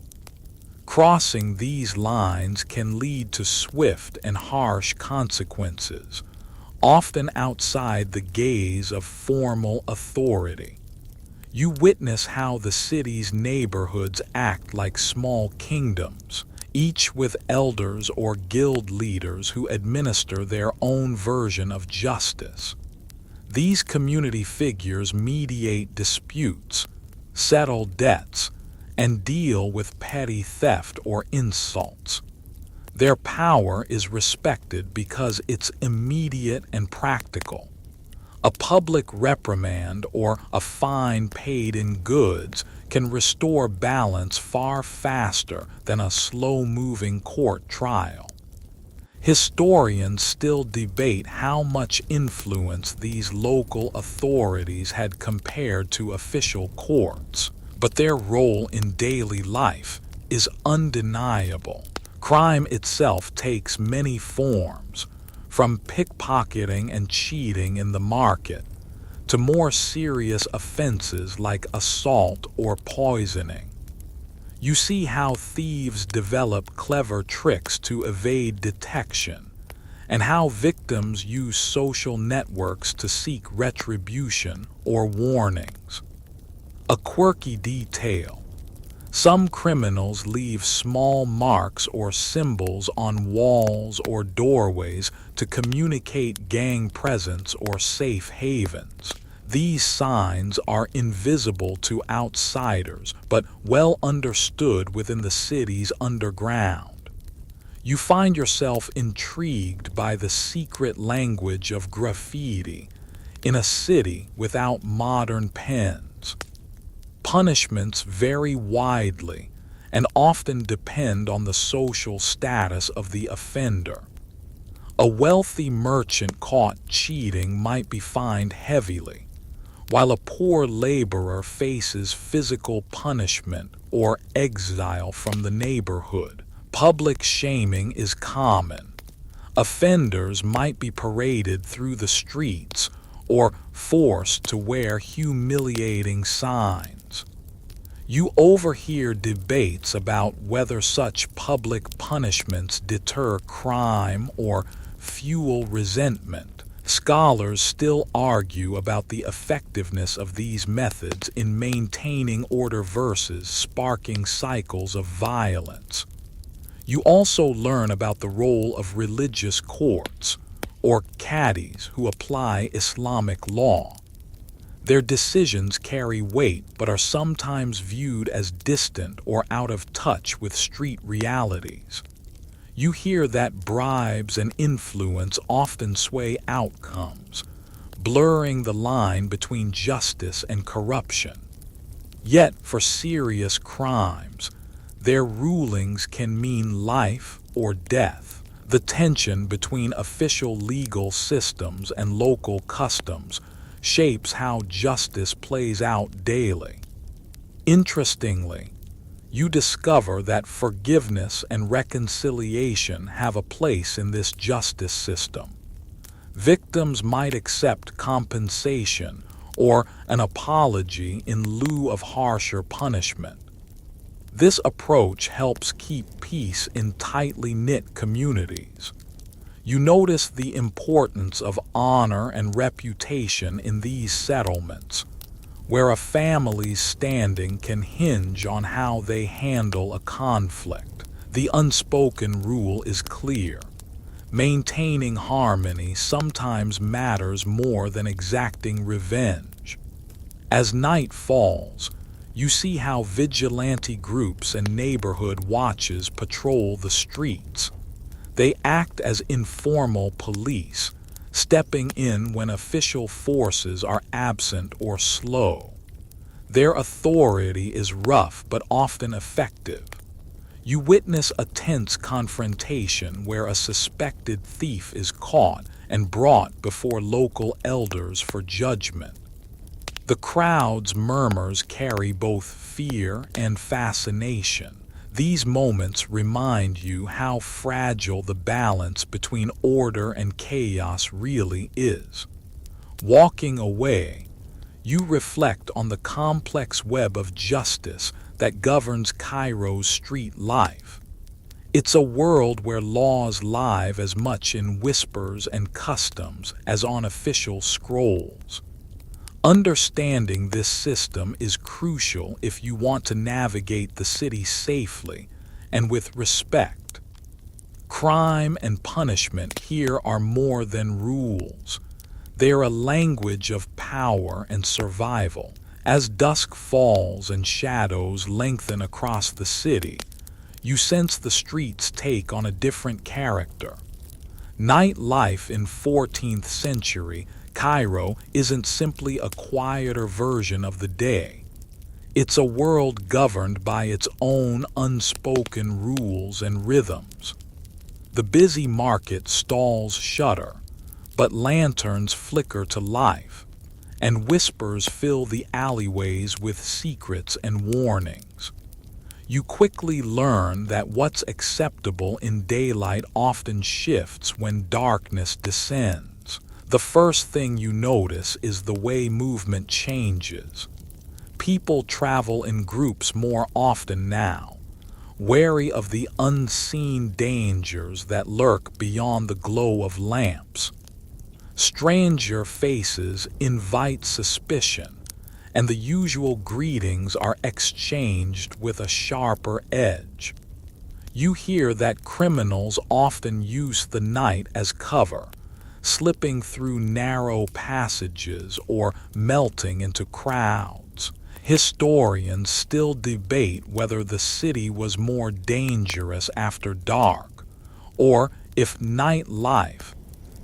Crossing these lines can lead to swift and harsh consequences, often outside the gaze of formal authority. You witness how the city's neighborhoods act like small kingdoms, each with elders or guild leaders who administer their own version of justice. These community figures mediate disputes, settle debts, and deal with petty theft or insults. Their power is respected because it's immediate and practical. A public reprimand or a fine paid in goods can restore balance far faster than a slow-moving court trial. Historians still debate how much influence these local authorities had compared to official courts, but their role in daily life is undeniable. Crime itself takes many forms, from pickpocketing and cheating in the market to more serious offenses like assault or poisoning. You see how thieves develop clever tricks to evade detection, and how victims use social networks to seek retribution or warnings. A quirky detail: some criminals leave small marks or symbols on walls or doorways to communicate gang presence or safe havens. These signs are invisible to outsiders, but well understood within the city's underground. You find yourself intrigued by the secret language of graffiti in a city without modern pens. Punishments vary widely and often depend on the social status of the offender. A wealthy merchant caught cheating might be fined heavily, while a poor laborer faces physical punishment or exile from the neighborhood. Public shaming is common. Offenders might be paraded through the streets or forced to wear humiliating signs. You overhear debates about whether such public punishments deter crime or fuel resentment. Scholars still argue about the effectiveness of these methods in maintaining order versus sparking cycles of violence. You also learn about the role of religious courts, or cadis, who apply Islamic law. Their decisions carry weight but are sometimes viewed as distant or out of touch with street realities. You hear that bribes and influence often sway outcomes, blurring the line between justice and corruption. Yet, for serious crimes, their rulings can mean life or death. The tension between official legal systems and local customs shapes how justice plays out daily. Interestingly, you discover that forgiveness and reconciliation have a place in this justice system. Victims might accept compensation or an apology in lieu of harsher punishment. This approach helps keep peace in tightly knit communities. You notice the importance of honor and reputation in these settlements, where a family's standing can hinge on how they handle a conflict. The unspoken rule is clear. Maintaining harmony sometimes matters more than exacting revenge. As night falls, you see how vigilante groups and neighborhood watches patrol the streets. They act as informal police, stepping in when official forces are absent or slow. Their authority is rough but often effective. You witness a tense confrontation where a suspected thief is caught and brought before local elders for judgment. The crowd's murmurs carry both fear and fascination. These moments remind you how fragile the balance between order and chaos really is. Walking away, you reflect on the complex web of justice that governs Cairo's street life. It's a world where laws live as much in whispers and customs as on official scrolls. Understanding this system is crucial if you want to navigate the city safely and with respect. Crime and punishment here are more than rules. They're a language of power and survival. As dusk falls and shadows lengthen across the city, you sense the streets take on a different character. Nightlife in 14th century Cairo isn't simply a quieter version of the day. It's a world governed by its own unspoken rules and rhythms. The busy market stalls shudder, but lanterns flicker to life, and whispers fill the alleyways with secrets and warnings. You quickly learn that what's acceptable in daylight often shifts when darkness descends. The first thing you notice is the way movement changes. People travel in groups more often now, wary of the unseen dangers that lurk beyond the glow of lamps. Stranger faces invite suspicion, and the usual greetings are exchanged with a sharper edge. You hear that criminals often use the night as cover, slipping through narrow passages or melting into crowds. Historians still debate whether the city was more dangerous after dark, or if nightlife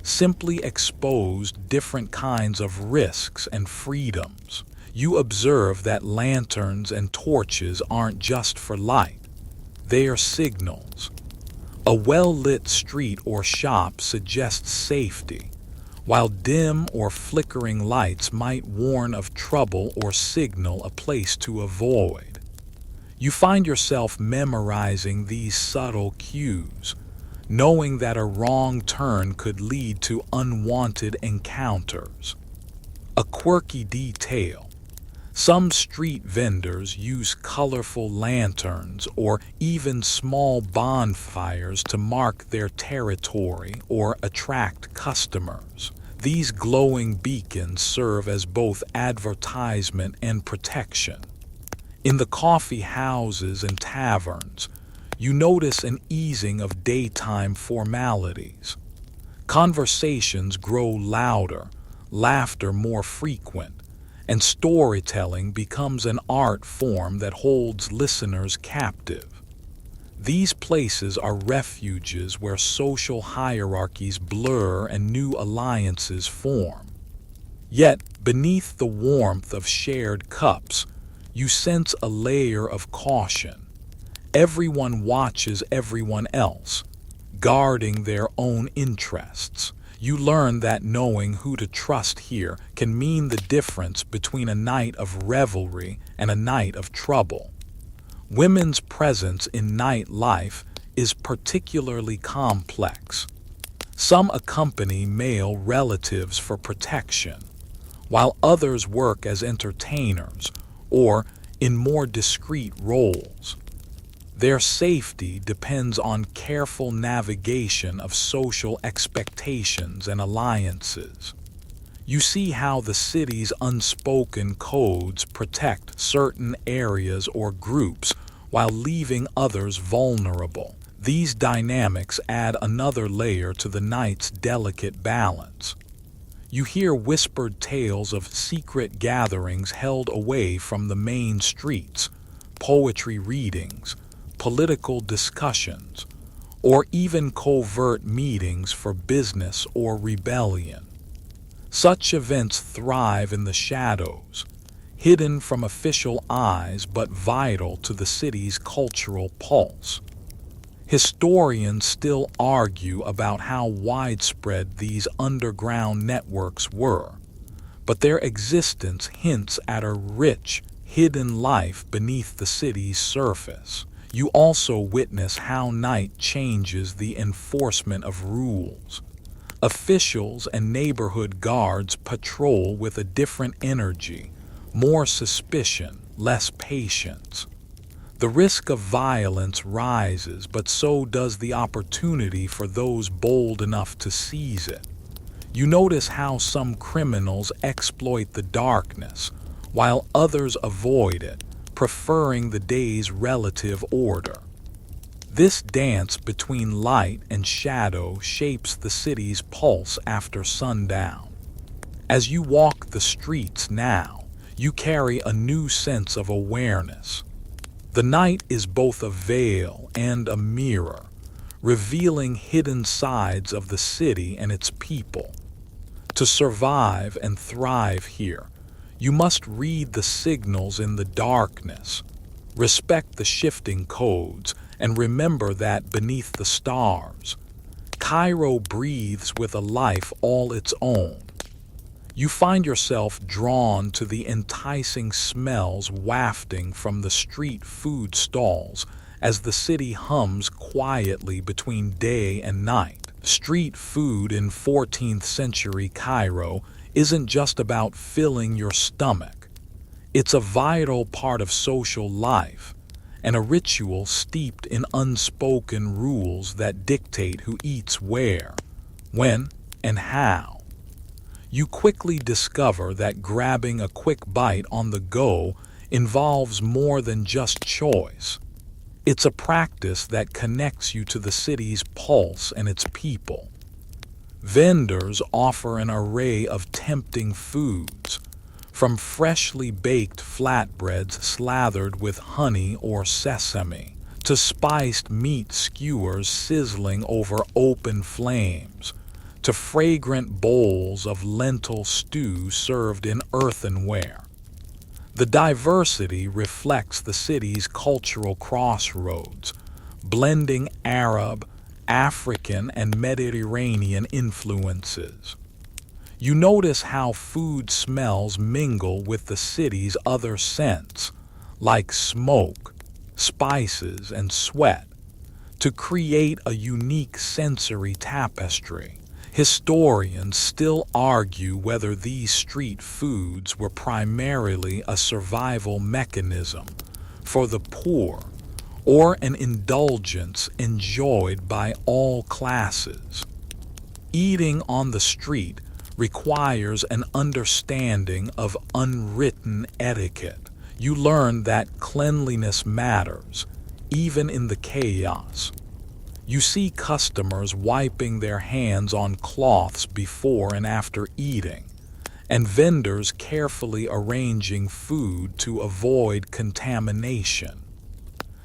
simply exposed different kinds of risks and freedoms. You observe that lanterns and torches aren't just for light, they are signals. A well-lit street or shop suggests safety, while dim or flickering lights might warn of trouble or signal a place to avoid. You find yourself memorizing these subtle cues, knowing that a wrong turn could lead to unwanted encounters. A quirky detail: some street vendors use colorful lanterns or even small bonfires to mark their territory or attract customers. These glowing beacons serve as both advertisement and protection. In the coffee houses and taverns, you notice an easing of daytime formalities. Conversations grow louder, laughter more frequent, and storytelling becomes an art form that holds listeners captive. These places are refuges where social hierarchies blur and new alliances form. Yet, beneath the warmth of shared cups, you sense a layer of caution. Everyone watches everyone else, guarding their own interests. You learn that knowing who to trust here can mean the difference between a night of revelry and a night of trouble. Women's presence in nightlife is particularly complex. Some accompany male relatives for protection, while others work as entertainers or in more discreet roles. Their safety depends on careful navigation of social expectations and alliances. You see how the city's unspoken codes protect certain areas or groups while leaving others vulnerable. These dynamics add another layer to the night's delicate balance. You hear whispered tales of secret gatherings held away from the main streets, poetry readings, political discussions, or even covert meetings for business or rebellion. Such events thrive in the shadows, hidden from official eyes but vital to the city's cultural pulse. Historians still argue about how widespread these underground networks were, but their existence hints at a rich, hidden life beneath the city's surface. You also witness how night changes the enforcement of rules. Officials and neighborhood guards patrol with a different energy, more suspicion, less patience. The risk of violence rises, but so does the opportunity for those bold enough to seize it. You notice how some criminals exploit the darkness, while others avoid it, preferring the day's relative order. This dance between light and shadow shapes the city's pulse after sundown. As you walk the streets now, you carry a new sense of awareness. The night is both a veil and a mirror, revealing hidden sides of the city and its people. To survive and thrive here, you must read the signals in the darkness, respect the shifting codes, and remember that beneath the stars, Cairo breathes with a life all its own. You find yourself drawn to the enticing smells wafting from the street food stalls as the city hums quietly between day and night. Street food in 14th century Cairo isn't just about filling your stomach. It's a vital part of social life and a ritual steeped in unspoken rules that dictate who eats where, when, and how. You quickly discover that grabbing a quick bite on the go involves more than just choice. It's a practice that connects you to the city's pulse and its people. Vendors offer an array of tempting foods, from freshly baked flatbreads slathered with honey or sesame, to spiced meat skewers sizzling over open flames, to fragrant bowls of lentil stew served in earthenware. The diversity reflects the city's cultural crossroads, blending Arab, African, and Mediterranean influences. You notice how food smells mingle with the city's other scents, like smoke, spices, and sweat, to create a unique sensory tapestry. Historians still argue whether these street foods were primarily a survival mechanism for the poor or an indulgence enjoyed by all classes. Eating on the street requires an understanding of unwritten etiquette. You learn that cleanliness matters, even in the chaos. You see customers wiping their hands on cloths before and after eating, and vendors carefully arranging food to avoid contamination.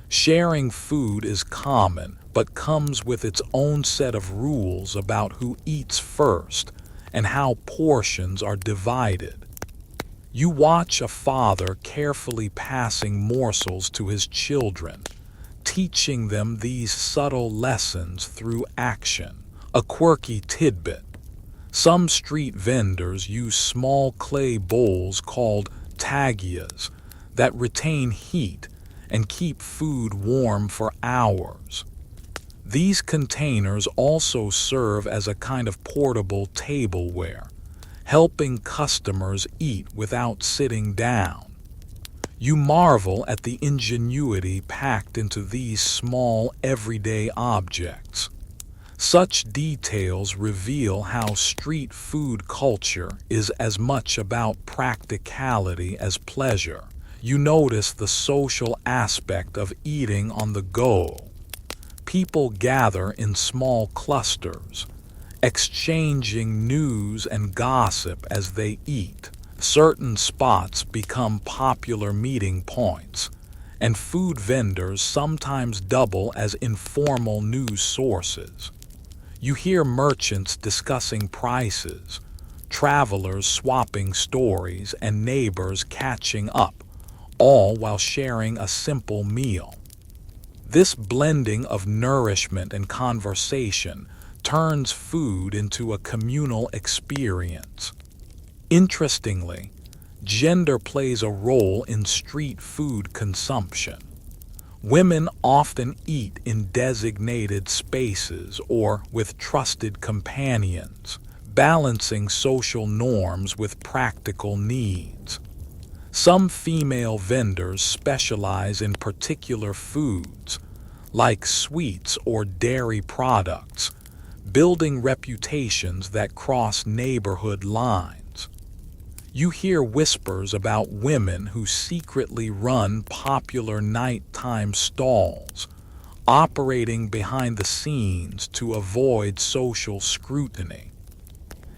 Sharing food is common, but comes with its own set of rules about who eats first and how portions are divided. You watch a father carefully passing morsels to his children, teaching them these subtle lessons through action. A quirky tidbit: some street vendors use small clay bowls called tagias that retain heat and keep food warm for hours. These containers also serve as a kind of portable tableware, helping customers eat without sitting down. You marvel at the ingenuity packed into these small, everyday objects. Such details reveal how street food culture is as much about practicality as pleasure. You notice the social aspect of eating on the go. People gather in small clusters, exchanging news and gossip as they eat. Certain spots become popular meeting points, and food vendors sometimes double as informal news sources. You hear merchants discussing prices, travelers swapping stories, and neighbors catching up, all while sharing a simple meal. This blending of nourishment and conversation turns food into a communal experience. Interestingly, gender plays a role in street food consumption. Women often eat in designated spaces or with trusted companions, balancing social norms with practical needs. Some female vendors specialize in particular foods, like sweets or dairy products, building reputations that cross neighborhood lines. You hear whispers about women who secretly run popular nighttime stalls, operating behind the scenes to avoid social scrutiny.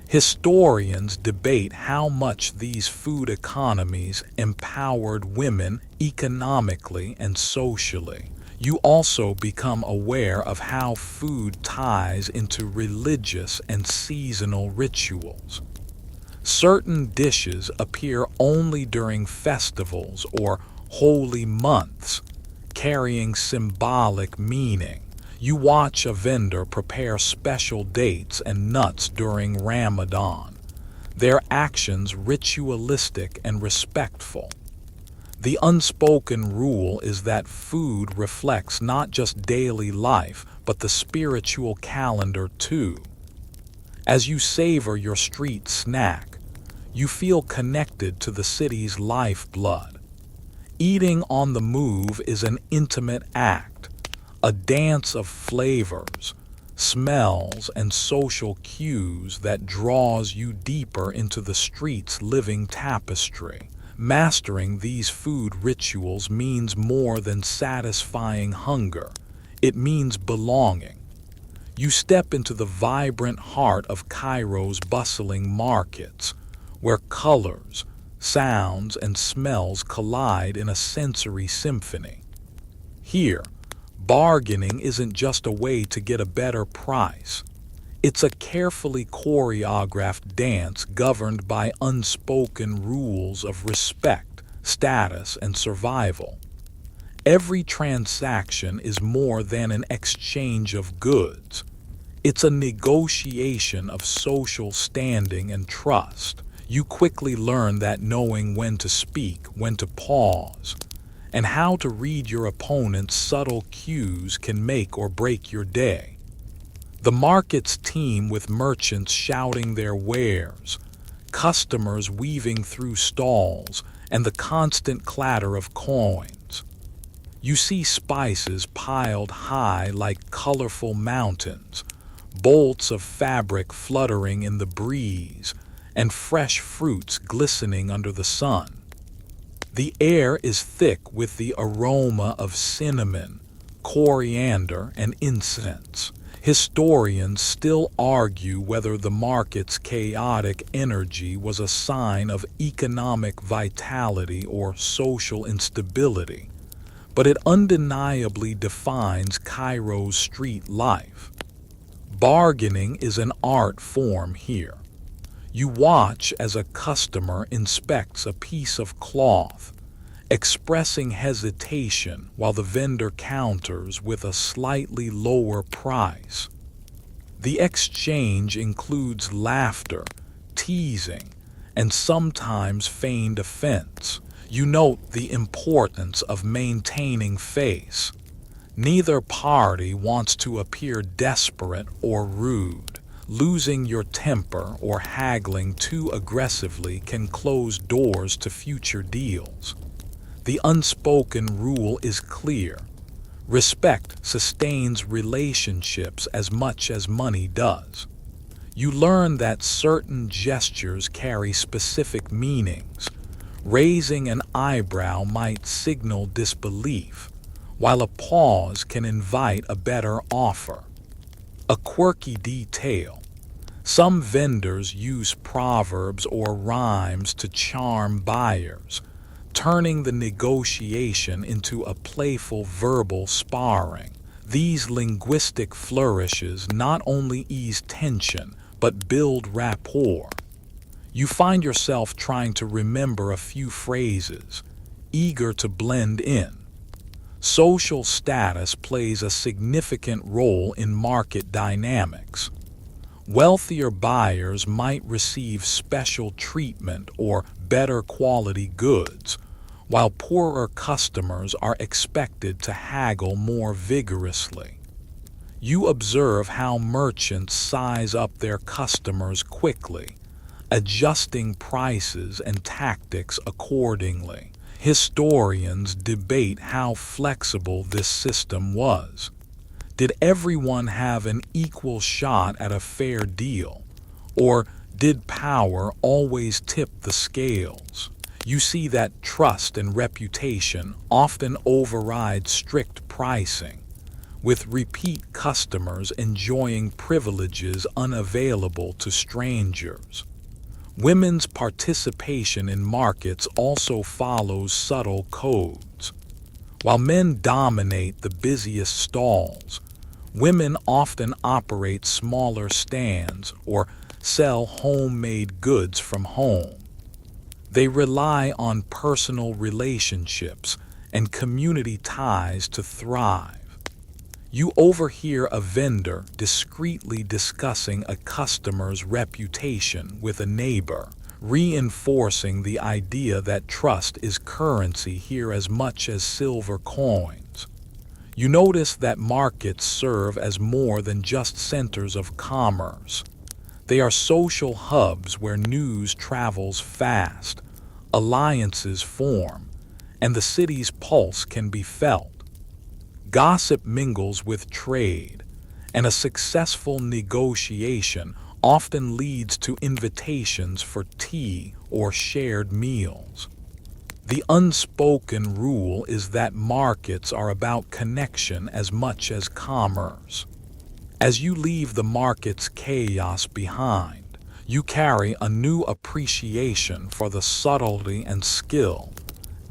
Historians debate how much these food economies empowered women economically and socially. You also become aware of how food ties into religious and seasonal rituals. Certain dishes appear only during festivals or holy months, carrying symbolic meaning. You watch a vendor prepare special dates and nuts during Ramadan, their actions ritualistic and respectful. The unspoken rule is that food reflects not just daily life, but the spiritual calendar too. As you savor your street snack, you feel connected to the city's lifeblood. Eating on the move is an intimate act, a dance of flavors, smells, and social cues that draws you deeper into the street's living tapestry. Mastering these food rituals means more than satisfying hunger. It means belonging. You step into the vibrant heart of Cairo's bustling markets, where colors, sounds, and smells collide in a sensory symphony. Here, bargaining isn't just a way to get a better price. It's a carefully choreographed dance governed by unspoken rules of respect, status, and survival. Every transaction is more than an exchange of goods. It's a negotiation of social standing and trust. You quickly learn that knowing when to speak, when to pause, and how to read your opponent's subtle cues can make or break your day. The markets teem with merchants shouting their wares, customers weaving through stalls, and the constant clatter of coins. You see spices piled high like colorful mountains, bolts of fabric fluttering in the breeze, and fresh fruits glistening under the sun. The air is thick with the aroma of cinnamon, coriander, and incense. Historians still argue whether the market's chaotic energy was a sign of economic vitality or social instability, but it undeniably defines Cairo's street life. Bargaining is an art form here. You watch as a customer inspects a piece of cloth, expressing hesitation while the vendor counters with a slightly lower price. The exchange includes laughter, teasing, and sometimes feigned offense. You note the importance of maintaining face. Neither party wants to appear desperate or rude. Losing your temper or haggling too aggressively can close doors to future deals. The unspoken rule is clear. Respect sustains relationships as much as money does. You learn that certain gestures carry specific meanings. Raising an eyebrow might signal disbelief, while a pause can invite a better offer. A quirky detail. Some vendors use proverbs or rhymes to charm buyers, turning the negotiation into a playful verbal sparring. These linguistic flourishes not only ease tension, but build rapport. You find yourself trying to remember a few phrases, eager to blend in. Social status plays a significant role in market dynamics. Wealthier buyers might receive special treatment or better quality goods, while poorer customers are expected to haggle more vigorously. You observe how merchants size up their customers quickly, adjusting prices and tactics accordingly. Historians debate how flexible this system was. Did everyone have an equal shot at a fair deal, or did power always tip the scales? You see that trust and reputation often override strict pricing, with repeat customers enjoying privileges unavailable to strangers. Women's participation in markets also follows subtle codes. While men dominate the busiest stalls, women often operate smaller stands or sell homemade goods from home. They rely on personal relationships and community ties to thrive. You overhear a vendor discreetly discussing a customer's reputation with a neighbor, reinforcing the idea that trust is currency here as much as silver coins. You notice that markets serve as more than just centers of commerce. They are social hubs where news travels fast, alliances form, and the city's pulse can be felt. Gossip mingles with trade, and a successful negotiation often leads to invitations for tea or shared meals. The unspoken rule is that markets are about connection as much as commerce. As you leave the market's chaos behind, you carry a new appreciation for the subtlety and skill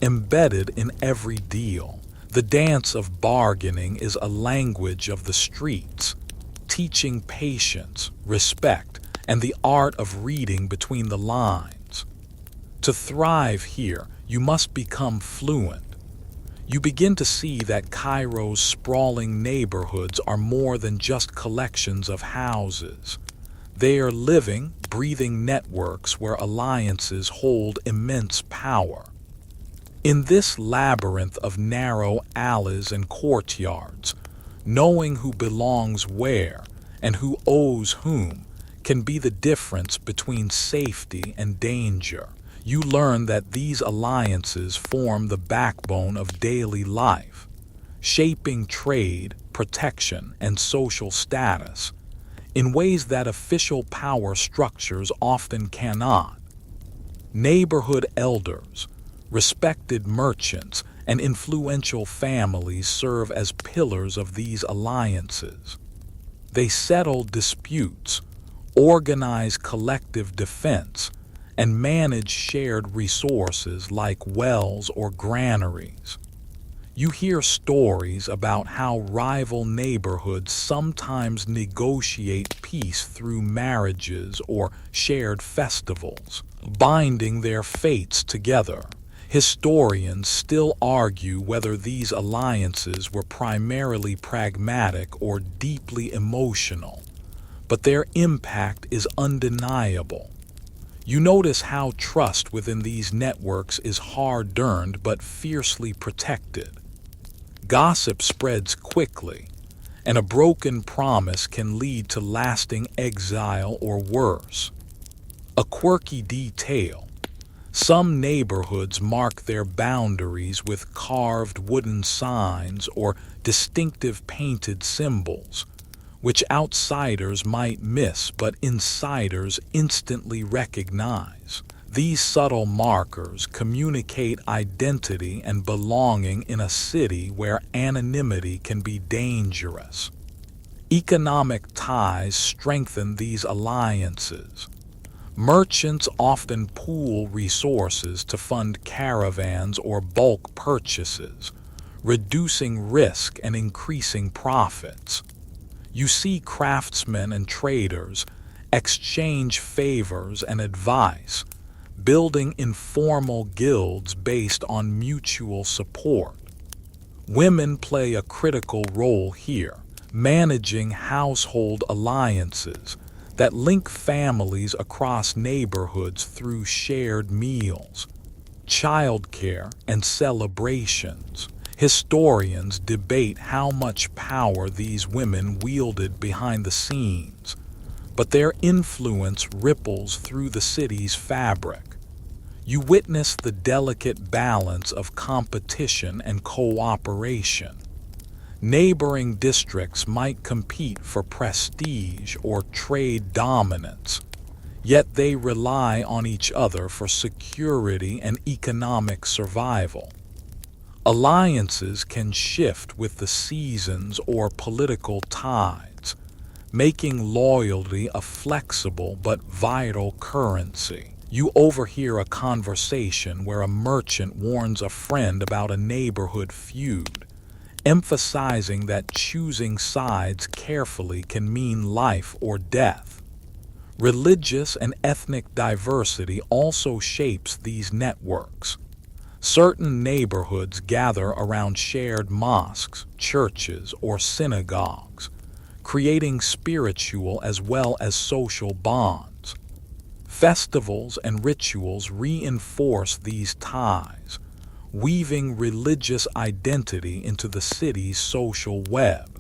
embedded in every deal. The dance of bargaining is a language of the streets, teaching patience, respect, and the art of reading between the lines. To thrive here, you must become fluent. You begin to see that Cairo's sprawling neighborhoods are more than just collections of houses. They are living, breathing networks where alliances hold immense power. In this labyrinth of narrow alleys and courtyards, knowing who belongs where and who owes whom can be the difference between safety and danger. You learn that these alliances form the backbone of daily life, shaping trade, protection, and social status in ways that official power structures often cannot. Neighborhood elders, respected merchants, and influential families serve as pillars of these alliances. They settle disputes, organize collective defense, and manage shared resources like wells or granaries. You hear stories about how rival neighborhoods sometimes negotiate peace through marriages or shared festivals, binding their fates together. Historians still argue whether these alliances were primarily pragmatic or deeply emotional, but their impact is undeniable. You notice how trust within these networks is hard-earned but fiercely protected. Gossip spreads quickly, and a broken promise can lead to lasting exile or worse. A quirky detail: some neighborhoods mark their boundaries with carved wooden signs or distinctive painted symbols, which outsiders might miss but insiders instantly recognize. These subtle markers communicate identity and belonging in a city where anonymity can be dangerous. Economic ties strengthen these alliances. Merchants often pool resources to fund caravans or bulk purchases, reducing risk and increasing profits. You see craftsmen and traders exchange favors and advice, building informal guilds based on mutual support. Women play a critical role here, managing household alliances that link families across neighborhoods through shared meals, childcare, and celebrations. Historians debate how much power these women wielded behind the scenes, but their influence ripples through the city's fabric. You witness the delicate balance of competition and cooperation. Neighboring districts might compete for prestige or trade dominance, yet they rely on each other for security and economic survival. Alliances can shift with the seasons or political tides, making loyalty a flexible but vital currency. You overhear a conversation where a merchant warns a friend about a neighborhood feud, emphasizing that choosing sides carefully can mean life or death. Religious and ethnic diversity also shapes these networks. Certain neighborhoods gather around shared mosques, churches, or synagogues, creating spiritual as well as social bonds. Festivals and rituals reinforce these ties, weaving religious identity into the city's social web.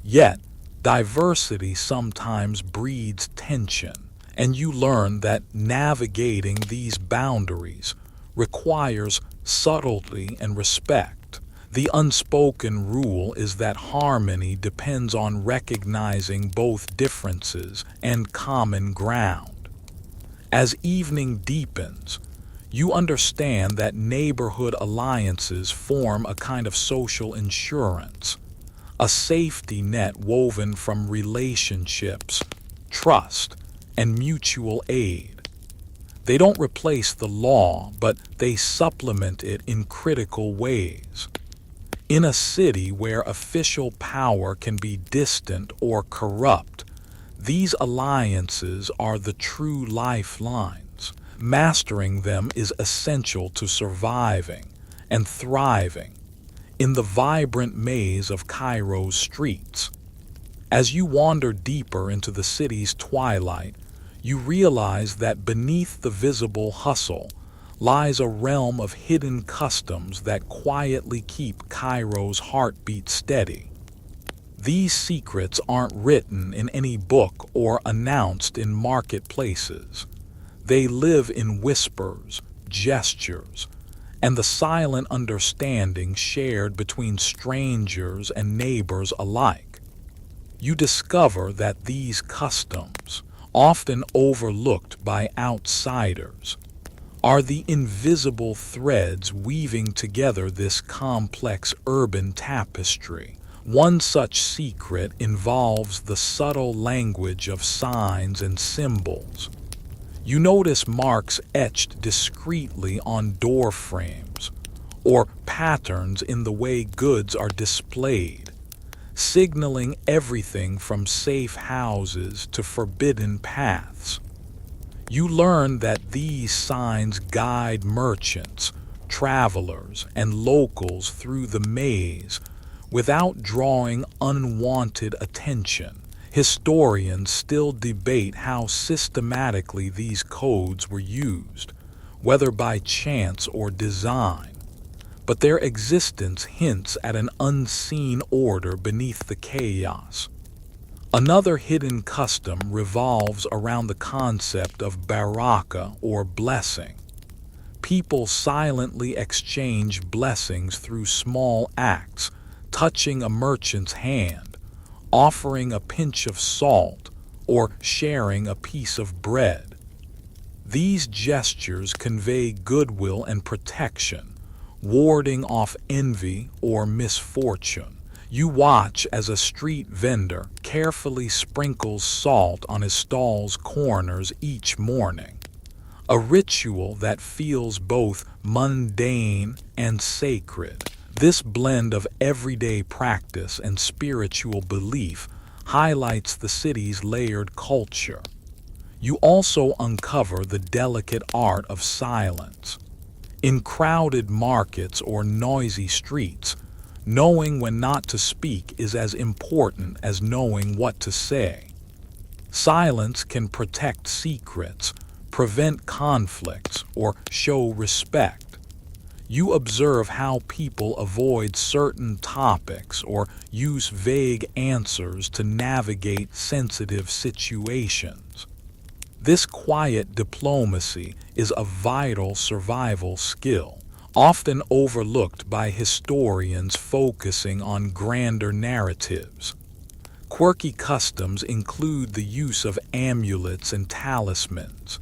Yet, diversity sometimes breeds tension, and you learn that navigating these boundaries requires subtlety and respect. The unspoken rule is that harmony depends on recognizing both differences and common ground. As evening deepens, you understand that neighborhood alliances form a kind of social insurance, a safety net woven from relationships, trust, and mutual aid. They don't replace the law, but they supplement it in critical ways. In a city where official power can be distant or corrupt, these alliances are the true lifelines. Mastering them is essential to surviving and thriving in the vibrant maze of Cairo's streets. As you wander deeper into the city's twilight, you realize that beneath the visible hustle lies a realm of hidden customs that quietly keep Cairo's heartbeat steady. These secrets aren't written in any book or announced in marketplaces. They live in whispers, gestures, and the silent understanding shared between strangers and neighbors alike. You discover that these customs, often overlooked by outsiders, are the invisible threads weaving together this complex urban tapestry. One such secret involves the subtle language of signs and symbols. You notice marks etched discreetly on door frames, or patterns in the way goods are displayed, signaling everything from safe houses to forbidden paths. You learn that these signs guide merchants, travelers, and locals through the maze without drawing unwanted attention. Historians still debate how systematically these codes were used, whether by chance or design, but their existence hints at an unseen order beneath the chaos. Another hidden custom revolves around the concept of baraka or blessing. People silently exchange blessings through small acts, touching a merchant's hand, offering a pinch of salt, or sharing a piece of bread. These gestures convey goodwill and protection, warding off envy or misfortune. You watch as a street vendor carefully sprinkles salt on his stall's corners each morning, a ritual that feels both mundane and sacred. This blend of everyday practice and spiritual belief highlights the city's layered culture. You also uncover the delicate art of silence. In crowded markets or noisy streets, knowing when not to speak is as important as knowing what to say. Silence can protect secrets, prevent conflicts, or show respect. You observe how people avoid certain topics or use vague answers to navigate sensitive situations. This quiet diplomacy is a vital survival skill, often overlooked by historians focusing on grander narratives. Quirky customs include the use of amulets and talismans.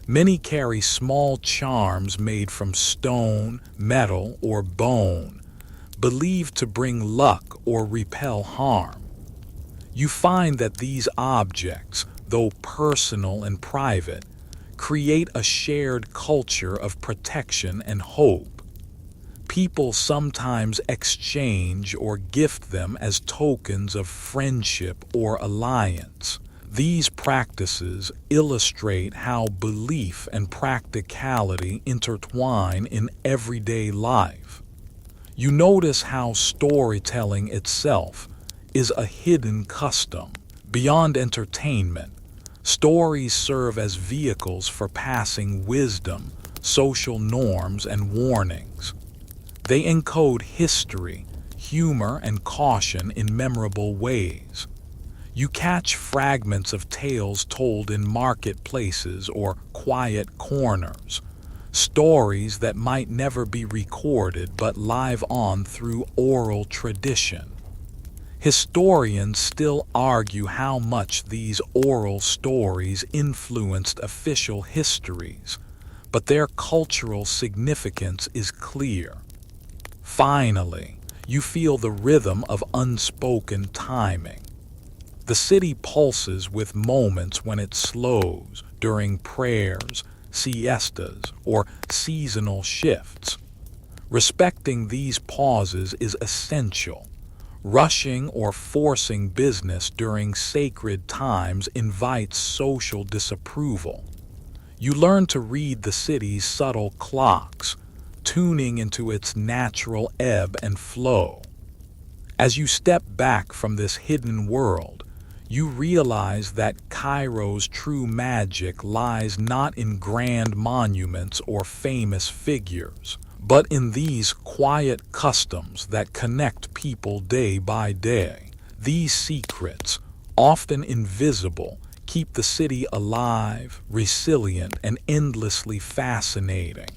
Many carry small charms made from stone, metal, or bone, believed to bring luck or repel harm. You find that these objects, though personal and private, create a shared culture of protection and hope. People sometimes exchange or gift them as tokens of friendship or alliance. These practices illustrate how belief and practicality intertwine in everyday life. You notice how storytelling itself is a hidden custom. Beyond entertainment, stories serve as vehicles for passing wisdom, social norms, and warnings. They encode history, humor, and caution in memorable ways. You catch fragments of tales told in marketplaces or quiet corners, stories that might never be recorded but live on through oral tradition. Historians still argue how much these oral stories influenced official histories, but their cultural significance is clear. Finally, you feel the rhythm of unspoken timing. The city pulses with moments when it slows during prayers, siestas, or seasonal shifts. Respecting these pauses is essential. Rushing or forcing business during sacred times invites social disapproval. You learn to read the city's subtle clocks, tuning into its natural ebb and flow. As you step back from this hidden world, you realize that Cairo's true magic lies not in grand monuments or famous figures, but in these quiet customs that connect people day by day. These secrets, often invisible, keep the city alive, resilient, and endlessly fascinating.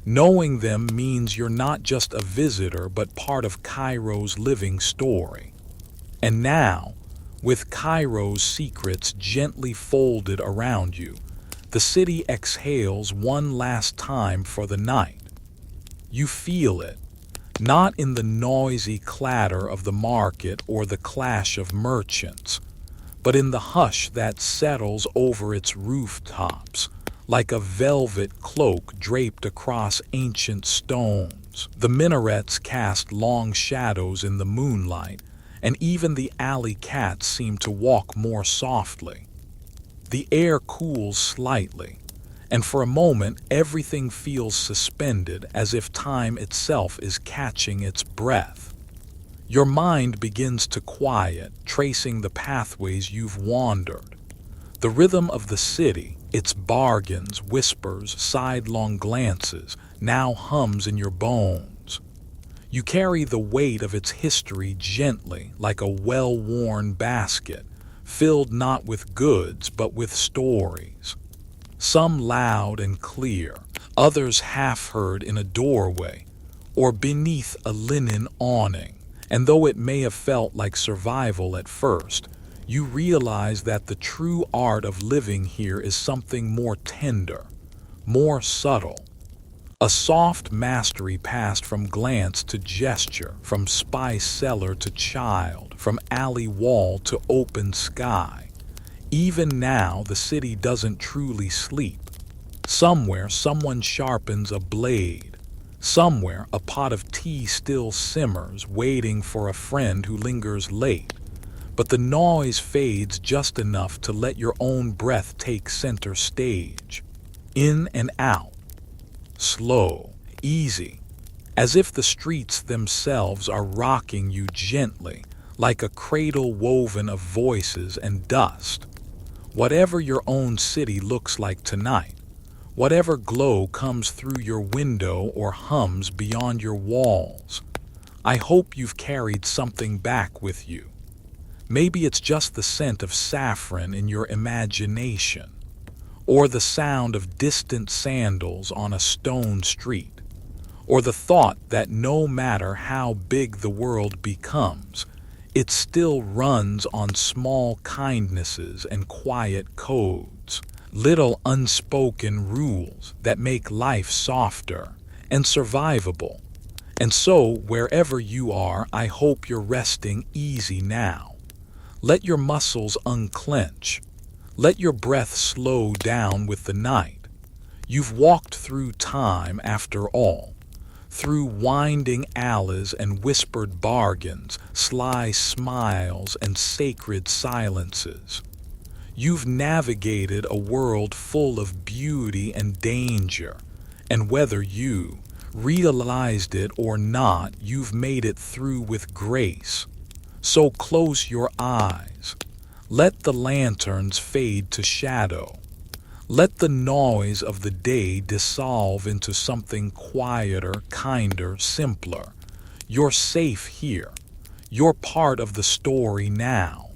Knowing them means you're not just a visitor but part of Cairo's living story. And now, with Cairo's secrets gently folded around you, the city exhales one last time for the night. You feel it, not in the noisy clatter of the market or the clash of merchants, but in the hush that settles over its rooftops, like a velvet cloak draped across ancient stones. The minarets cast long shadows in the moonlight, and even the alley cats seem to walk more softly. The air cools slightly, and for a moment everything feels suspended as if time itself is catching its breath. Your mind begins to quiet, tracing the pathways you've wandered. The rhythm of the city, its bargains, whispers, sidelong glances, now hums in your bones. You carry the weight of its history gently, like a well-worn basket, filled not with goods but with stories. Some loud and clear, others half-heard in a doorway, or beneath a linen awning. And though it may have felt like survival at first, you realize that the true art of living here is something more tender, more subtle. A soft mastery passed from glance to gesture, from spice cellar to child, from alley wall to open sky. Even now, the city doesn't truly sleep. Somewhere, someone sharpens a blade. Somewhere, a pot of tea still simmers, waiting for a friend who lingers late. But the noise fades just enough to let your own breath take center stage. In and out. Slow, easy, as if the streets themselves are rocking you gently, like a cradle woven of voices and dust. Whatever your own city looks like tonight, whatever glow comes through your window or hums beyond your walls, I hope you've carried something back with you. Maybe it's just the scent of saffron in your imagination, or the sound of distant sandals on a stone street, or the thought that no matter how big the world becomes, it still runs on small kindnesses and quiet codes, little unspoken rules that make life softer and survivable. And so, wherever you are, I hope you're resting easy now. Let your muscles unclench. Let your breath slow down with the night. You've walked through time after all, through winding alleys and whispered bargains, sly smiles and sacred silences. You've navigated a world full of beauty and danger, and whether you realized it or not, you've made it through with grace. So close your eyes. Let the lanterns fade to shadow. Let the noise of the day dissolve into something quieter, kinder, simpler. You're safe here. You're part of the story now.